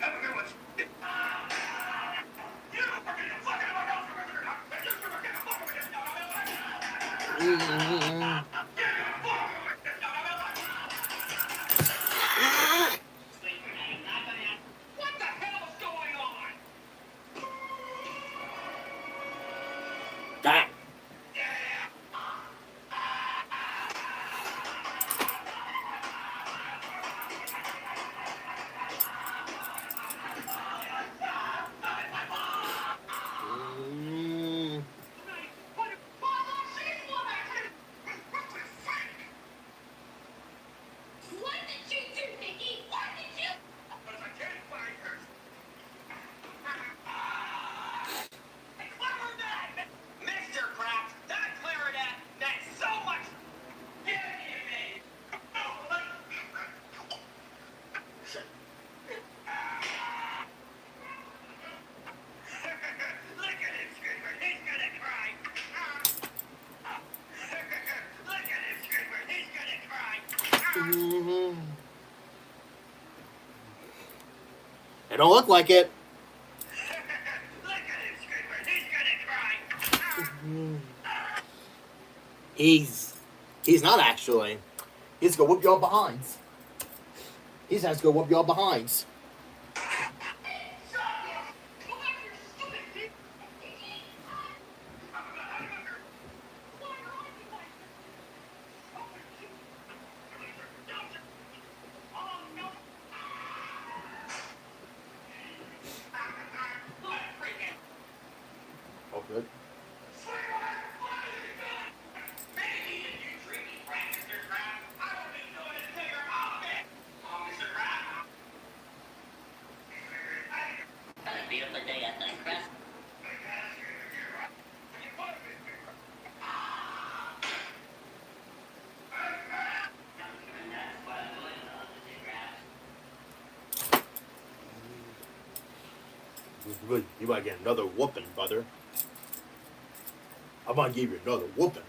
Have a good one. You fucking What the hell is going on? Damn. What did you do, Mickey? What did you? I can't find her. Clarinet! Mr. Krabs, that clarinet meant so much. Give it to me. Look at him, Screamer. He's gonna cry. Look at him, Screamer. He's gonna cry. It don't look like it. Look at him, Screamer. He's gonna cry. He's not actually. He's gonna whoop y'all behinds. He's has to go whoop y'all behinds. Oh, good. A beautiful day at the crest. You might get another whooping, brother. I'm gonna give you another whooping.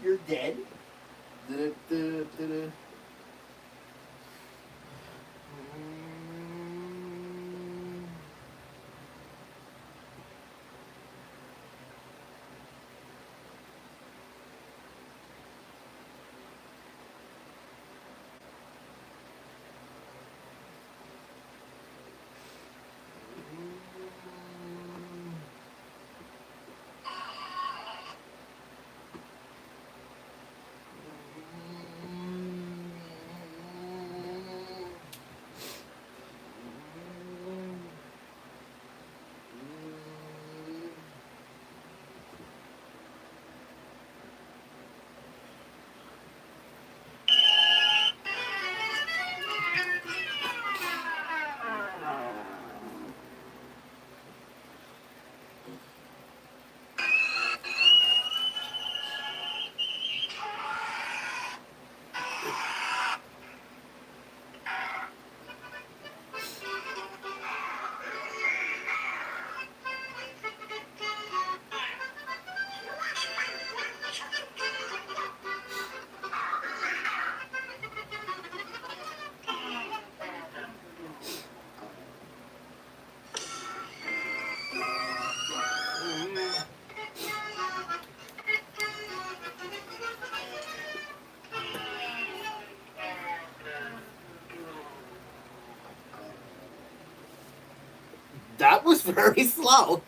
You're dead. Da-da-da-da-da. That was very slow.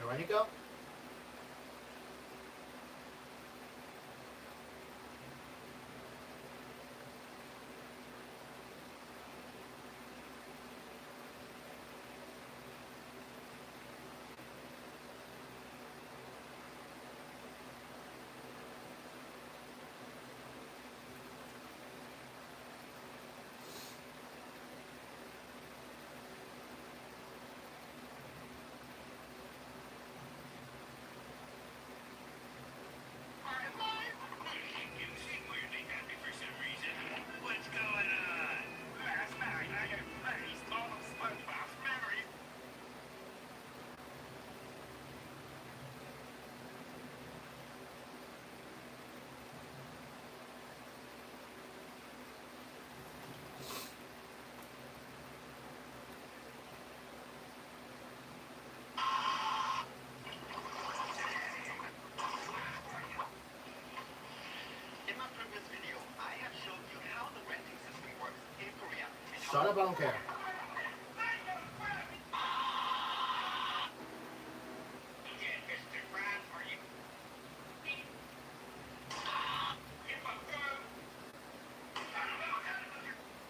Veronica? What's going on? Last night I erased all of SpongeBob's memories. In my previous video, I have shown you how the renting system works in Korea. Shut up, I don't care. Yeah, Mr. Krabs, are you?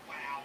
Wow.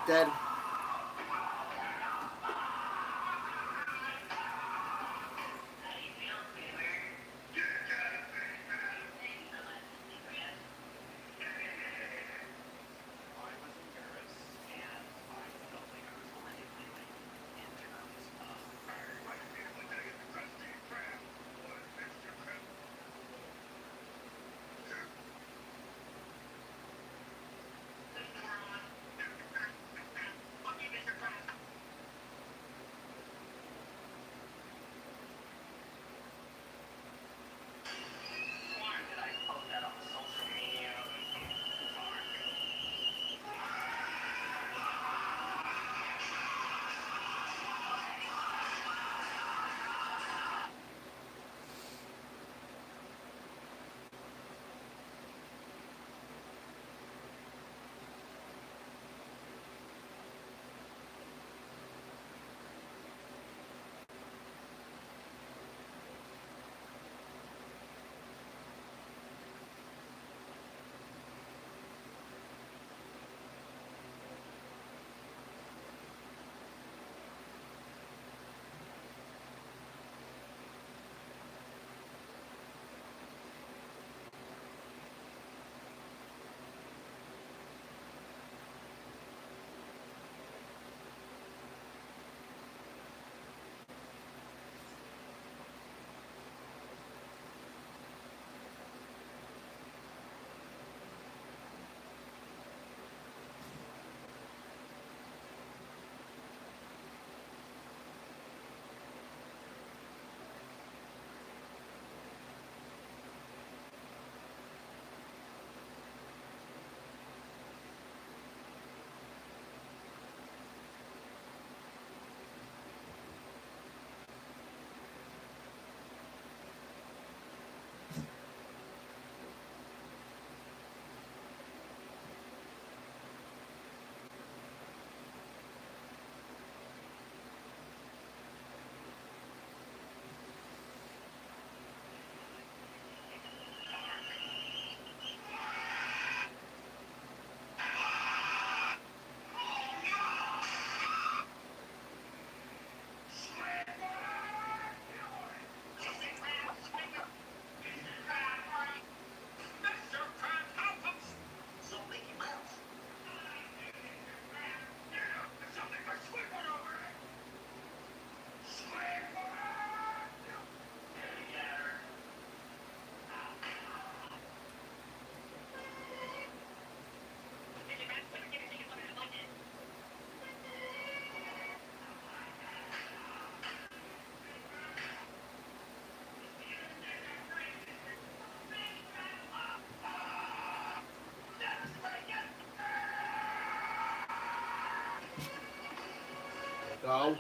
Dead. Go.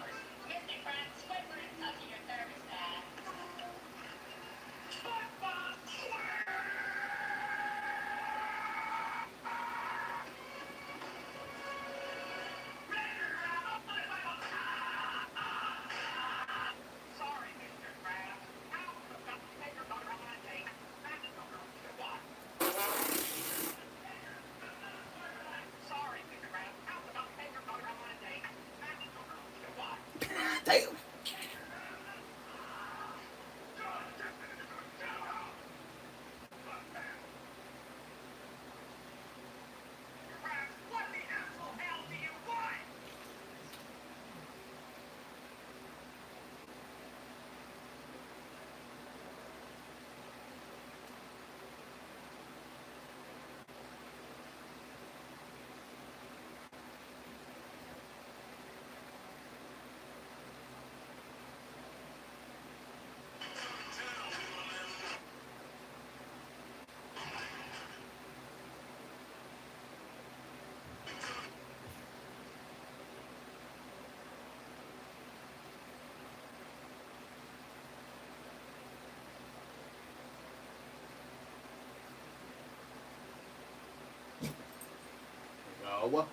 Damn. Go.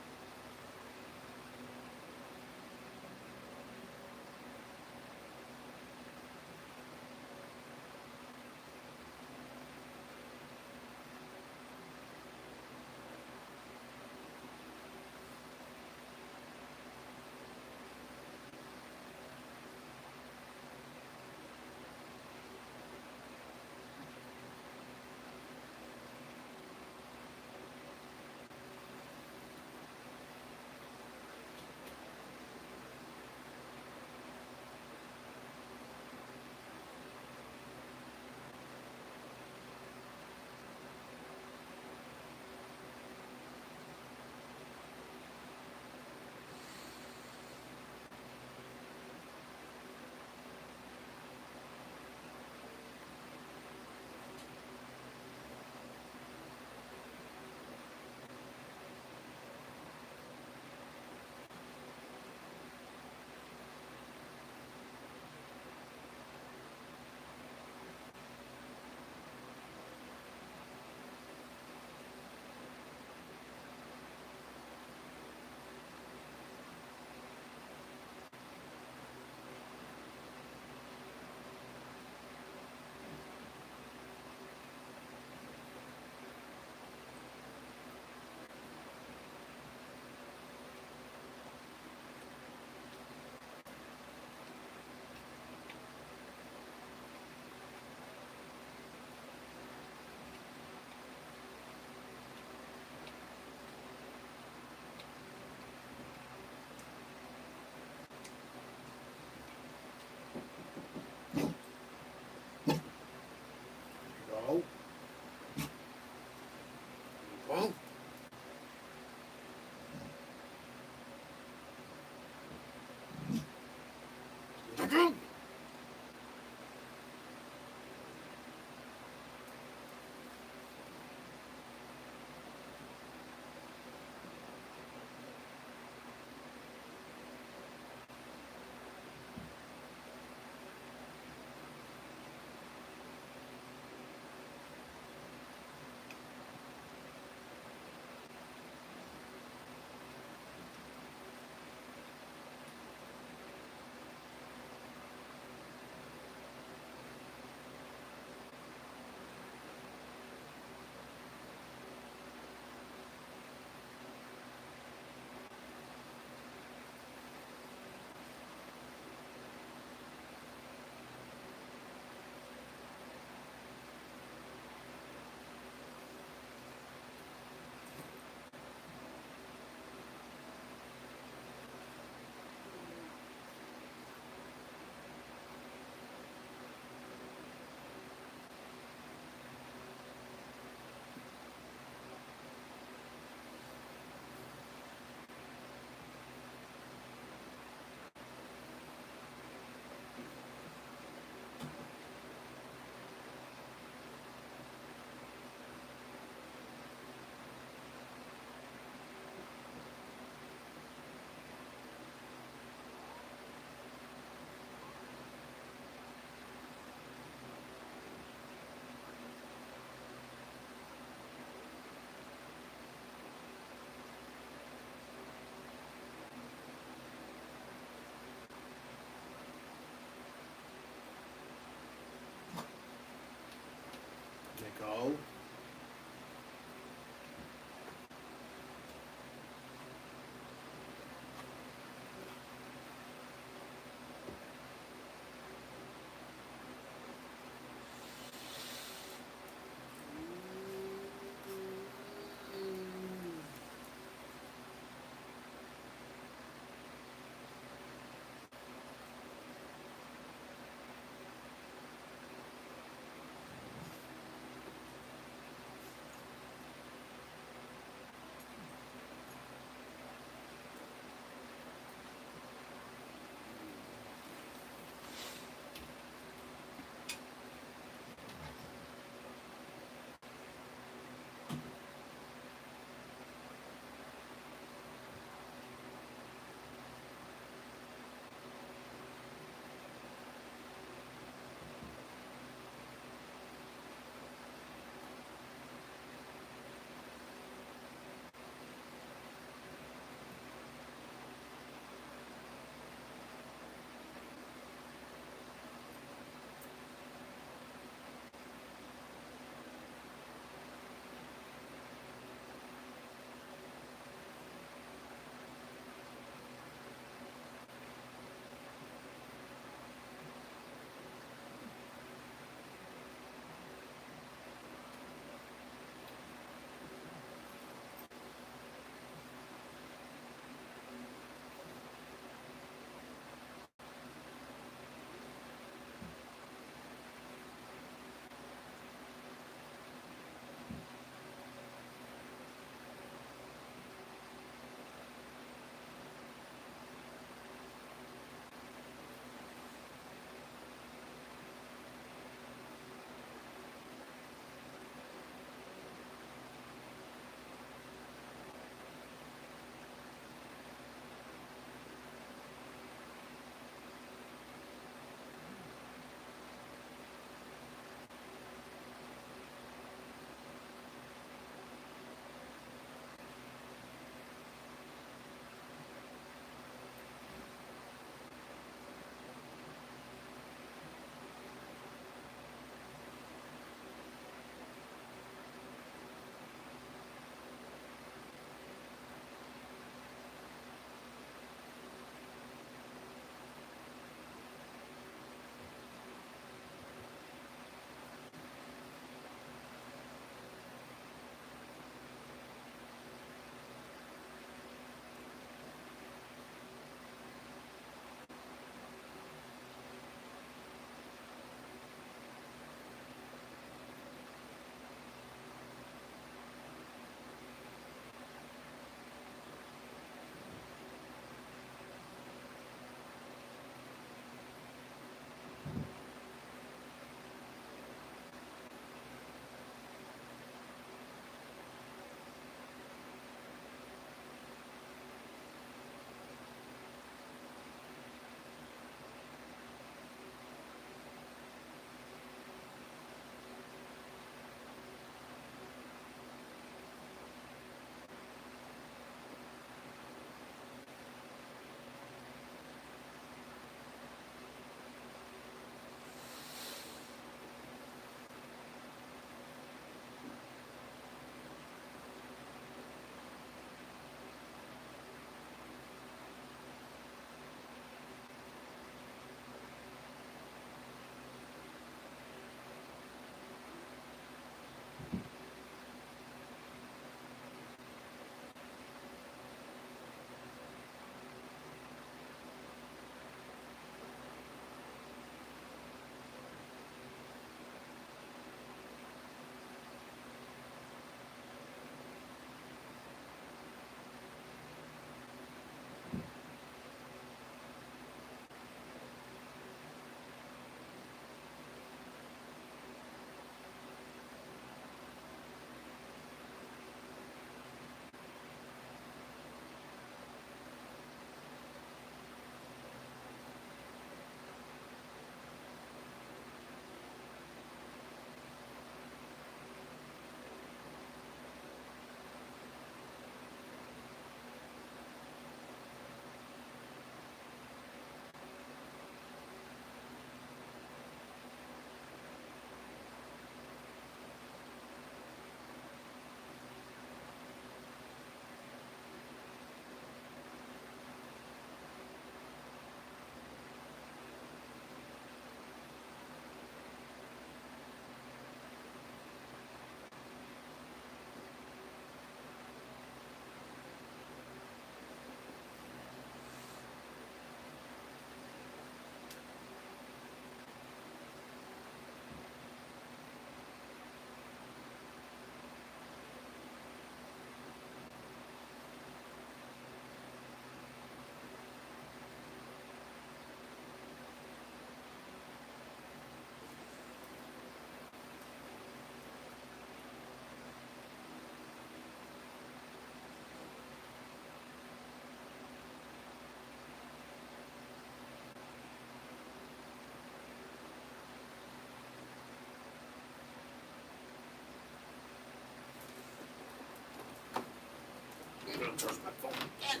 charge my phone again.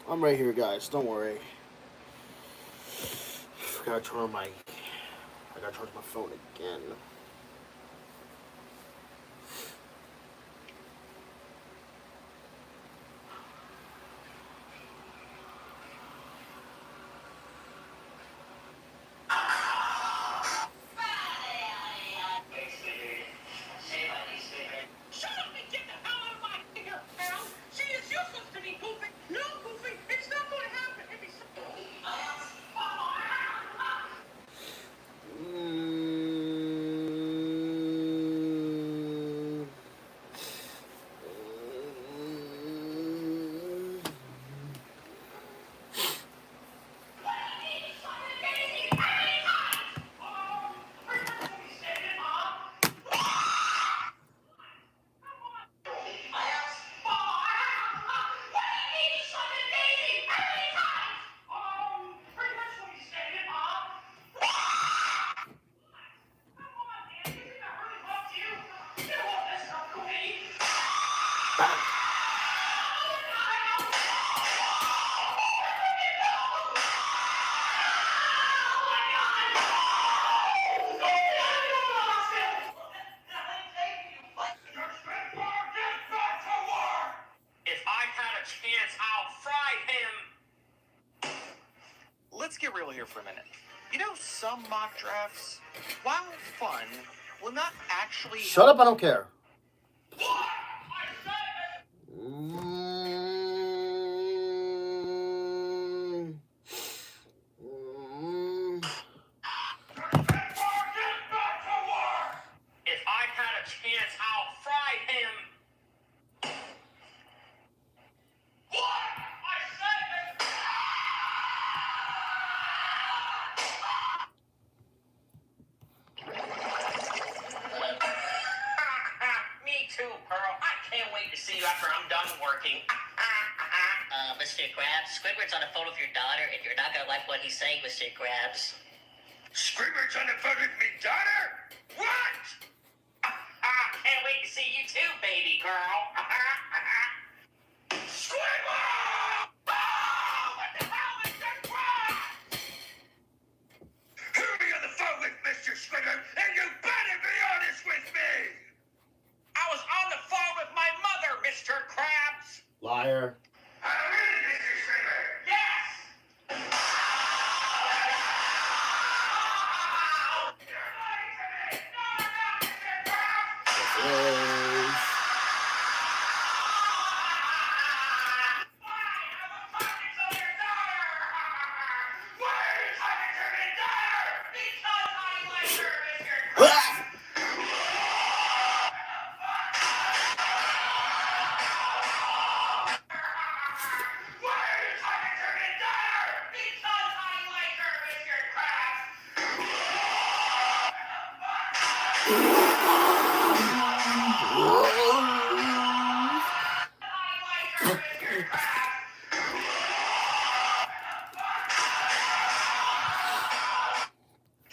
I'm right here, guys. Don't worry. I gotta charge my phone again. Shut up and get the hell out of my hair, pal! She is useless to me, Goofy! No, Goofy, it's not going to happen! If he's... If I had a chance, I'll fry him! Let's get real here for a minute. You know, some mock drafts, while fun, will not actually... Shut up, I don't care. If I had a chance, I'll fry him! What? I said it! Me too, Pearl. I can't wait to see you after I'm done working. Mr. Krabs, Squidward's on the phone with your daughter, and you're not gonna like what he's saying, Mr. Krabs. Squidward's on the phone with me, daughter? What? Can't wait to see you too, baby girl. Squidward! Oh, what the hell, Mr. Krabs? Who are you on the phone with, Mr. Squidward? And you better be honest with me! I was on the phone with my mother, Mr. Krabs. Liar. Mr. Squidward. Yes!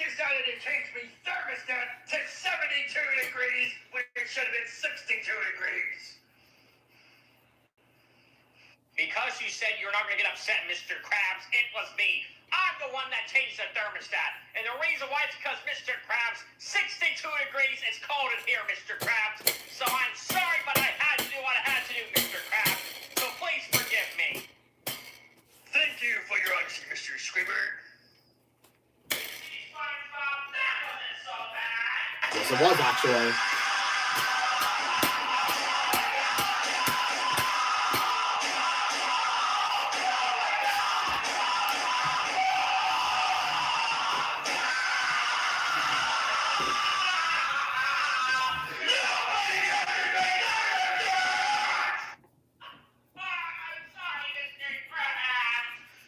Decided to change me thermostat to 72 degrees when it should have been 62 degrees. Because you said you're not going to get upset, Mr. Krabs, it was me. I'm the one that changed the thermostat. And the reason why is because, Mr. Krabs, 62 degrees is cold in here, Mr. Krabs. So I'm sorry, but I had to do what I had to do, Mr. Krabs. So please forgive me. Thank you for your honesty, Mr. Squidward. Yes, it was actually.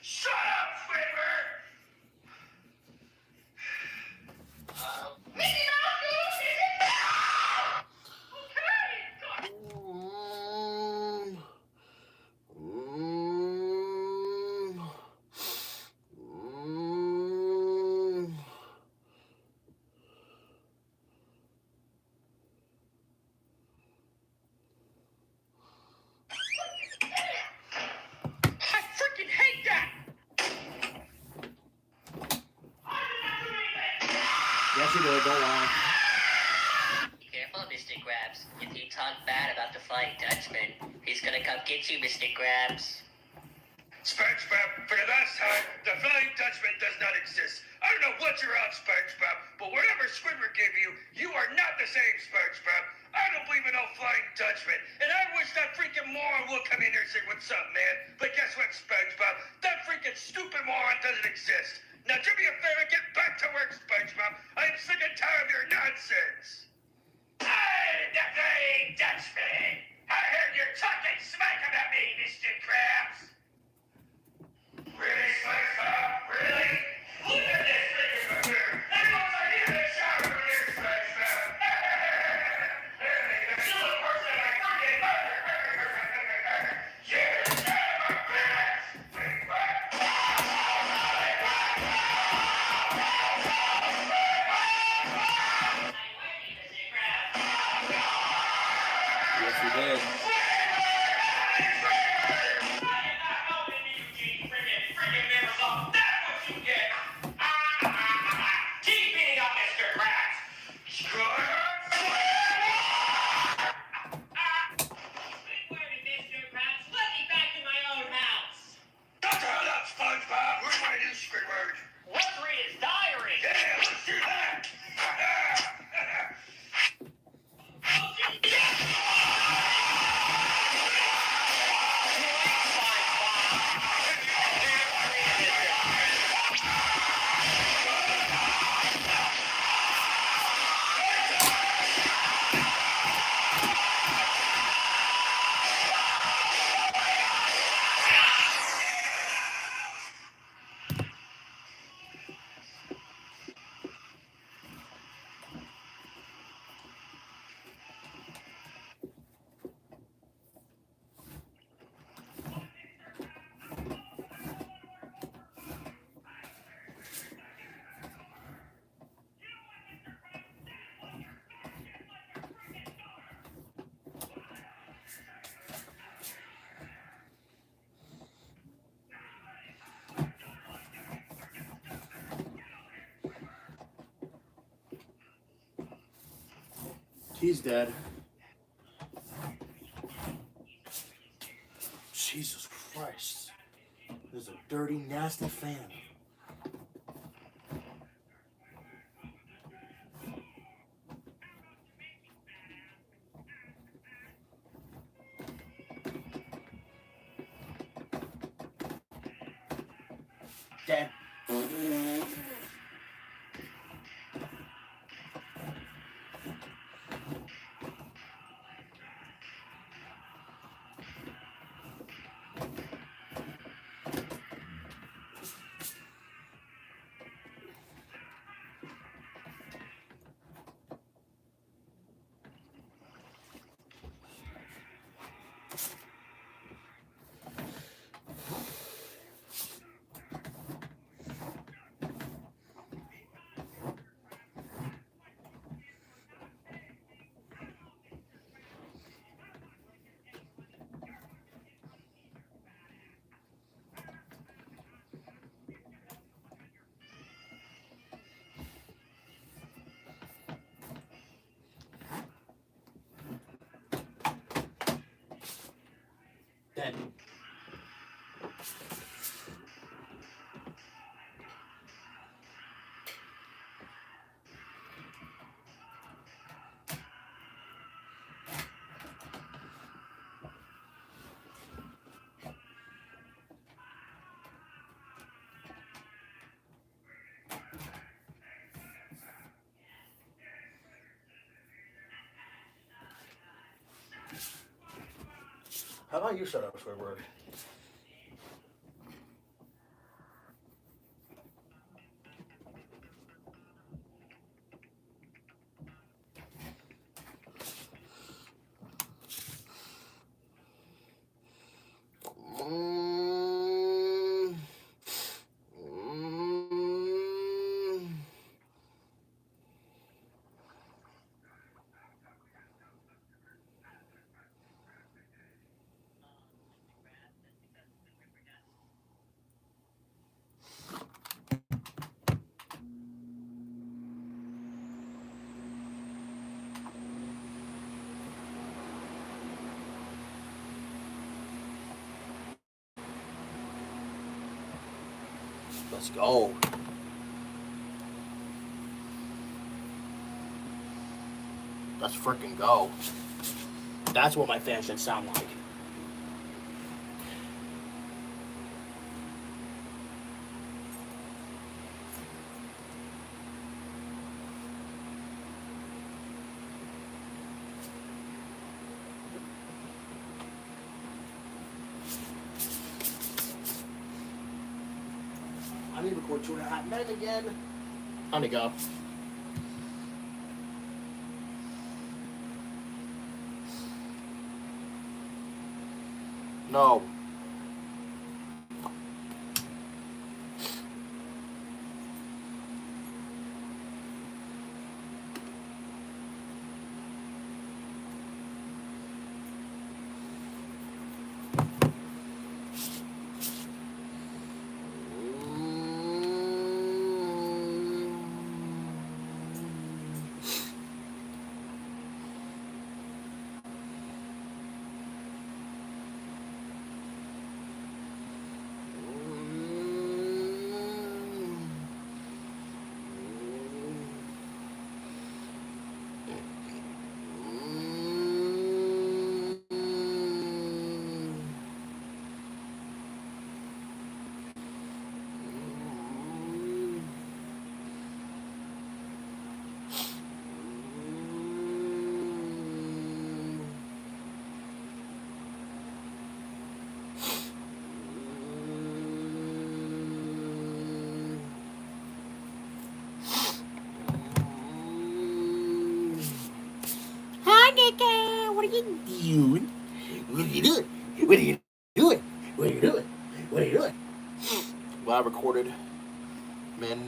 Shut up, Squidward! Mickey Mouse, actually did. Don't lie. Careful, Mr. Grabs. If you talk bad about the Flying Dutchman, he's gonna come get you, Mr. Grabs. SpongeBob, for the last time, the Flying Dutchman does not exist. I don't know what you're on, SpongeBob, but whatever Squidward gave you, you are not the same, SpongeBob. I don't believe in no Flying Dutchman, and I wish that freaking moron would come in here and say, what's up, man? But guess what, SpongeBob? That freaking stupid moron doesn't exist. Now do me a favor, get back to work, SpongeBob. I'm sick and tired of your nonsense. Hey, the Flying Dutchman! I heard you're talking smack about me, Mr. Krabs. Really, SpongeBob? Really? Look at this freaking picture! That looks like you in the shower over there, SpongeBob! The silly person I freaking murdered! You're the son of a bitch! Yes, he did. Keep beating up Mr. Krabs! Let me back in my own house. Shut the hell up, SpongeBob! What do you want to do, Squidward? Let's read his diary. Yeah, let's do that! He's dead. Jesus Christ. There's a dirty, nasty fan. Dead. Dead. How about you shut up, Squidward? Let's go. Let's freaking go. That's what my fans should sound like. I need to record 2.5 minutes again. Time to go. No. What are you doing? What are you doing? What are you doing? What are you doing? What are you doing? Well, I recorded men.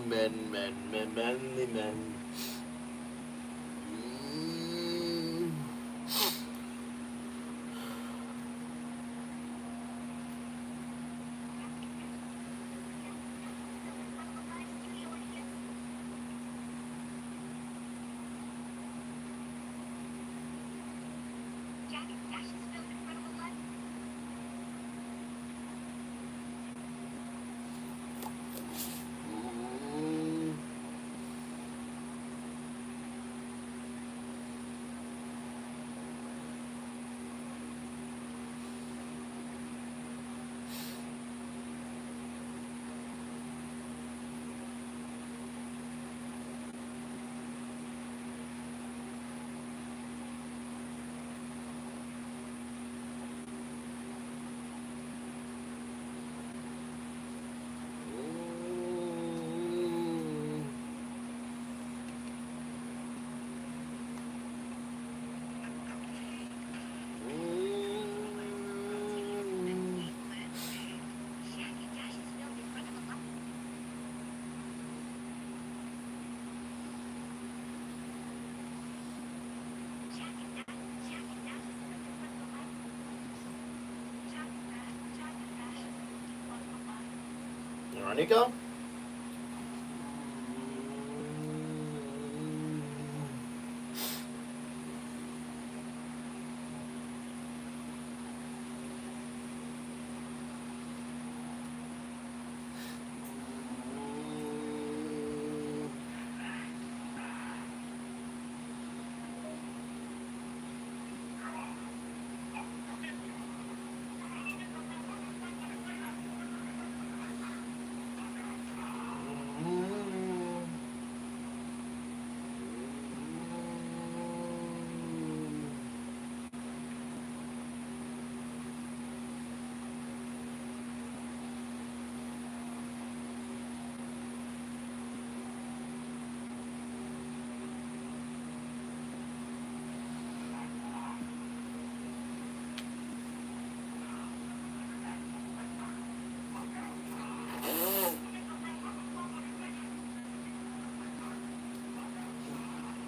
You ready to go?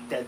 That.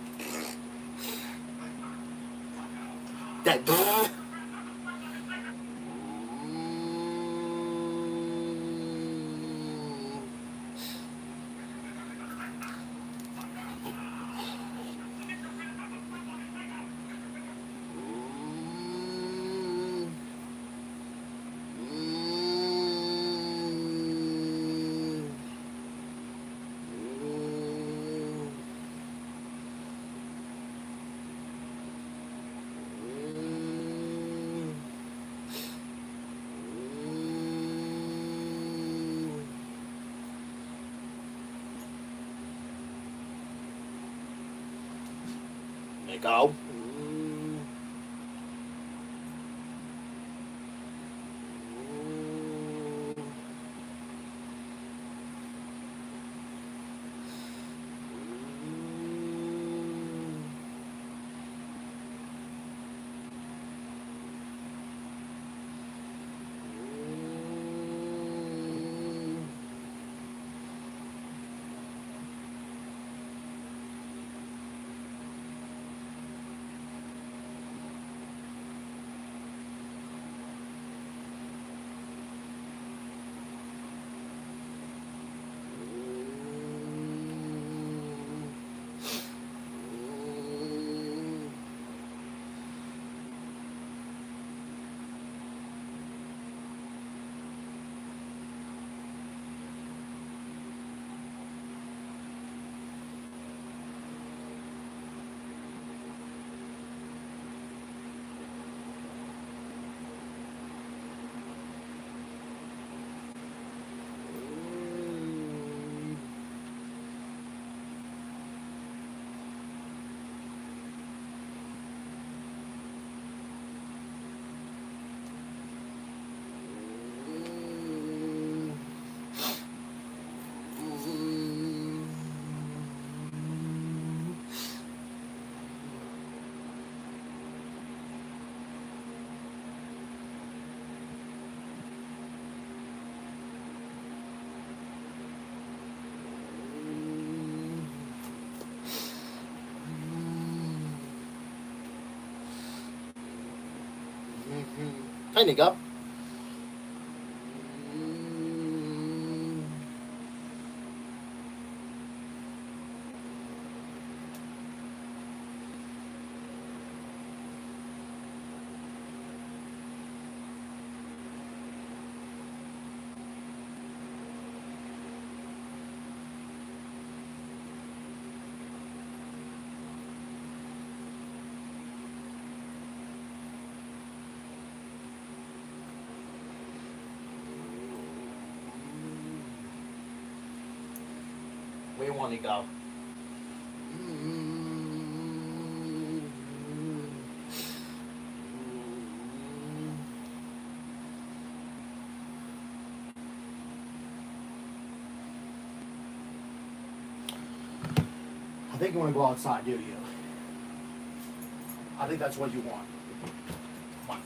you go. Hi, Nico. Where you want to go? I think you want to go outside, do you? I think that's what you want. Come on.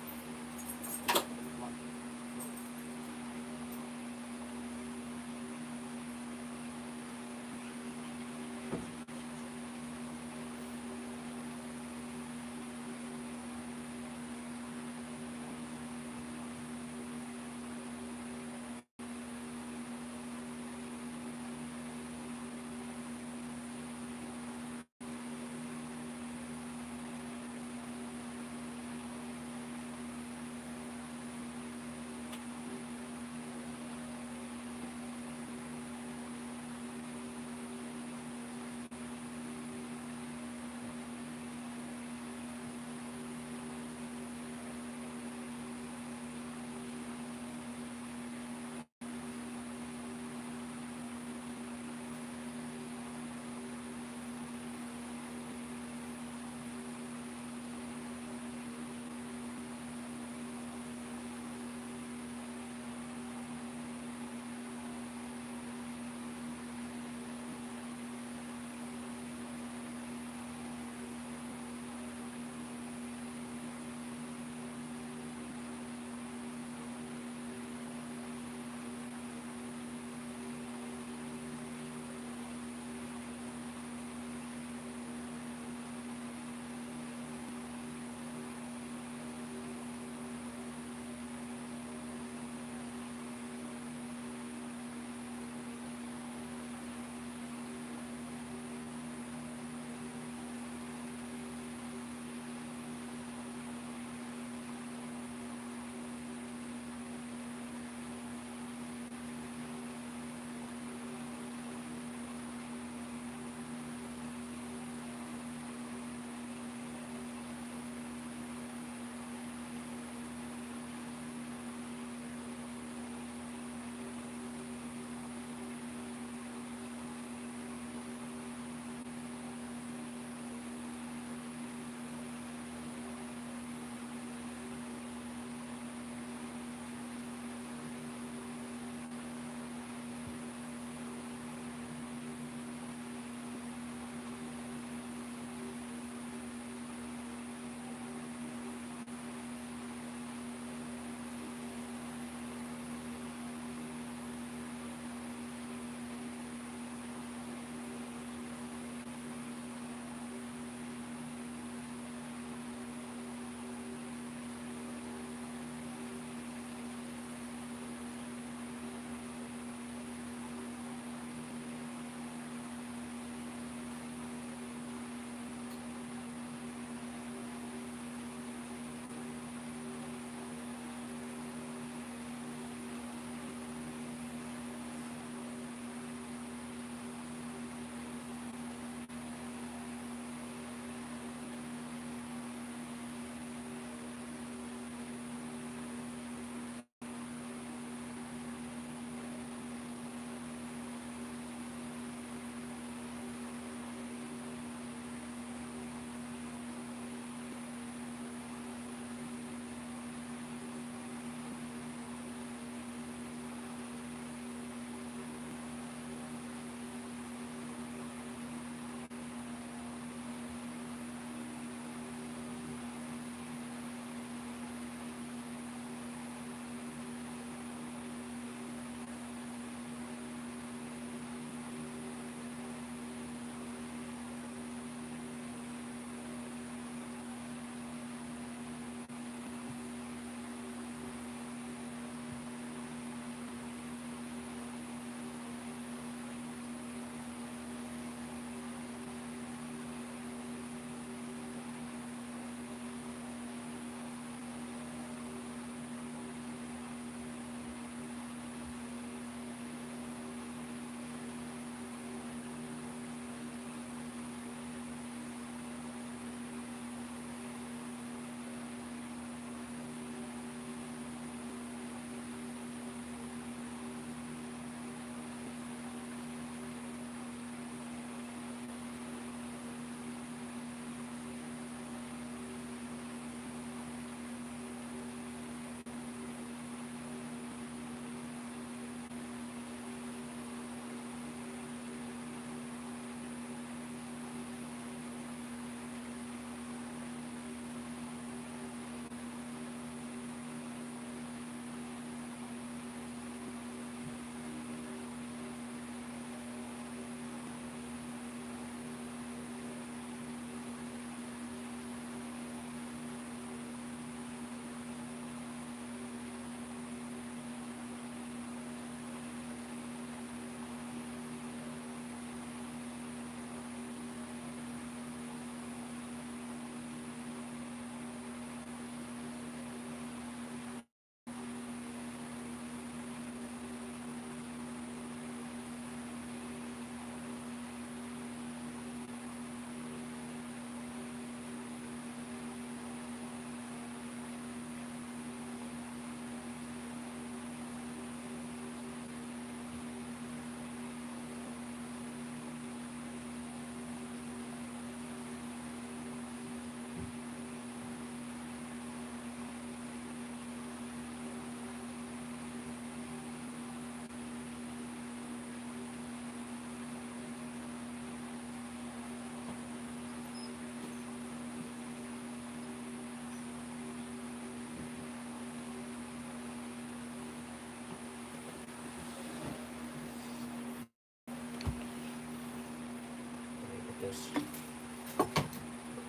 this. I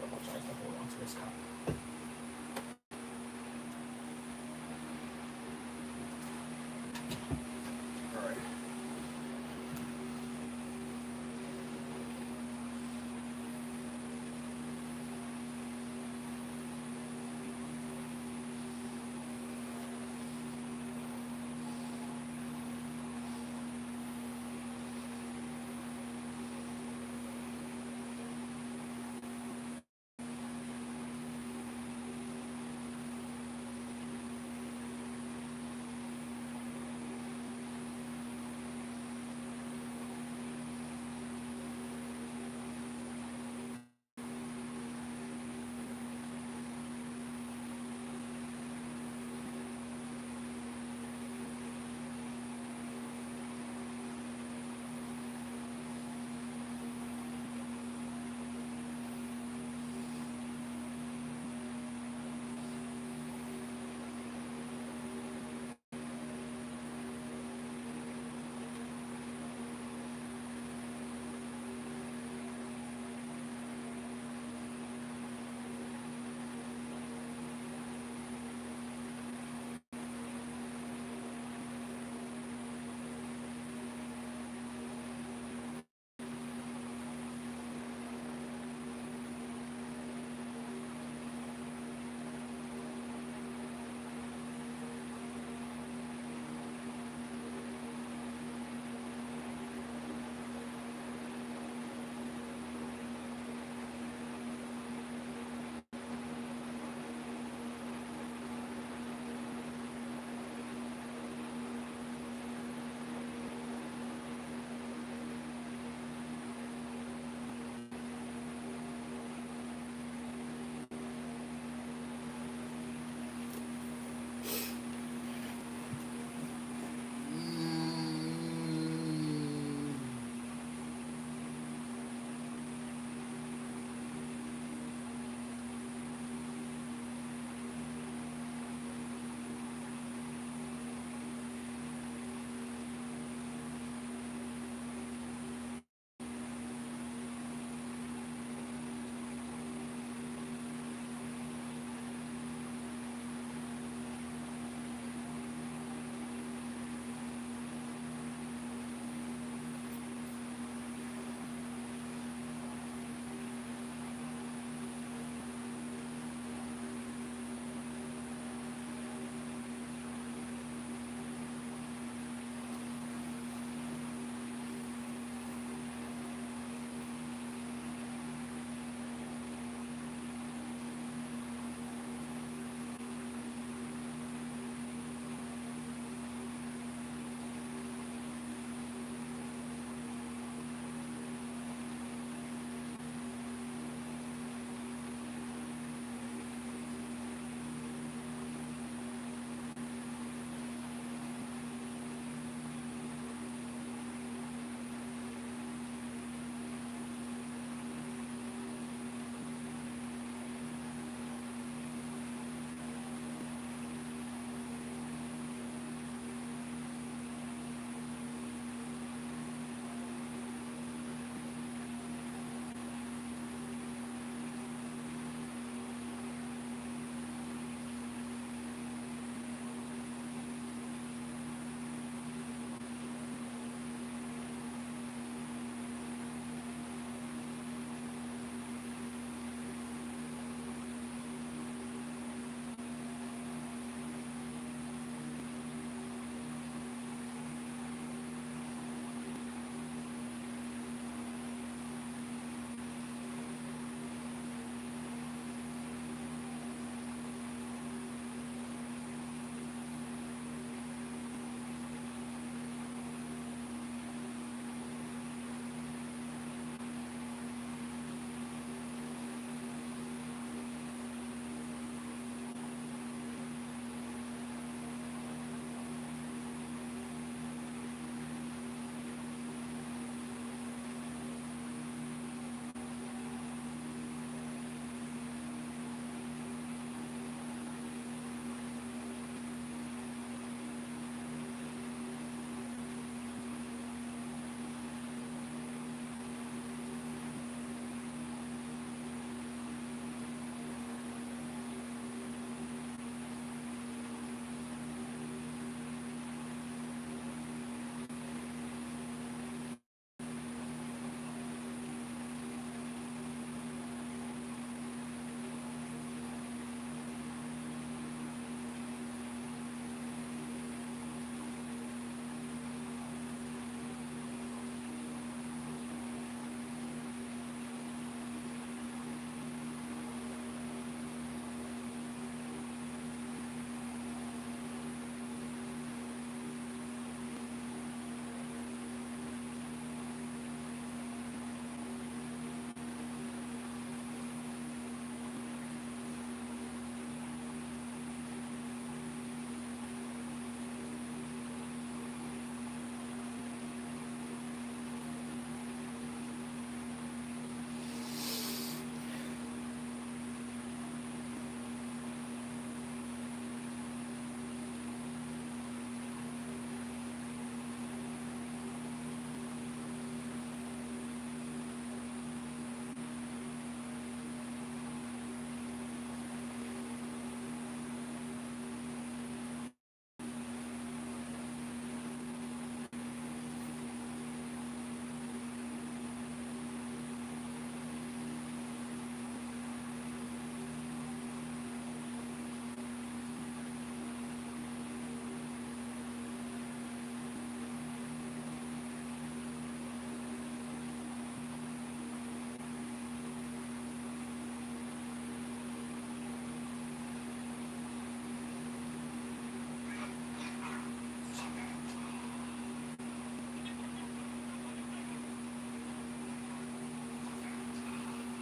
apologize to hold on to this cup. All right.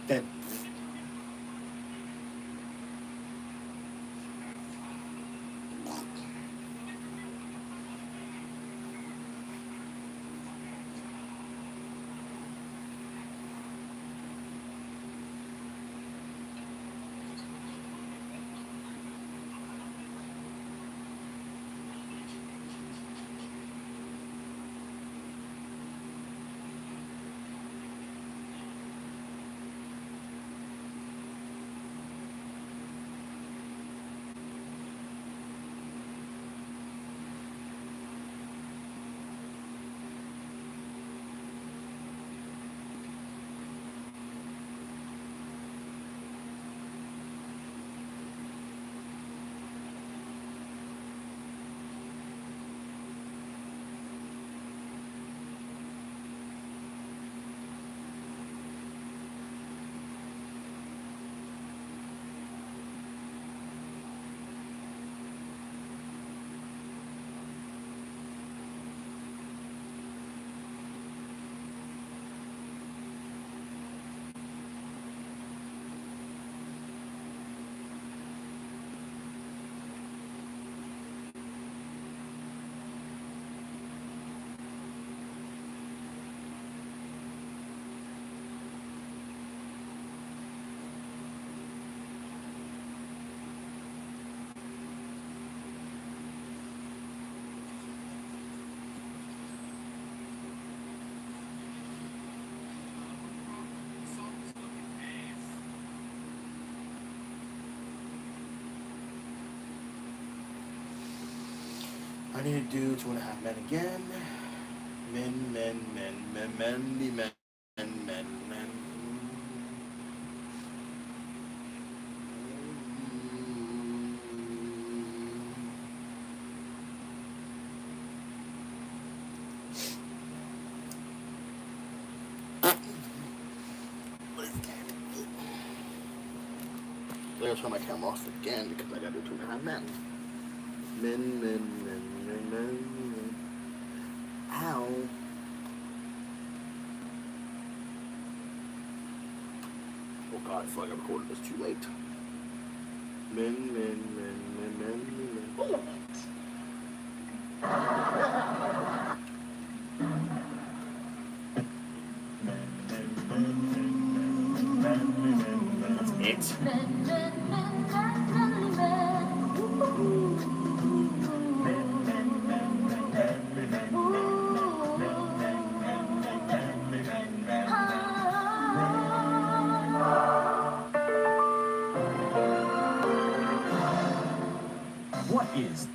Then. I need to do 2.5 men again. Men. I gotta turn my camera off again because I gotta do 2.5 men. Men. Ow. Oh god, I feel like I recorded this too late. Men. That's it. What is?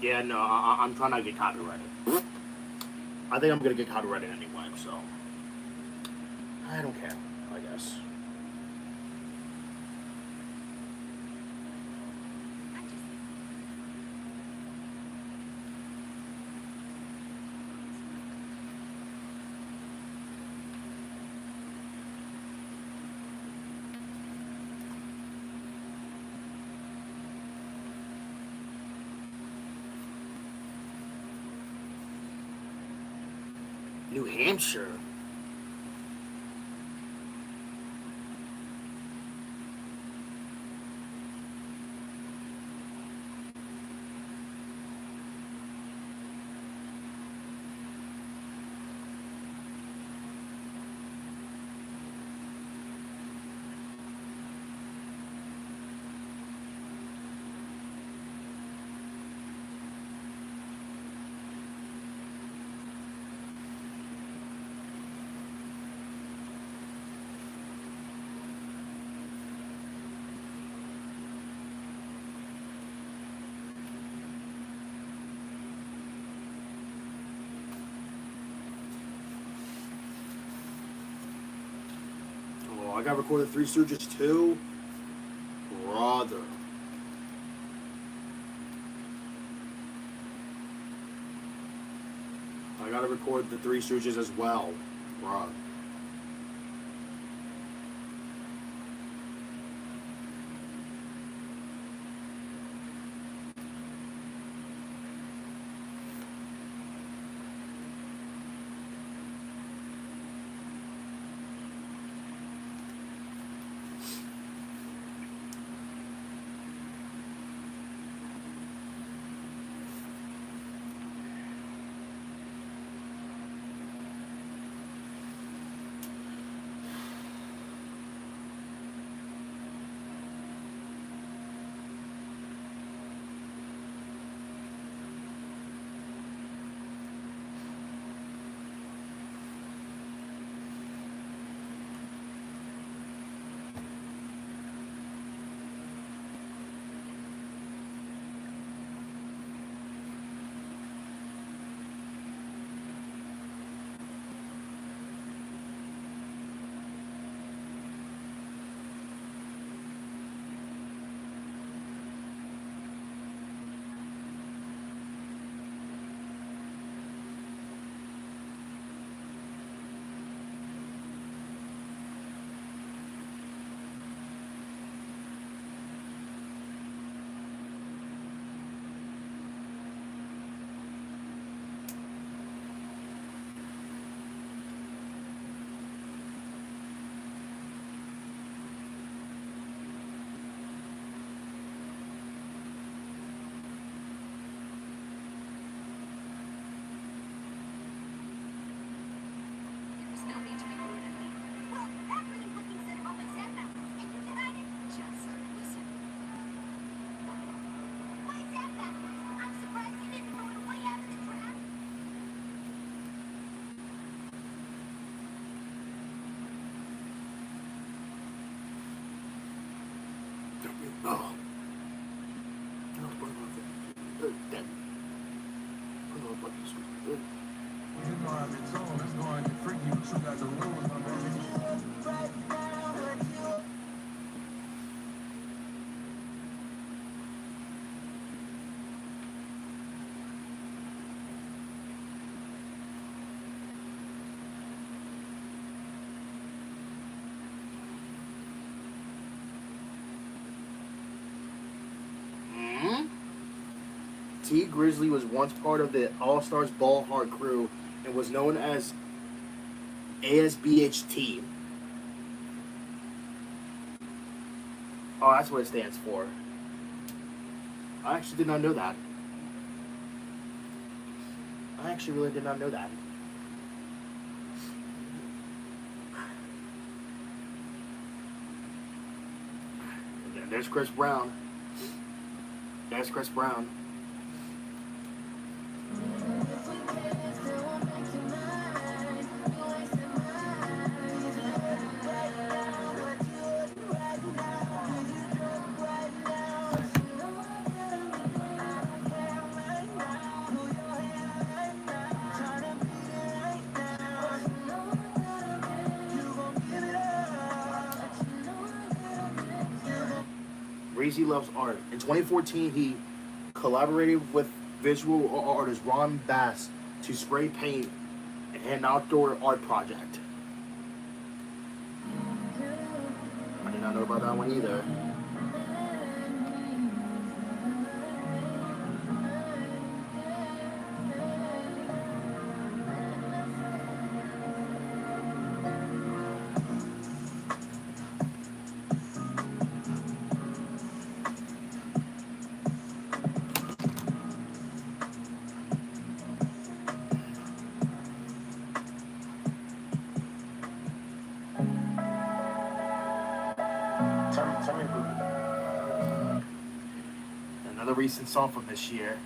Yeah, no, I'm trying not to get copyrighted. I think I'm gonna get copyrighted anyway, so I don't care, I guess. New Hampshire. Oh, I got recorded Three Stooges too? Brother. I gotta record the Three Stooges as well, bruh. Oh. T. Grizzly was once part of the All-Stars Ball Hard crew and was known as ASBHT. Oh, that's what it stands for. I actually did not know that. I actually really did not know that. And there's Chris Brown. There's Chris Brown. Breezy loves art. In 2014, he collaborated with visual artist Ron Bass to spray paint an outdoor art project. I did not know about that one either. Another recent song from this year.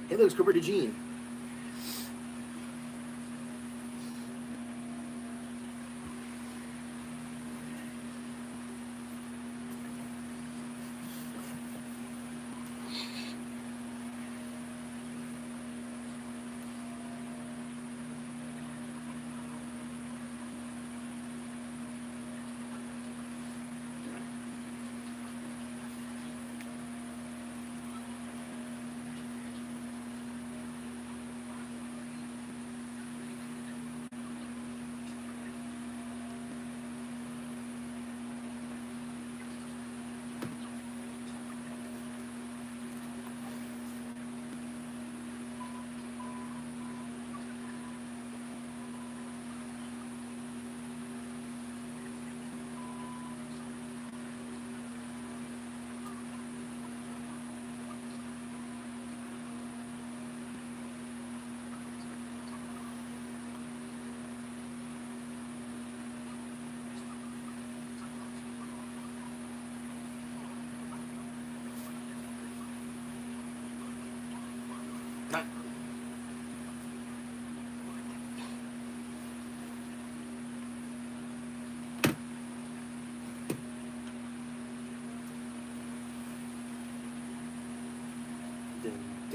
Hey, look, it's Cooper DeJean.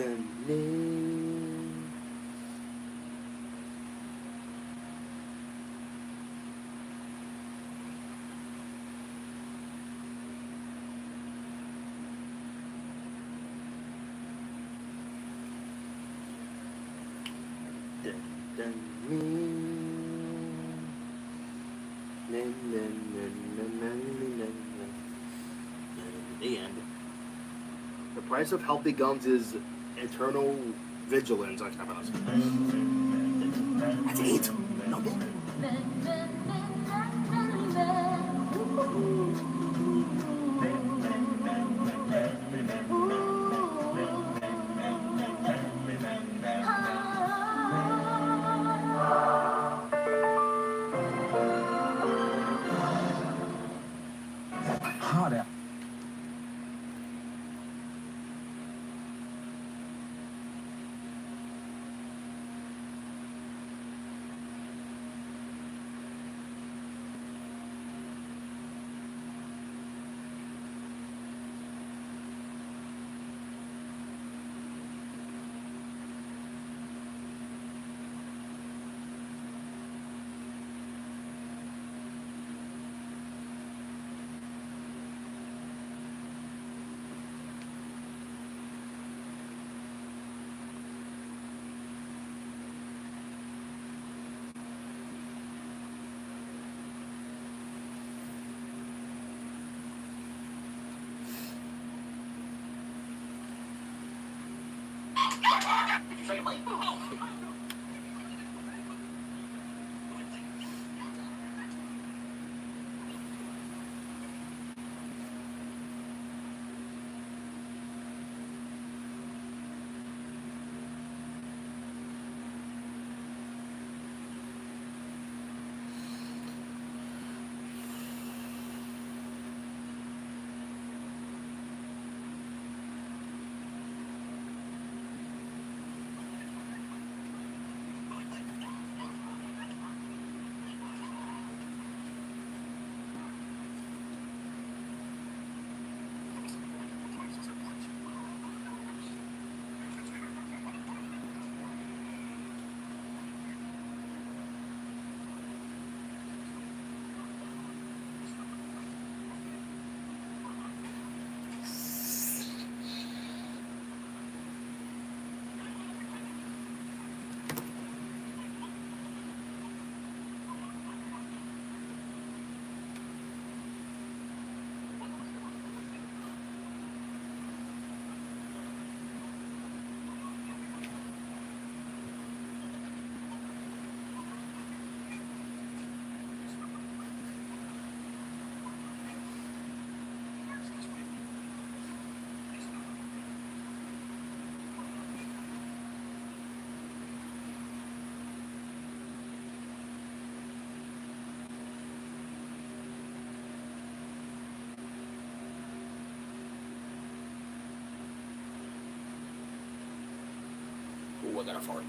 The end. The price of healthy gums is eternal vigilance. That's 8. Nothing. Hot out. Ooh, I got a fart.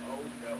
Oh no.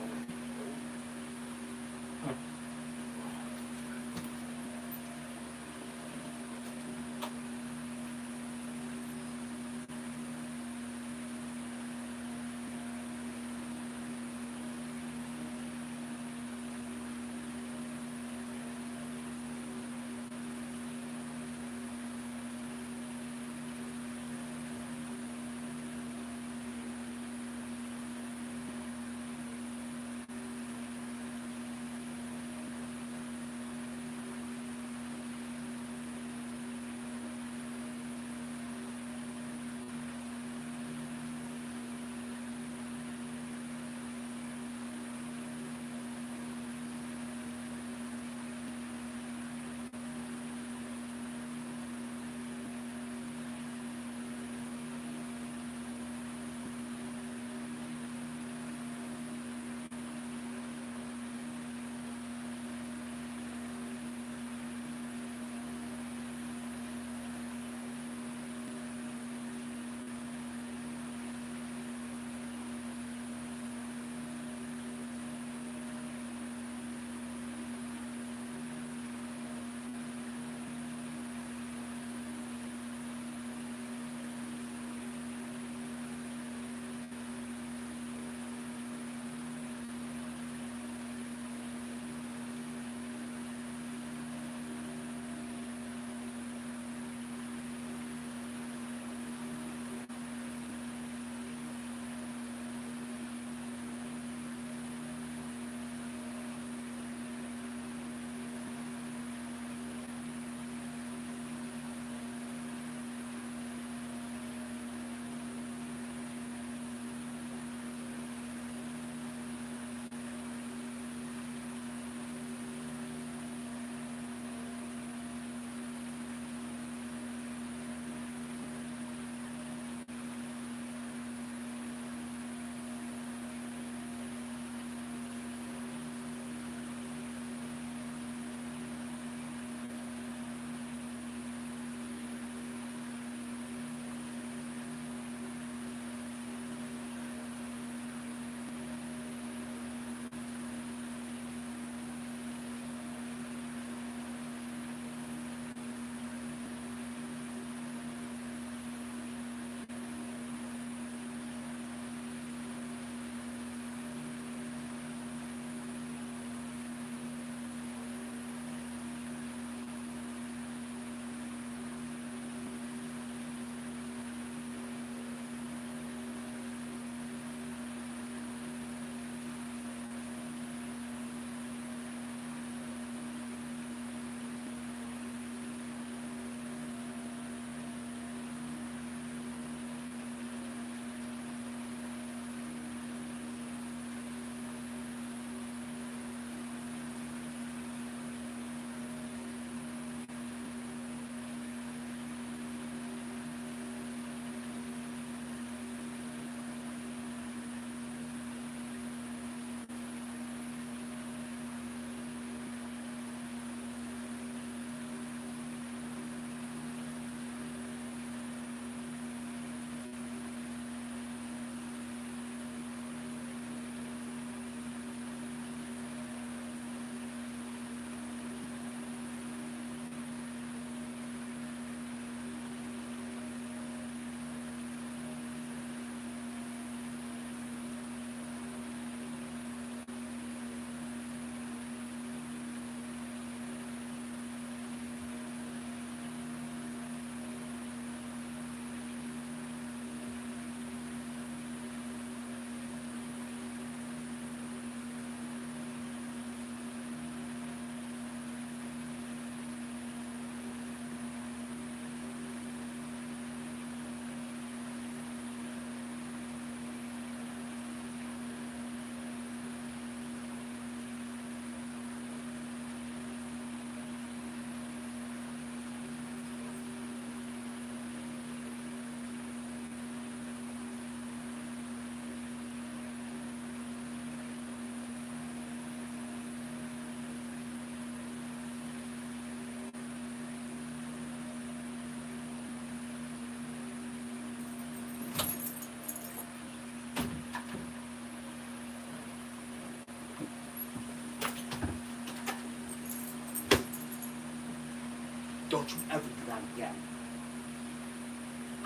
Don't you ever do that again.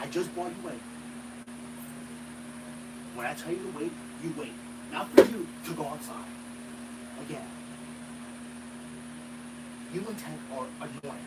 I just brought you in. When I tell you to wait, you wait. Not for you to go outside. Again. You and Ted are annoying.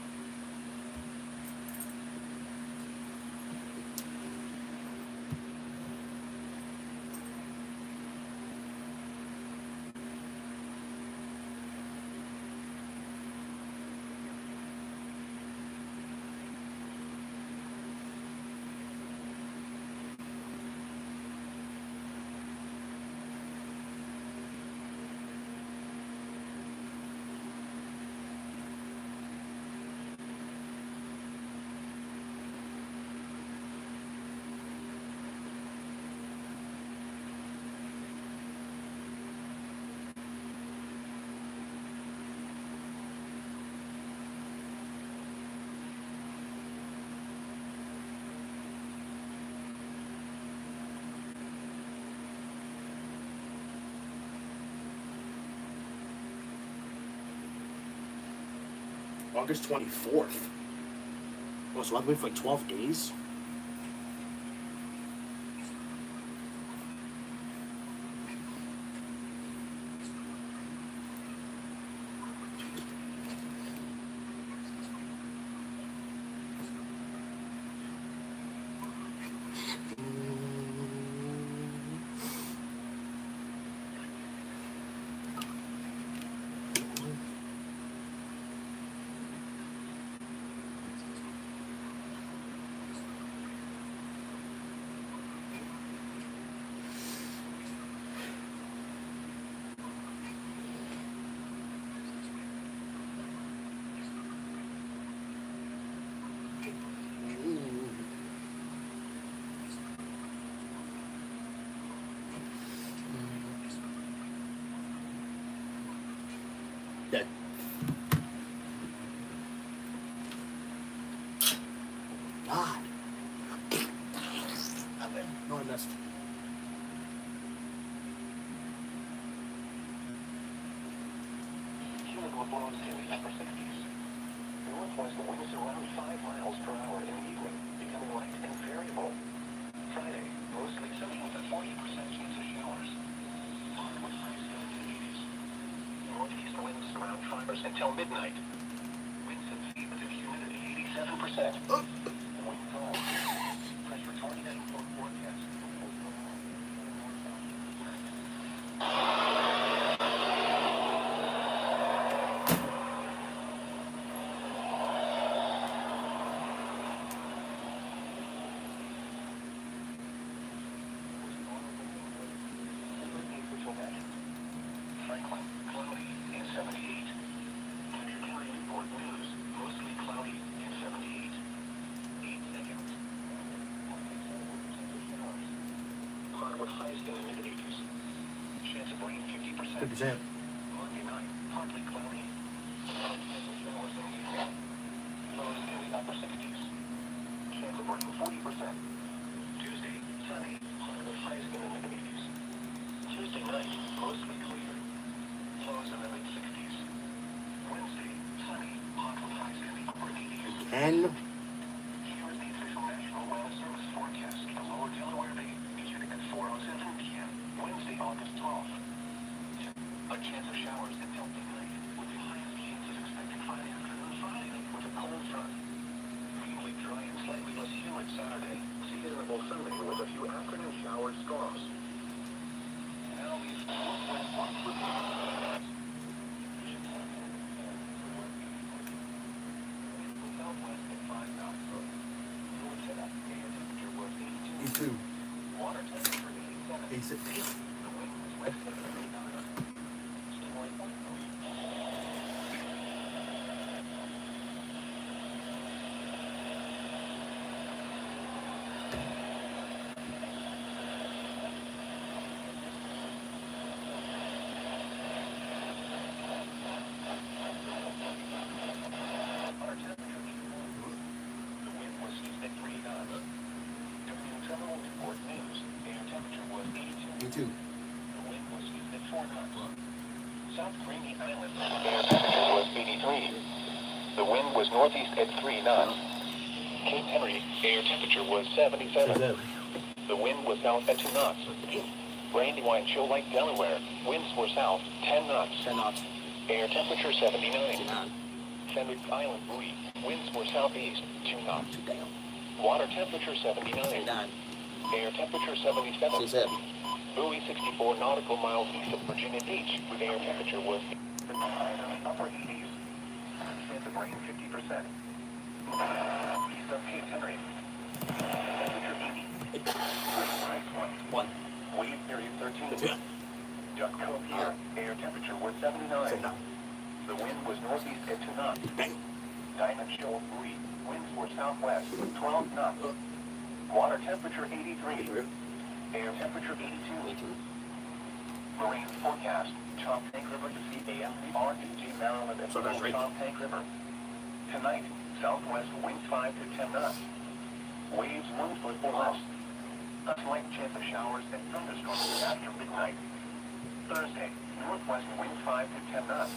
August 24th. Oh, so I have to wait for like 12 days? Dead. God. No, I missed. Humid will blow into the upper 60s. Northwest winds around 5 miles per hour in the evening, becoming light and variable. Friday, mostly sunny with a 40% chance of showers. On with highs in the 80s. Northeast winds around 5% until midnight. Winds and sea with a humidity 87%. Wind calm. Pressure 29 for forecast. Franklin, cloudy and 78. County Newport News, mostly cloudy and 78. 8 seconds. Hot with highs in the mid-80s. Chance of rain 50%. 50%. Monday night, partly cloudy. Showers in the evening. Lows in the upper 60s. Chance of rain 40%. Tuesday, sunny. Hot with highs in the mid-80s. Tuesday night, mostly clear. Lows in the mid-60s. Wednesday, sunny. Hot with highs in the upper 80s. And Here is the official National Weather Service forecast for Lower Delaware Bay, beginning at 4:07 p.m. Wednesday, August 12th. A chance of showers until midnight, with the highest chances expected Friday afternoon, Friday night with a cold front. Mainly dry and slightly less humid Saturday. Seasonable Sunday with a few afternoon showers, storms. Now these northwest winds. Southwest at 5 knots. Fluid setup. Air temperature was 82. 82. Water temperature 87. 86. The wind was west of 39 knots. Storm point. Water temperature 81. The wind was east at 3 knots. Terminal Newport News. Air temperature was 82. 82. The wind was east at 4 knots. South Greeny Island. Air temperature was 83. The wind was northeast at 3 knots. Cape Henry, air temperature was 77. The wind was south at 2 knots. Brandywine, Shoal Lake, Delaware, winds were south 10 knots. 10 knots. Air temperature 79. Fenwick Island buoy, winds were southeast 2 knots. Water temperature 79. Air temperature 77. Buoy 64 nautical miles east of Virginia Beach, with air temperature was upper 80s. Chance of rain 50%. East of Cape Henry. Temperature 80. Rise 1. Wave period 13. Duck Cove here. Air temperature was 79. The wind was northeast at 2 knots. Diamond Shoal buoy. Winds were southwest 12 knots. Water temperature 83. Air temperature 82. Marine forecast. Choptank River to CAMC RTG Maryland and Choptank River. Tonight, southwest winds 5 to 10 knots. Waves 1 foot or less. A slight chance of showers and thunderstorms after midnight. Thursday, northwest winds 5 to 10 knots.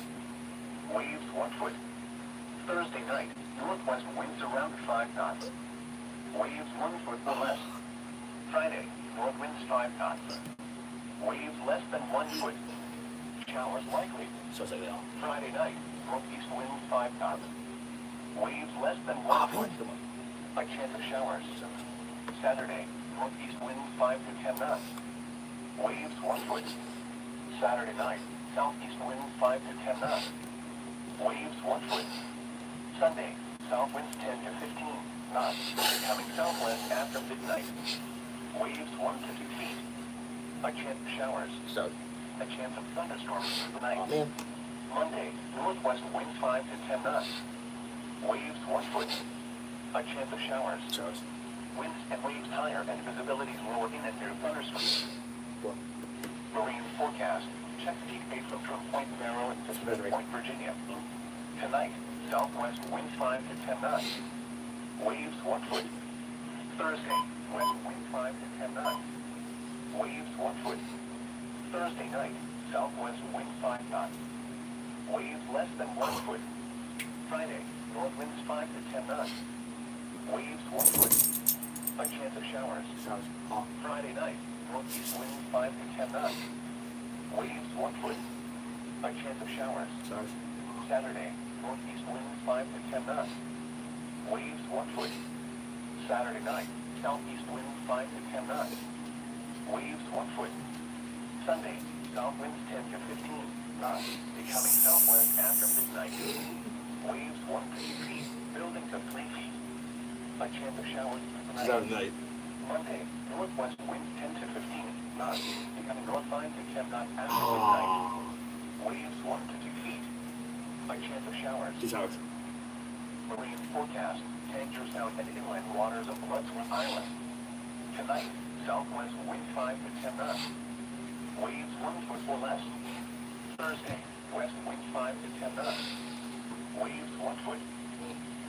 Waves 1 foot. Thursday night, northwest winds around 5 knots. Waves 1 foot or less. Friday, north winds 5 knots. Waves less than 1 foot. Showers likely. Friday night, northeast winds 5 knots. Waves less than 1 foot. A chance of showers. Saturday, northeast winds 5 to 10 knots. Waves 1 foot. Saturday night, southeast winds 5 to 10 knots. Waves 1 foot. Sunday, south winds 10 to 15 knots. Becoming southwest after midnight. Waves 1 to 2 feet. A chance of showers. A chance of thunderstorms through the night. Monday, northwest winds 5 to 10 knots. Waves 1 foot. A chance of showers. Winds and waves higher and visibility lower in and near thunderstorms. Marine forecast. Chesapeake Bay from Drum Point, Barrow, and Pacific Point, Virginia. Tonight, southwest winds 5 to 10 knots. Waves 1 foot. Thursday, west winds 5 to 10 knots. Waves 1 foot. Thursday night, southwest winds 5 knots. Waves less than 1 foot. Friday, north winds 5 to 10 knots. Waves 1 foot. A chance of showers. Friday night, northeast winds 5 to 10 knots. Waves 1 foot. A chance of showers. Saturday, northeast winds 5 to 10 knots. Waves 1 foot. Saturday night, southeast winds 5 to 10 knots. Waves 1 foot. Sunday, south winds 10 to 15 knots. Becoming southwest after midnight. Waves 1 to 2 feet. Building to 3 feet. A chance of showers through the night. Monday, northwest winds 10 to 15 knots. Becoming north 5 to 10 knots after midnight. Waves 1 to 2 feet. A chance of showers. Marine forecast. Tangier Sound and inland waters of Bloodsworth Island. Tonight, southwest wind 5 to 10 knots. Waves 1 foot or less. Thursday, west wind 5 to 10 knots. Waves 1 foot.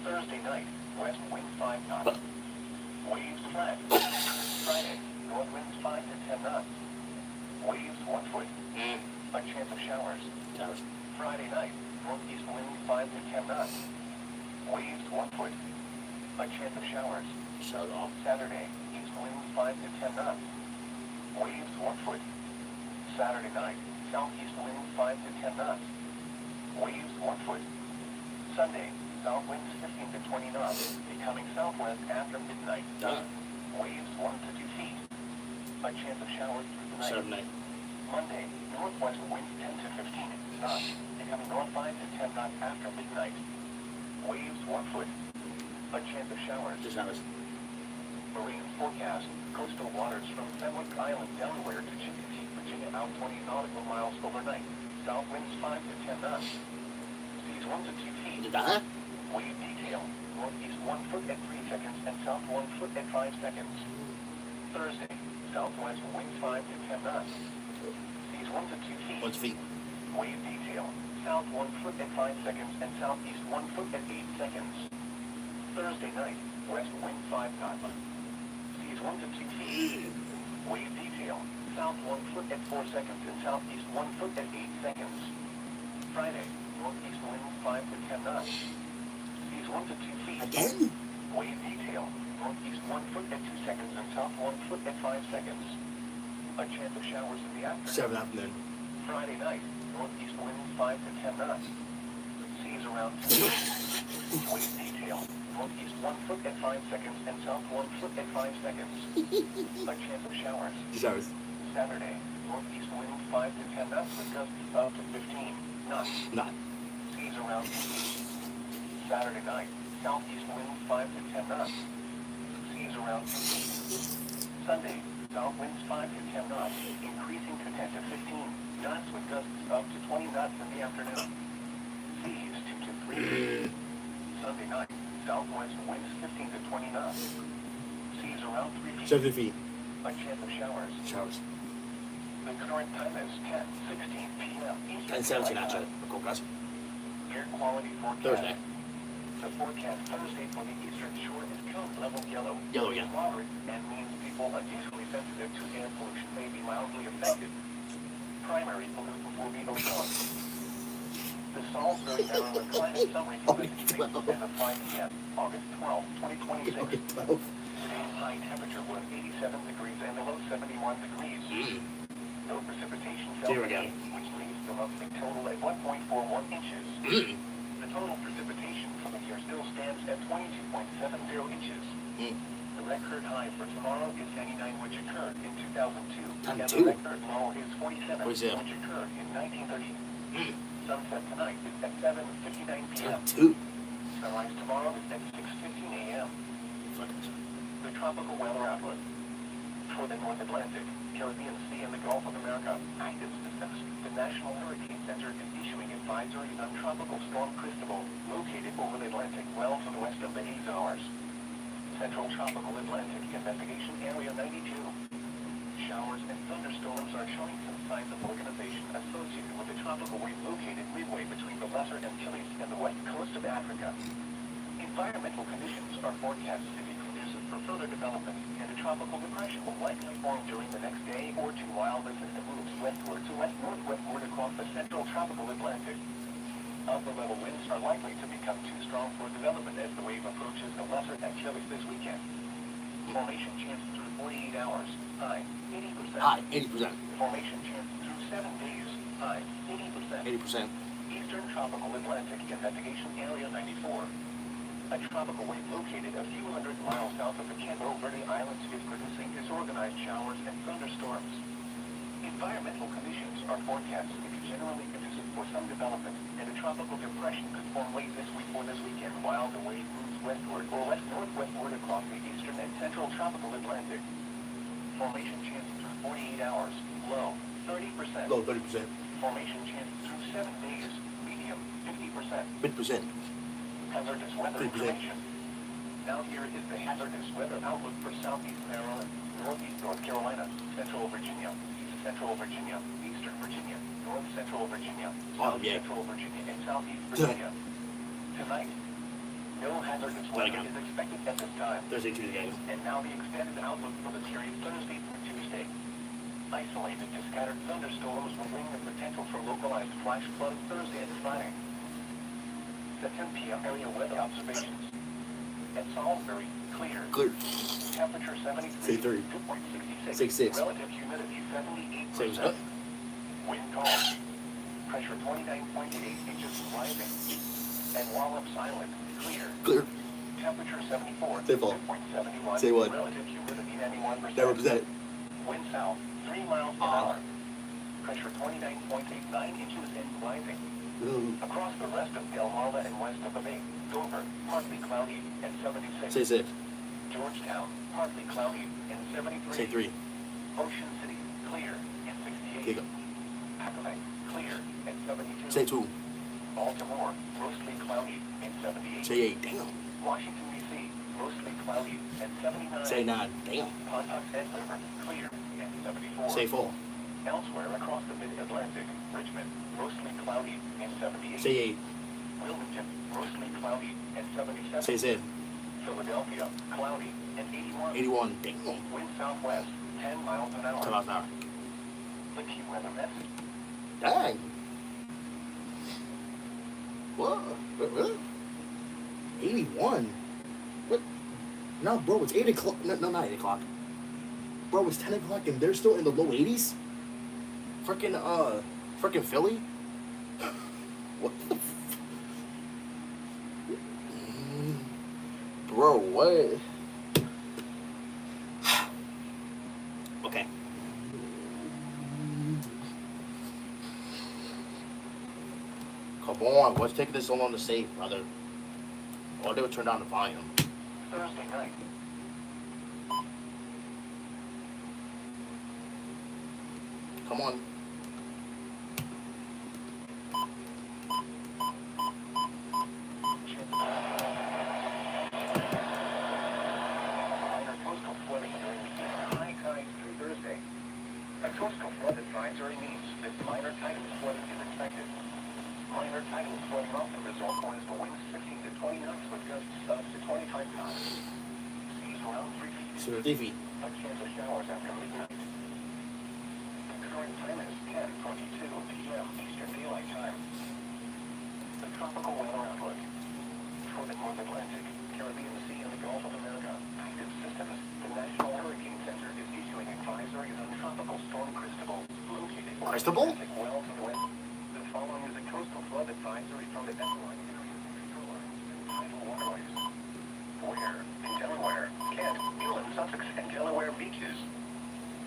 Thursday night, west wind 5 knots. Waves flat. Friday, north winds 5 to 10 knots. Waves 1 foot. A chance of showers. Friday night, northeast winds 5 to 10 knots. Waves 1 foot. A chance of showers. Saturday, east winds 5 to 10 knots. Waves 1 foot. Saturday night, southeast winds 5 to 10 knots. Waves 1 foot. Sunday, south winds 15 to 20 knots. Becoming southwest after midnight. Waves 1 to 2 feet. A chance of showers through the night. Monday, northwest winds 10 to 15 knots. Becoming north 5 to 10 knots after midnight. Waves 1 foot. A chance of showers. Marine forecast. Coastal waters from Fenwick Island, Delaware to Chesapeake, Virginia out 20 nautical miles overnight. South winds 5 to 10 knots. Seas 1 to 2 feet. Wave detail. Northeast 1 foot at 3 seconds and south 1 foot at 5 seconds. Thursday. Southwest winds 5 to 10 knots. Seas 1 to 2 feet. Wave detail. South 1 foot at 5 seconds and southeast 1 foot at 8 seconds. Thursday night, west wind 5 knots. Seas 1 to 2 feet. Wave detail. South 1 foot at 4 seconds and southeast 1 foot at 8 seconds. Friday, northeast winds 5 to 10 knots. northeast 1 to 2 feet. Again? Wave detail. Northeast 1 foot at 2 seconds and south 1 foot at 5 seconds. A chance of showers in the afternoon. 7 afternoon. Friday night. Northeast winds 5 to 10 knots. Seas around 2 feet. Wave detail. Northeast 1 foot at 5 seconds and south 1 foot at 5 seconds. A chance of showers. Showers. Saturday. Northeast winds 5 to 10 knots with gusts up to 15 knots. Not. Seas around 2 feet. Saturday night. Southeast winds 5 to 10 knots. Seas around 2 feet. Sunday. South winds 5 to 10 knots, increasing to 10 to 15 knots with gusts up to 20 knots in the afternoon. Seas 2 to 3 feet. Sunday night. Southwest winds 15 to 20 knots. Seas around 3 feet. 7 feet. A chance of showers. Showers. The current time is 10:16 p.m. Eastern 10:17 Daylight actually. Time. Cool, guys. Air quality forecast. Thursday. The forecast Thursday for the eastern shore is code level yellow. Yellow again. Moderate and means people unusually sensitive to air pollution may be mildly affected. Primary pollutant will be ozone. The Salisbury, Maryland climate summary for the streets as of 5 p.m. August 12, 2026. Today's high temperature was 87 degrees and the low 71 degrees. No precipitation fell Here we go. today, which leaves the monthly total at 1.41 inches. The total precipitation for the year still stands at 22.70 inches. The record high for tomorrow is 99, which occurred in 2002. And the record low is 47, which occurred in 1930. Sunset tonight is at 7:59 p.m. Sunrise tomorrow is at 6:15 a.m. The tropical weather outlook. For the North Atlantic, Caribbean Sea, and the Gulf of America, active systems. The National Hurricane Center is issuing advisories on Tropical Storm Cristobal, located over the Atlantic well to the west of the Azores. Central Tropical Atlantic Investigation Area 92. Showers and thunderstorms are showing some signs of organization associated with the tropical wave located midway between the Lesser Antilles and the west coast of Africa. Environmental conditions are forecast to be conducive for further development, and a tropical depression will likely form during the next day or two while the system moves westward to west-northwestward across the central tropical Atlantic. Upper level winds are likely to become too strong for development as the wave approaches the Lesser Antilles this weekend. Formation chance through 48 hours, high 80%. High 80%. Formation chance through 7 days, high 80%. 80%. Eastern Tropical Atlantic Investigation Area 94. A tropical wave located a few hundred miles south of the Cabo Verde Islands is producing disorganized showers and thunderstorms. Environmental conditions are forecast to be generally conducive for some development, and a tropical depression could form late this week or this weekend while the wave moves westward or west-northwestward across the eastern and central tropical Atlantic. Formation chance through 48 hours, low 30%. Low 30%. Formation chance through 7 days, medium 50%. 50%. Hazardous weather 3%. information. Now here is the hazardous weather outlook for southeast Maryland, northeast North Carolina, central Virginia, east central Virginia, eastern Virginia, north central Virginia, south central Virginia, and southeast Virginia. Tonight, no hazardous weather is expected at this time. Thursday, Tuesday. And now the extended outlook for the period Thursday through Tuesday. Isolated to scattered thunderstorms will bring the potential for localized flash flooding Thursday and Friday. The 10 p.m. area weather observations. At Salisbury, clear. Clear. Temperature 73. 3. 2.66. 66. Relative humidity 78%. Same stuff. Wind calm. Pressure 29.8 inches rising. And Wallop silent. Clear. Clear. Temperature 74. Say fall. 2.71. Say what? Relative humidity 91%. That represent. Wind south 3 miles per hour. Pressure 29.89 inches and rising. Across the rest of Delmarva and west of the Bay, Dover, partly cloudy and 76. Say 6. Georgetown, partly cloudy and 73. Say 3. Ocean City, clear and 68. Accomack, clear and 72. Say 2. Baltimore, mostly cloudy and 78. Say 8. Damn. Washington, D.C., mostly cloudy and 79. Say 9. Damn. Pontotoc and Liver, clear and 74. Say 4. Elsewhere across the mid-Atlantic, Richmond, mostly cloudy and 78. Say 8. Wilmington, mostly cloudy and 77. Say 7. Philadelphia, cloudy and 81. 81. Damn. Wind southwest, 10 miles an hour. 10 miles an hour. The key weather message. Dang. What? Really? 81? What? No, bro, it's 8 o'clock. No, not 8 o'clock. Bro, it's 10 o'clock and they're still in the low 80s? Freaking Philly? What the Bro, what? Okay. Come on, what's taking this so long to save, brother? Or they would turn down the volume. Thursday night. Come on. Minor coastal flooding during the high tides through Thursday. A coastal flood advisory means that minor tidal flooding is expected. Minor tidal flooding often results when the winds 15 to 20 knots with gusts up to 25 knots. Seas around 3 feet. So they're diffy. A chance of showers after midnight. The current time is 10:22 p.m. Eastern Daylight Time. The tropical weather outlook. For the North Atlantic, Caribbean Sea, and the Gulf of America, active systems. The National Hurricane Center is issuing advisories on Tropical Storm Cristobal, located Cristobal? well to the west. The following is a coastal flood advisory from the Emerald area and tidal waterways. Where? In Delaware, Kent, England, Sussex, and Delaware beaches.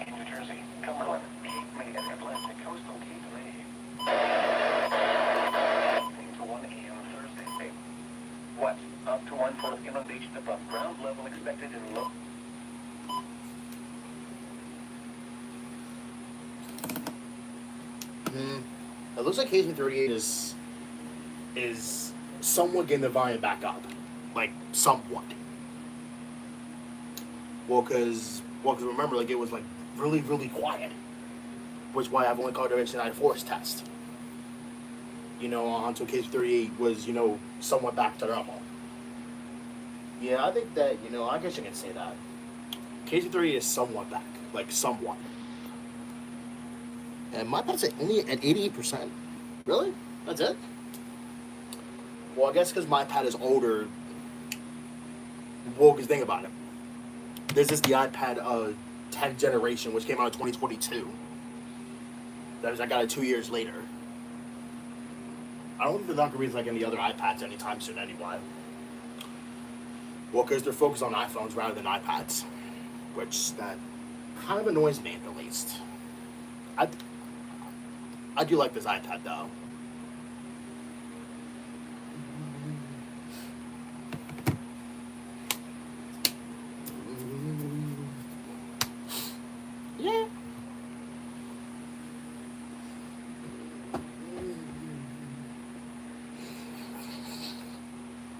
In New Jersey, Cumberland, Cape May, and Atlantic coastal Cape May. 10 to 1 a.m. Thursday. What? Up to 1 foot of inundation above ground level expected in low. It looks like Hazing 38 is somewhat getting the volume back up. Like, somewhat. Well, cause remember, like, it was, like, really, really quiet. Which is why I've only called it a force test. You know, until case 38 was, you know, somewhat back to normal. Yeah, I think that, you know, I guess you can say that. Case 38 is somewhat back. Like, somewhat. And my pet's only at 88%. Really? That's it? Well, I guess because my pad is older. Well, because think about it. This is the iPad 10th generation, which came out in 2022. That is, I got it 2 years later. I don't think they're not going to release like any other iPads anytime soon anyway. Well, because they're focused on iPhones rather than iPads. Which, that kind of annoys me at the least. I do like this iPad though. Yeah.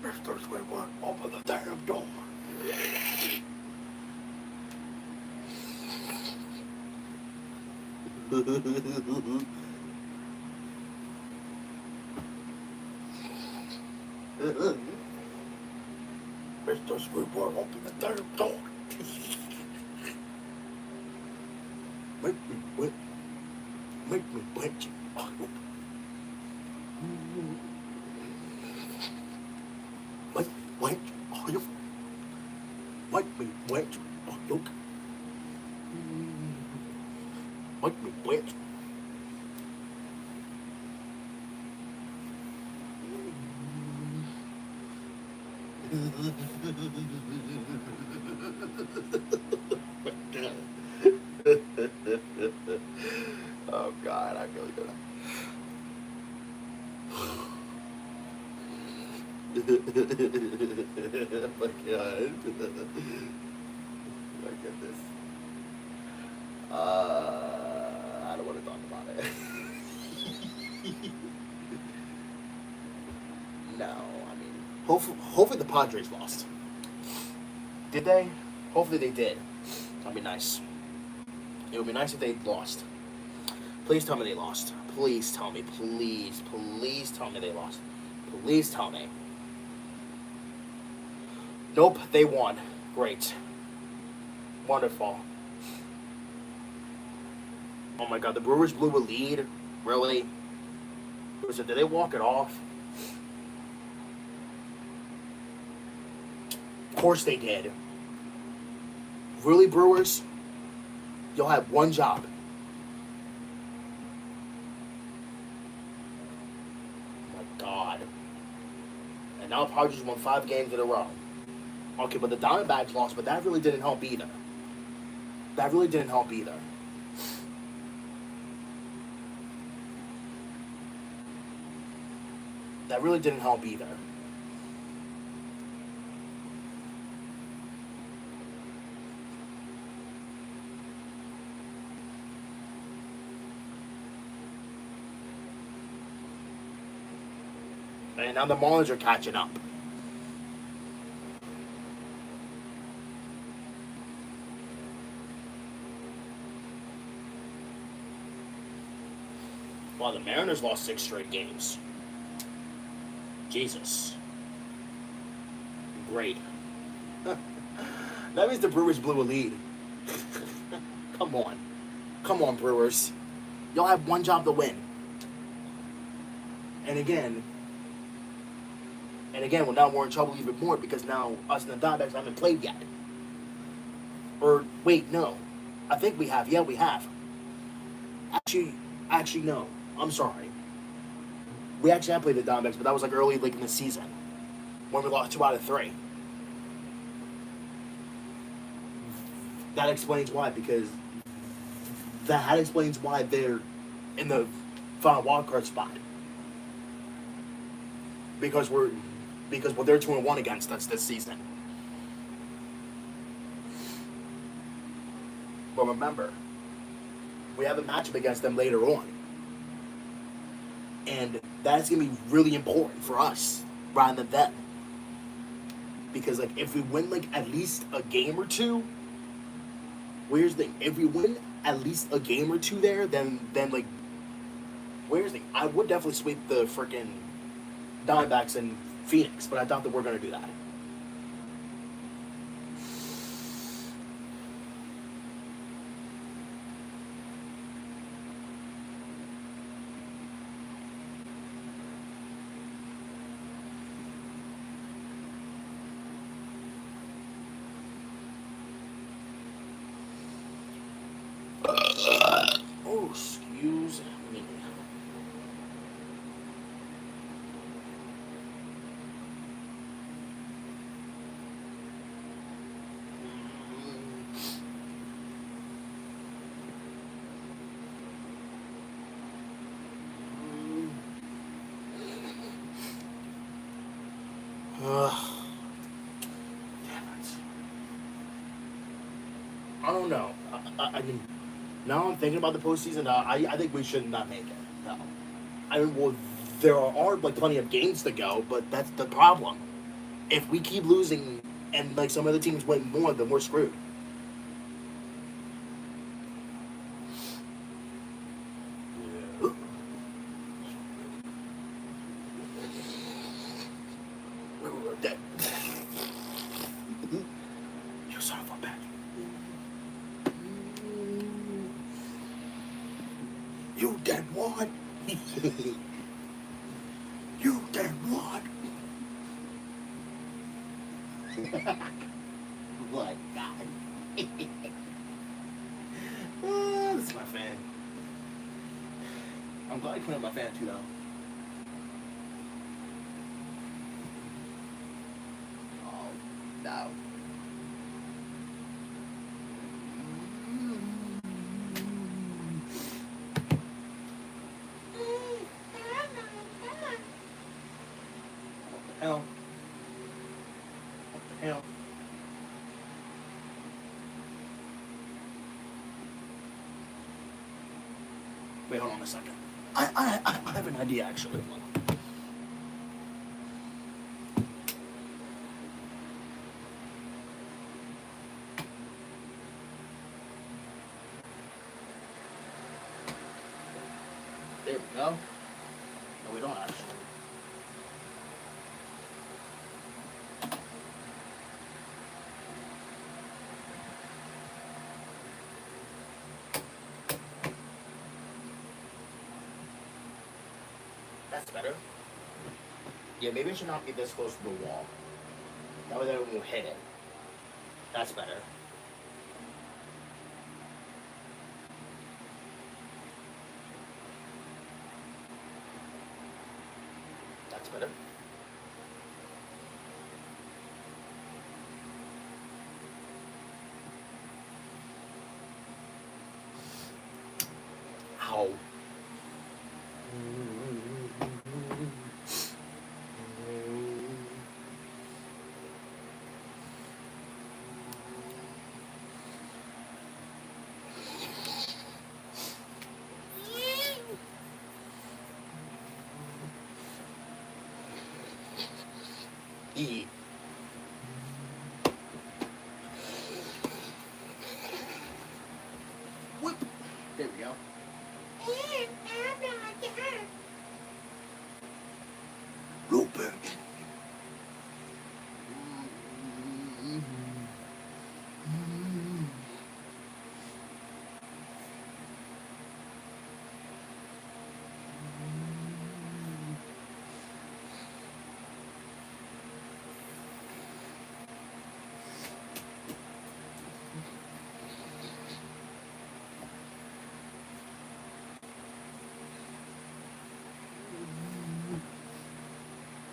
Mr. Squidward, open the damn door. Mr. Squidward, open the damn door. Make me wet. Make me wet. Make me wet. Make me wet. Look. Make me wet. Oh God, I really don't. Oh my God. Look at this. I don't want to talk about it. No, I mean, hopefully the Padres lost. Did they? Hopefully they did. That'd be nice. It would be nice if they lost. Please tell me they lost. Please tell me. Please, please tell me they lost. Please tell me. Nope, they won. Great. Wonderful. Oh my God, the Brewers blew a lead? Really? Did they walk it off? course they did. Really, Brewers? You'll have one job. Oh my God. And now Padres won 5 games in a row. Okay, but the Diamondbacks lost, but that really didn't help either. That really didn't help either. That really didn't help either. And now the Marlins are catching up. Wow, the Mariners lost 6 straight games. Jesus. Great. That means the Brewers blew a lead. Come on. Come on, Brewers. Y'all have one job to win. And again, well, now we're in trouble even more because now us and the Diamondbacks haven't played yet. Or, wait, no. I think we have. Yeah, we have. Actually, no. I'm sorry. We actually have played the Diamondbacks, but that was like early in the season when we lost 2 out of 3. That explains why, because that explains why they're in the final wildcard spot. Because they're 2-1 against us this season. But remember, we have a matchup against them later on. And that's going to be really important for us rather than them. Because, if we win, at least a game or two, here's the thing. If we win at least a game or two there, then here's the thing. I would definitely sweep the freaking Diamondbacks in Phoenix, but I doubt that we're going to do that. Oh, excuse me. Damn it. I don't know. I mean, now I'm thinking about the postseason. I think we should not make it. No. I mean, well, there are plenty of games to go, but that's the problem. If we keep losing and some other teams win more, then we're screwed. You son of a bitch. You dead what? You dead what? What? God. This is my fan. I'm glad I cleaned up my fan too, though. Oh, no. Hell. What the hell? Wait, hold on a second. I have an idea, actually. There we go. No, we don't actually. That's better. Yeah, maybe it should not be this close to the wall. That way they won't hit it. That's better. That's better. Ow. Eat. Whip. There we go. Rupert.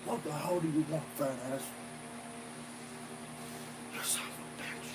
What the hell do you want, fat ass? You son of a bitch.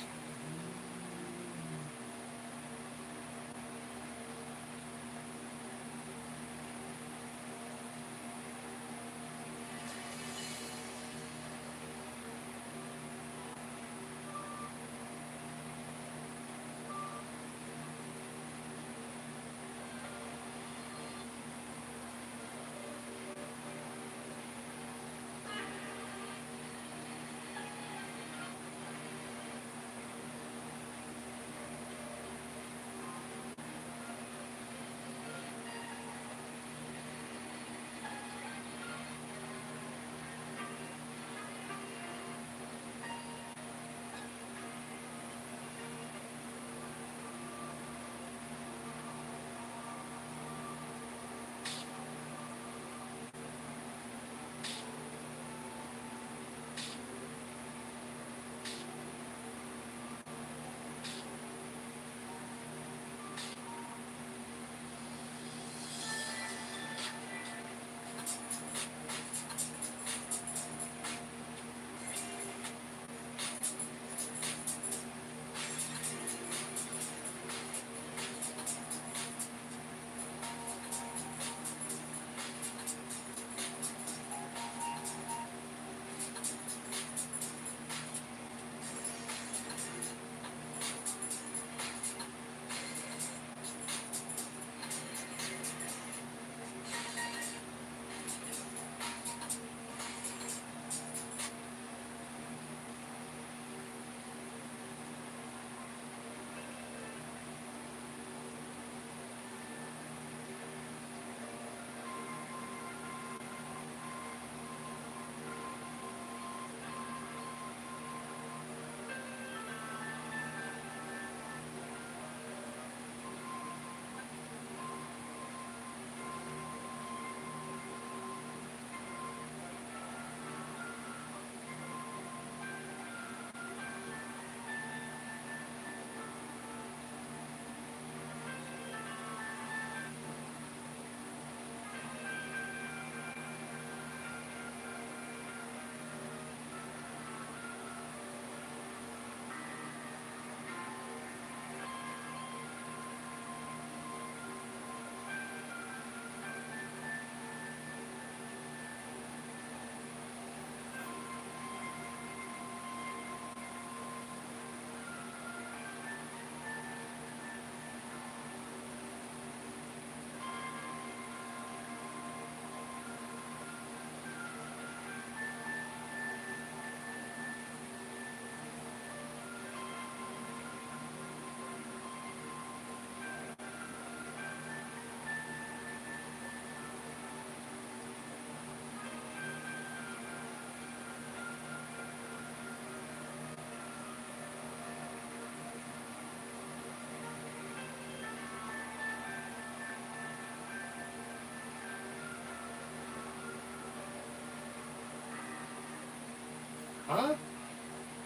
Huh?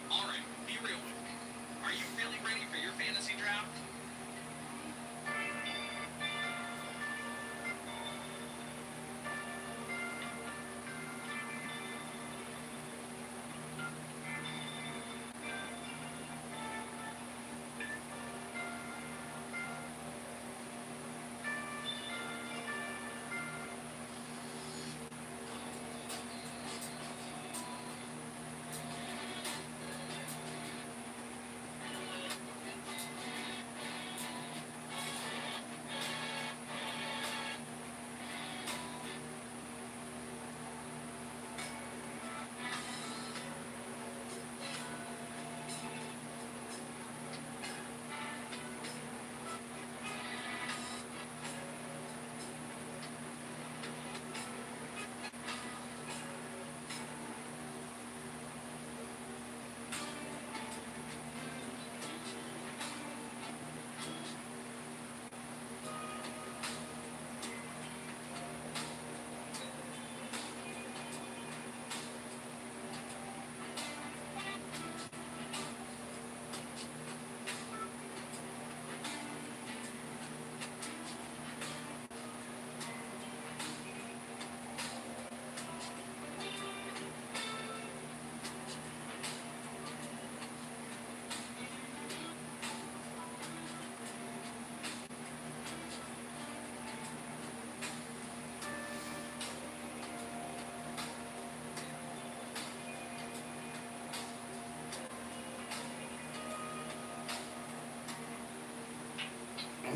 Alright, be real with me.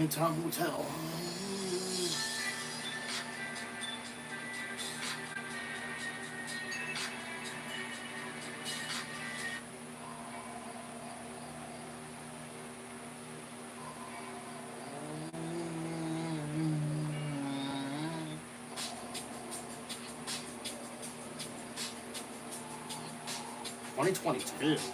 Tom Hotel. $2022.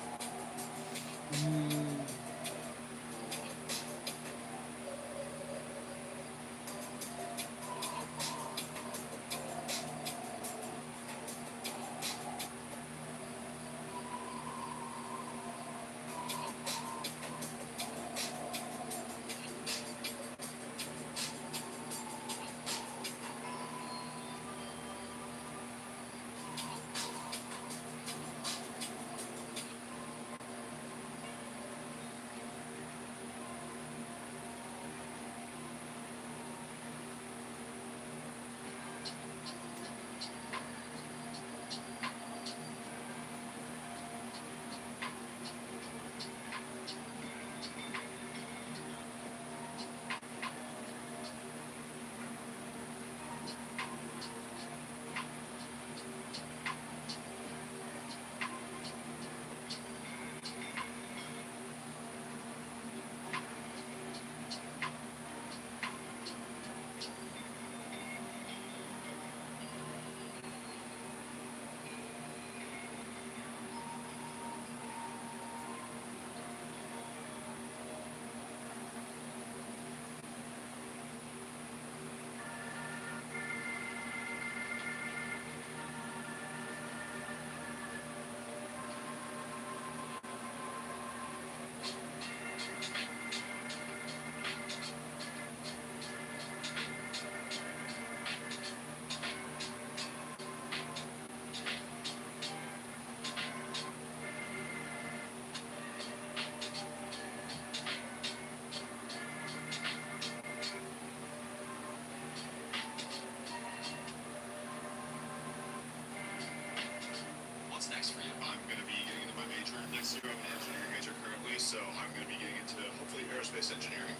What's next for you? I'm going to be getting into my major next year. I'm an engineering major currently, so I'm going to be getting into hopefully aerospace engineering.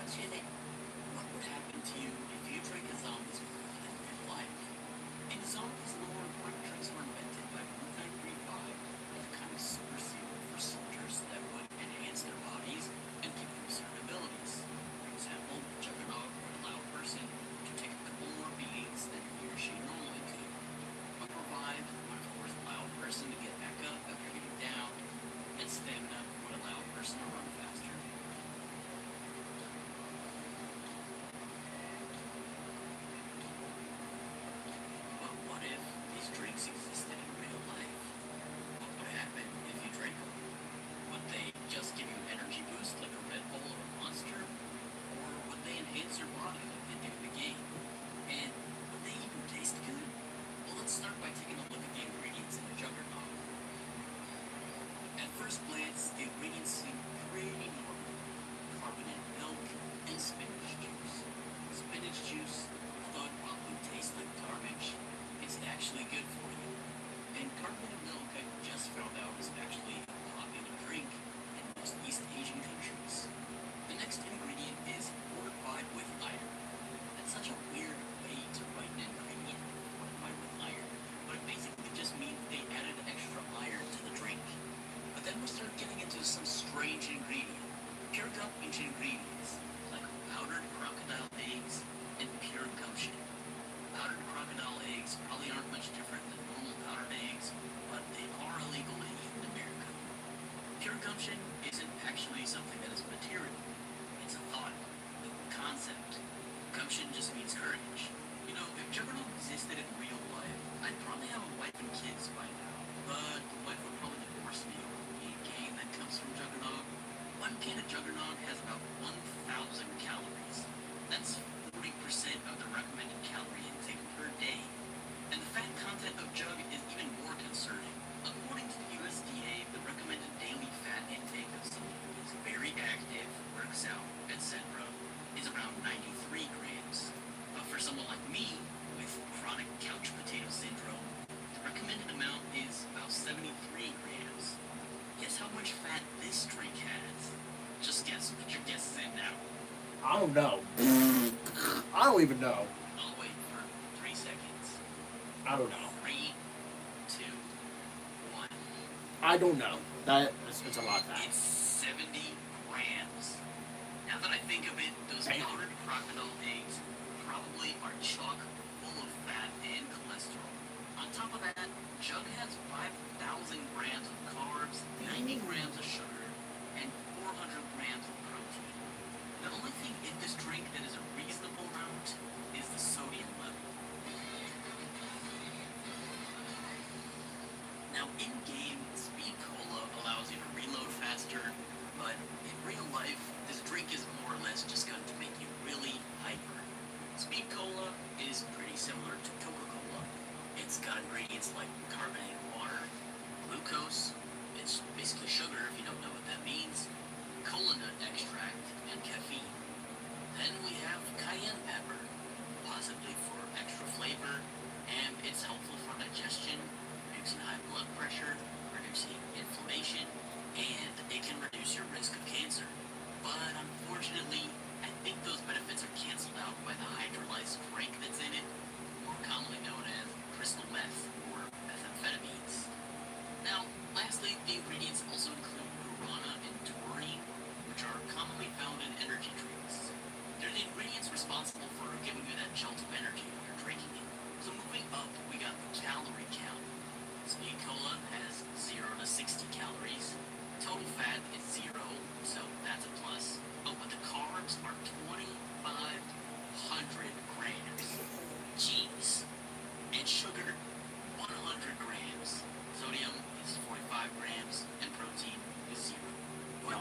Sucede, what would happen to you if you drank a zombie's blood in real life? In zombies lore, white drinks were invented by Blue Knight Revive as a kind of super serum for soldiers that would enhance their bodies and give them certain abilities. For example, Juggernaut would allow a person to take a couple more beatings than he or she normally could. But Revive would of course allow a person to get back up after getting down, and Stamina would allow a person to run faster. But what if these drinks existed in real life? What would happen if you drank them? Would they just give you energy boost like a Red Bull or a Monster? Or would they enhance your body like they do in the game? And would they even taste good? Well, let's start by taking a look at the ingredients in the Juggernaut. At first glance, the ingredients seem pretty normal. Carbonated milk and spinach juice. Spinach juice, although it probably tastes like garbage, it's actually good for you. And carbonated milk, I just found out, is actually a popular drink in most East Asian countries. The next ingredient is fortified with iron. That's such a weird way to write an ingredient, fortified with iron, but it basically just means they added extra iron to the drink. But then we start getting into some strange ingredient. Pure garbage ingredients, like powdered crocodile eggs and pure gumption. Powdered crocodile eggs probably aren't much different than normal powdered eggs, but they are illegal to eat in America. Pure gumption isn't actually something that is material. It's a thought, a concept. Gumption just means courage. You know, if Juggernaut existed in real life, I'd probably have a wife and kids by now. But the wife would probably divorce me over the gain that comes from Juggernaut. One can of Juggernaut has about 1,000 calories. That's 40% of the recommended calorie intake per day. And the fat content of Jug is even more concerning. According to the USDA, the recommended daily fat intake of someone who is very active, works out, etc., is around 93 grams. But for someone like me, with chronic couch potato syndrome, the recommended amount is about 73 grams. Guess how much fat this drink has? Just guess. Put your guesses in now. I don't know. I don't even know. I'll wait for 3 seconds. I don't know. 3, 2, 1. I don't know. It's a lot of fat. It's 70 grams. Now that I think of it, those powdered crocodile eggs probably are chock full of fat and cholesterol. On top of that, Jug has 5,000 grams of carbs, 90 grams of sugar, and 400 grams of protein. The only thing in this drink that is a reasonable amount is the sodium level. Now, in-game, Speed Cola allows you to reload faster, but in real life, this drink is more or less just going to make you really hyper. Speed Cola is pretty similar to Coca-Cola. It's got ingredients like carbonated water, glucose, it's basically sugar if you don't know what that means, cola nut extract, and caffeine. Then we have cayenne pepper, possibly for extra flavor, and it's helpful for digestion, reducing high blood pressure, reducing inflammation, and it can reduce your risk of cancer. But unfortunately, I think those benefits are canceled out by the hydrolyzed drink that's in it, more commonly known as crystal meth or methamphetamines. Now, lastly, the ingredients also include guarana and taurine, which are commonly found in energy drinks. They're the ingredients responsible for giving you that jolt of energy when you're drinking it. So moving up, we got the calorie count. Speed Cola has 0 to 60 calories. Total fat is 0, so that's a plus. But with the carbs are 2,500 grams. Jeez. And sugar, 100 grams. Sodium is 45 grams, and protein is 0.5.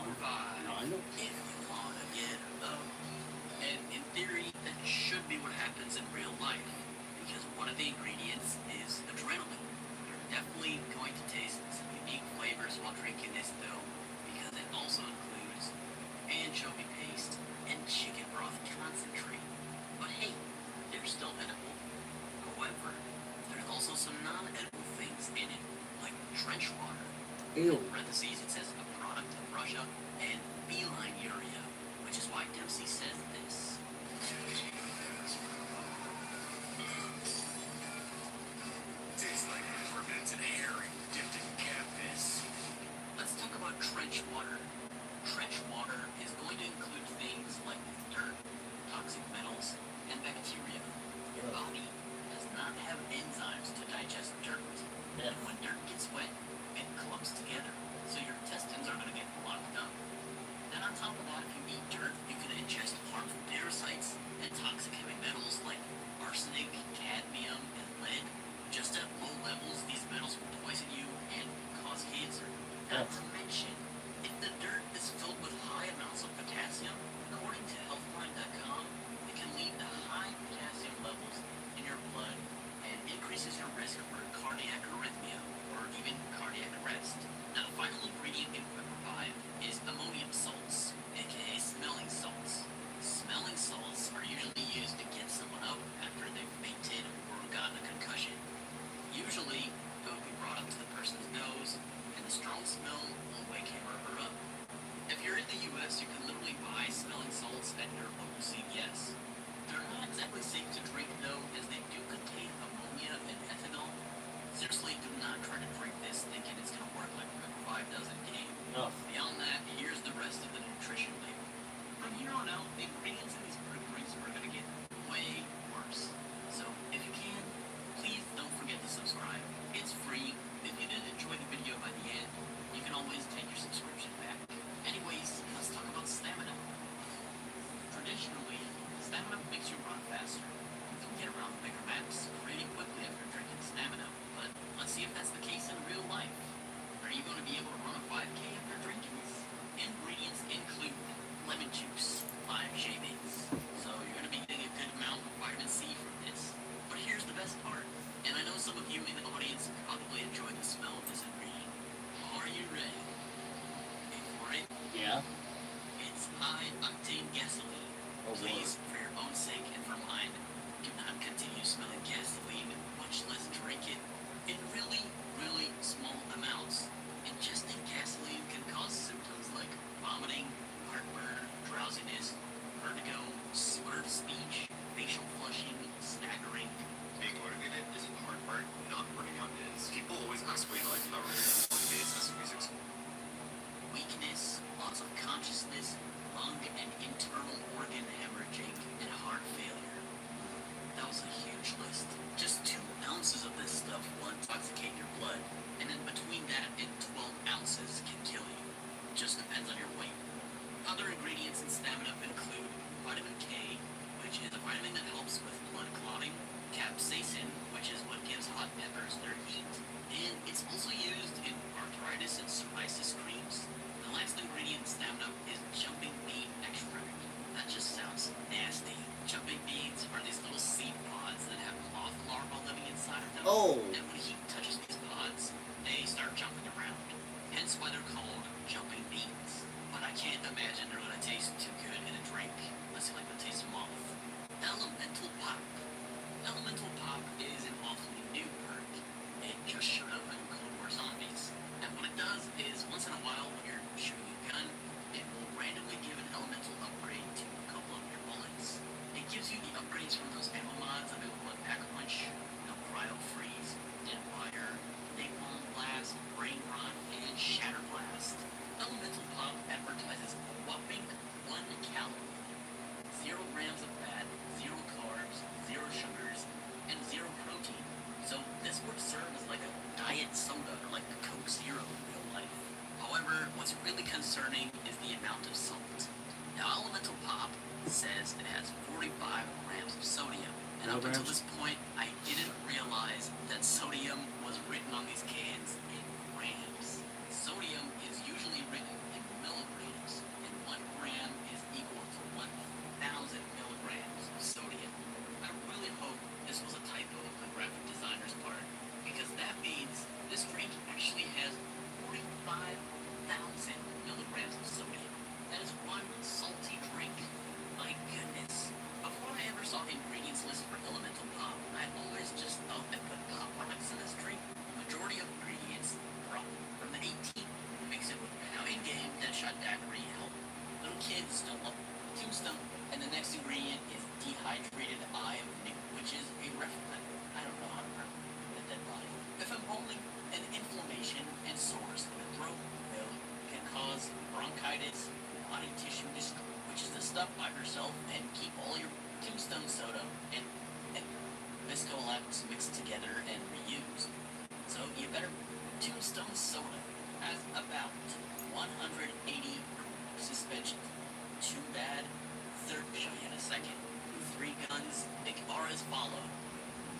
If you want to get up. And in theory, that should be what happens in real life, because one of the ingredients is adrenaline. You're definitely going to taste some unique flavors while drinking this, though, because it also includes anchovy paste and chicken broth concentrate. But hey, they're still edible. However, there's also some non-edible things in it, like trench water. Ew. In parentheses, it says a product of Russia, and feline urea, which is why Dempsey says guys, you can literally buy smelling salts at your local CVS. They're not exactly safe to drink though, as they do contain ammonia and ethanol. Seriously, do not try to drink this thinking it's going to work like River 5 does in game. Beyond that, here's the rest of the nutrition label. From here on out, the ingredients in these fruit drinks are going to get way worse. So, if you can, please don't forget to subscribe. It's free. If you didn't enjoy the video by the end, you can always take your subscription back. Anyways, let's talk about stamina. Traditionally, stamina makes you run faster. You can get around bigger maps pretty quickly after drinking stamina, but let's see if that's the case in real life. Are you going to be able to run a 5K after drinking this? Ingredients include lemon juice, lime shavings, so you're going to be getting a good amount of vitamin C from this. But here's the best part, and I know some of you in the audience probably enjoy the smell of this ingredient. Are you ready? For it? Yeah. It's high-octane gasoline. Please, for your own sake and for mine, do not continue smelling gasoline, much less drink it in really, really small amounts. Ingesting gasoline can cause symptoms like vomiting, heartburn, drowsiness, vertigo, slurred speech, facial flushing, staggering. Being motivated isn't the hard part, not working out is. People always ask me like how really motivates this music. Weakness, loss of consciousness, lung and internal organ hemorrhaging, and heart failure. That was a huge list. Just 2 ounces of this stuff will intoxicate your blood, and then between that and 12 ounces can kill you. Just depends on your weight. Other ingredients in stamina include vitamin K, which is a vitamin that helps with blood clotting, capsaicin, which is what gives hot peppers their heat, and it's also used in arthritis and psoriasis creams. The last ingredient in stamina is jumping bean extract. That just sounds nasty. Jumping beans are these little seed pods that have moth larvae living inside of them. Oh. And when heat touches these pods, they start jumping around. Hence why they're called jumping beans. But I can't imagine they're gonna taste too good in a drink, unless you like the taste of moth. Elemental Pop. Elemental Pop is an awfully new perk. It just showed up in Cold War Zombies. And what it does is, once in a while, when you're shooting a gun, it will randomly give an elemental upgrade to a couple of your bullets. It gives you the upgrades from those ammo mods available at Pack Punch, Cryo Freeze, Dead Wire, Napalm Blast, Brain Rot, and Shatter Blast. Elemental Pop advertises a whopping 1 calorie, 0 grams of fat, 0 carbs, 0 sugars, and 0 protein. So this would serve as like a diet soda or like the Coke Zero in real life. However, what's really concerning is the amount of salt. Now, Elemental Pop says it has 45 grams of sodium. And up until this point, I didn't realize that sodium was written on these cans in grams. Sodium is usually written in milligrams, and 1 gram is equal to 1,000 milligrams of sodium. I really hope this was a typo of the graphic designer's part, because that means this drink actually has 45,000 milligrams of sodium. That is 1 salty drink. My goodness. Before I ever saw the ingredients list for Elemental Pop, I always just thought they put pop rocks in this drink. The majority of ingredients drop from the 18. Mix it with, now in game, Deadshot Daiquiri help. Little kids don't love Tombstone. And the next ingredient is Dehydrated Eye of Nick, which is a reference. I don't know how to pronounce the dead body. If emboldening, an inflammation and sores in the throat, can cause bronchitis, body tissue distress, which is the stuff by yourself and keep all your Tombstone soda and viscoelect mixed together and reused. So you better. Tombstone soda has about 180 suspension. Too bad. Third, show you in a second. 3 guns, they are as follow.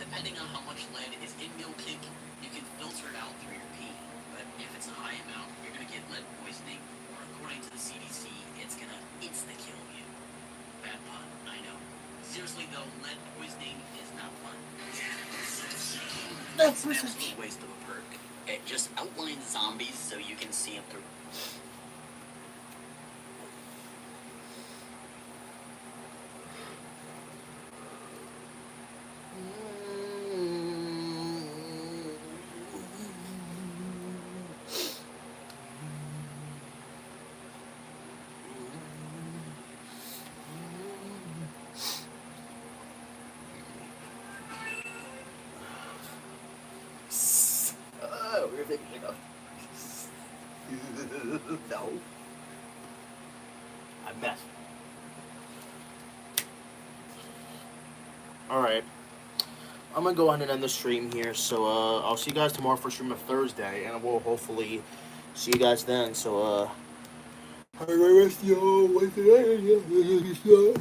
Depending on how much lead is in Mule Kick, you can filter it out through your pee. But if it's a high amount, you're gonna get lead poisoning, or according to the CDC, it's gonna insta-kill you. Bad pun, I know. Seriously though, lead poisoning is not fun. That's an absolute waste of a perk. It just outlines zombies so you can see them through. your face. No. I messed. Alright. I'm gonna go ahead and end the stream here. So I'll see you guys tomorrow for stream of Thursday, and we'll hopefully see you guys then. So have a great rest of your Wednesday.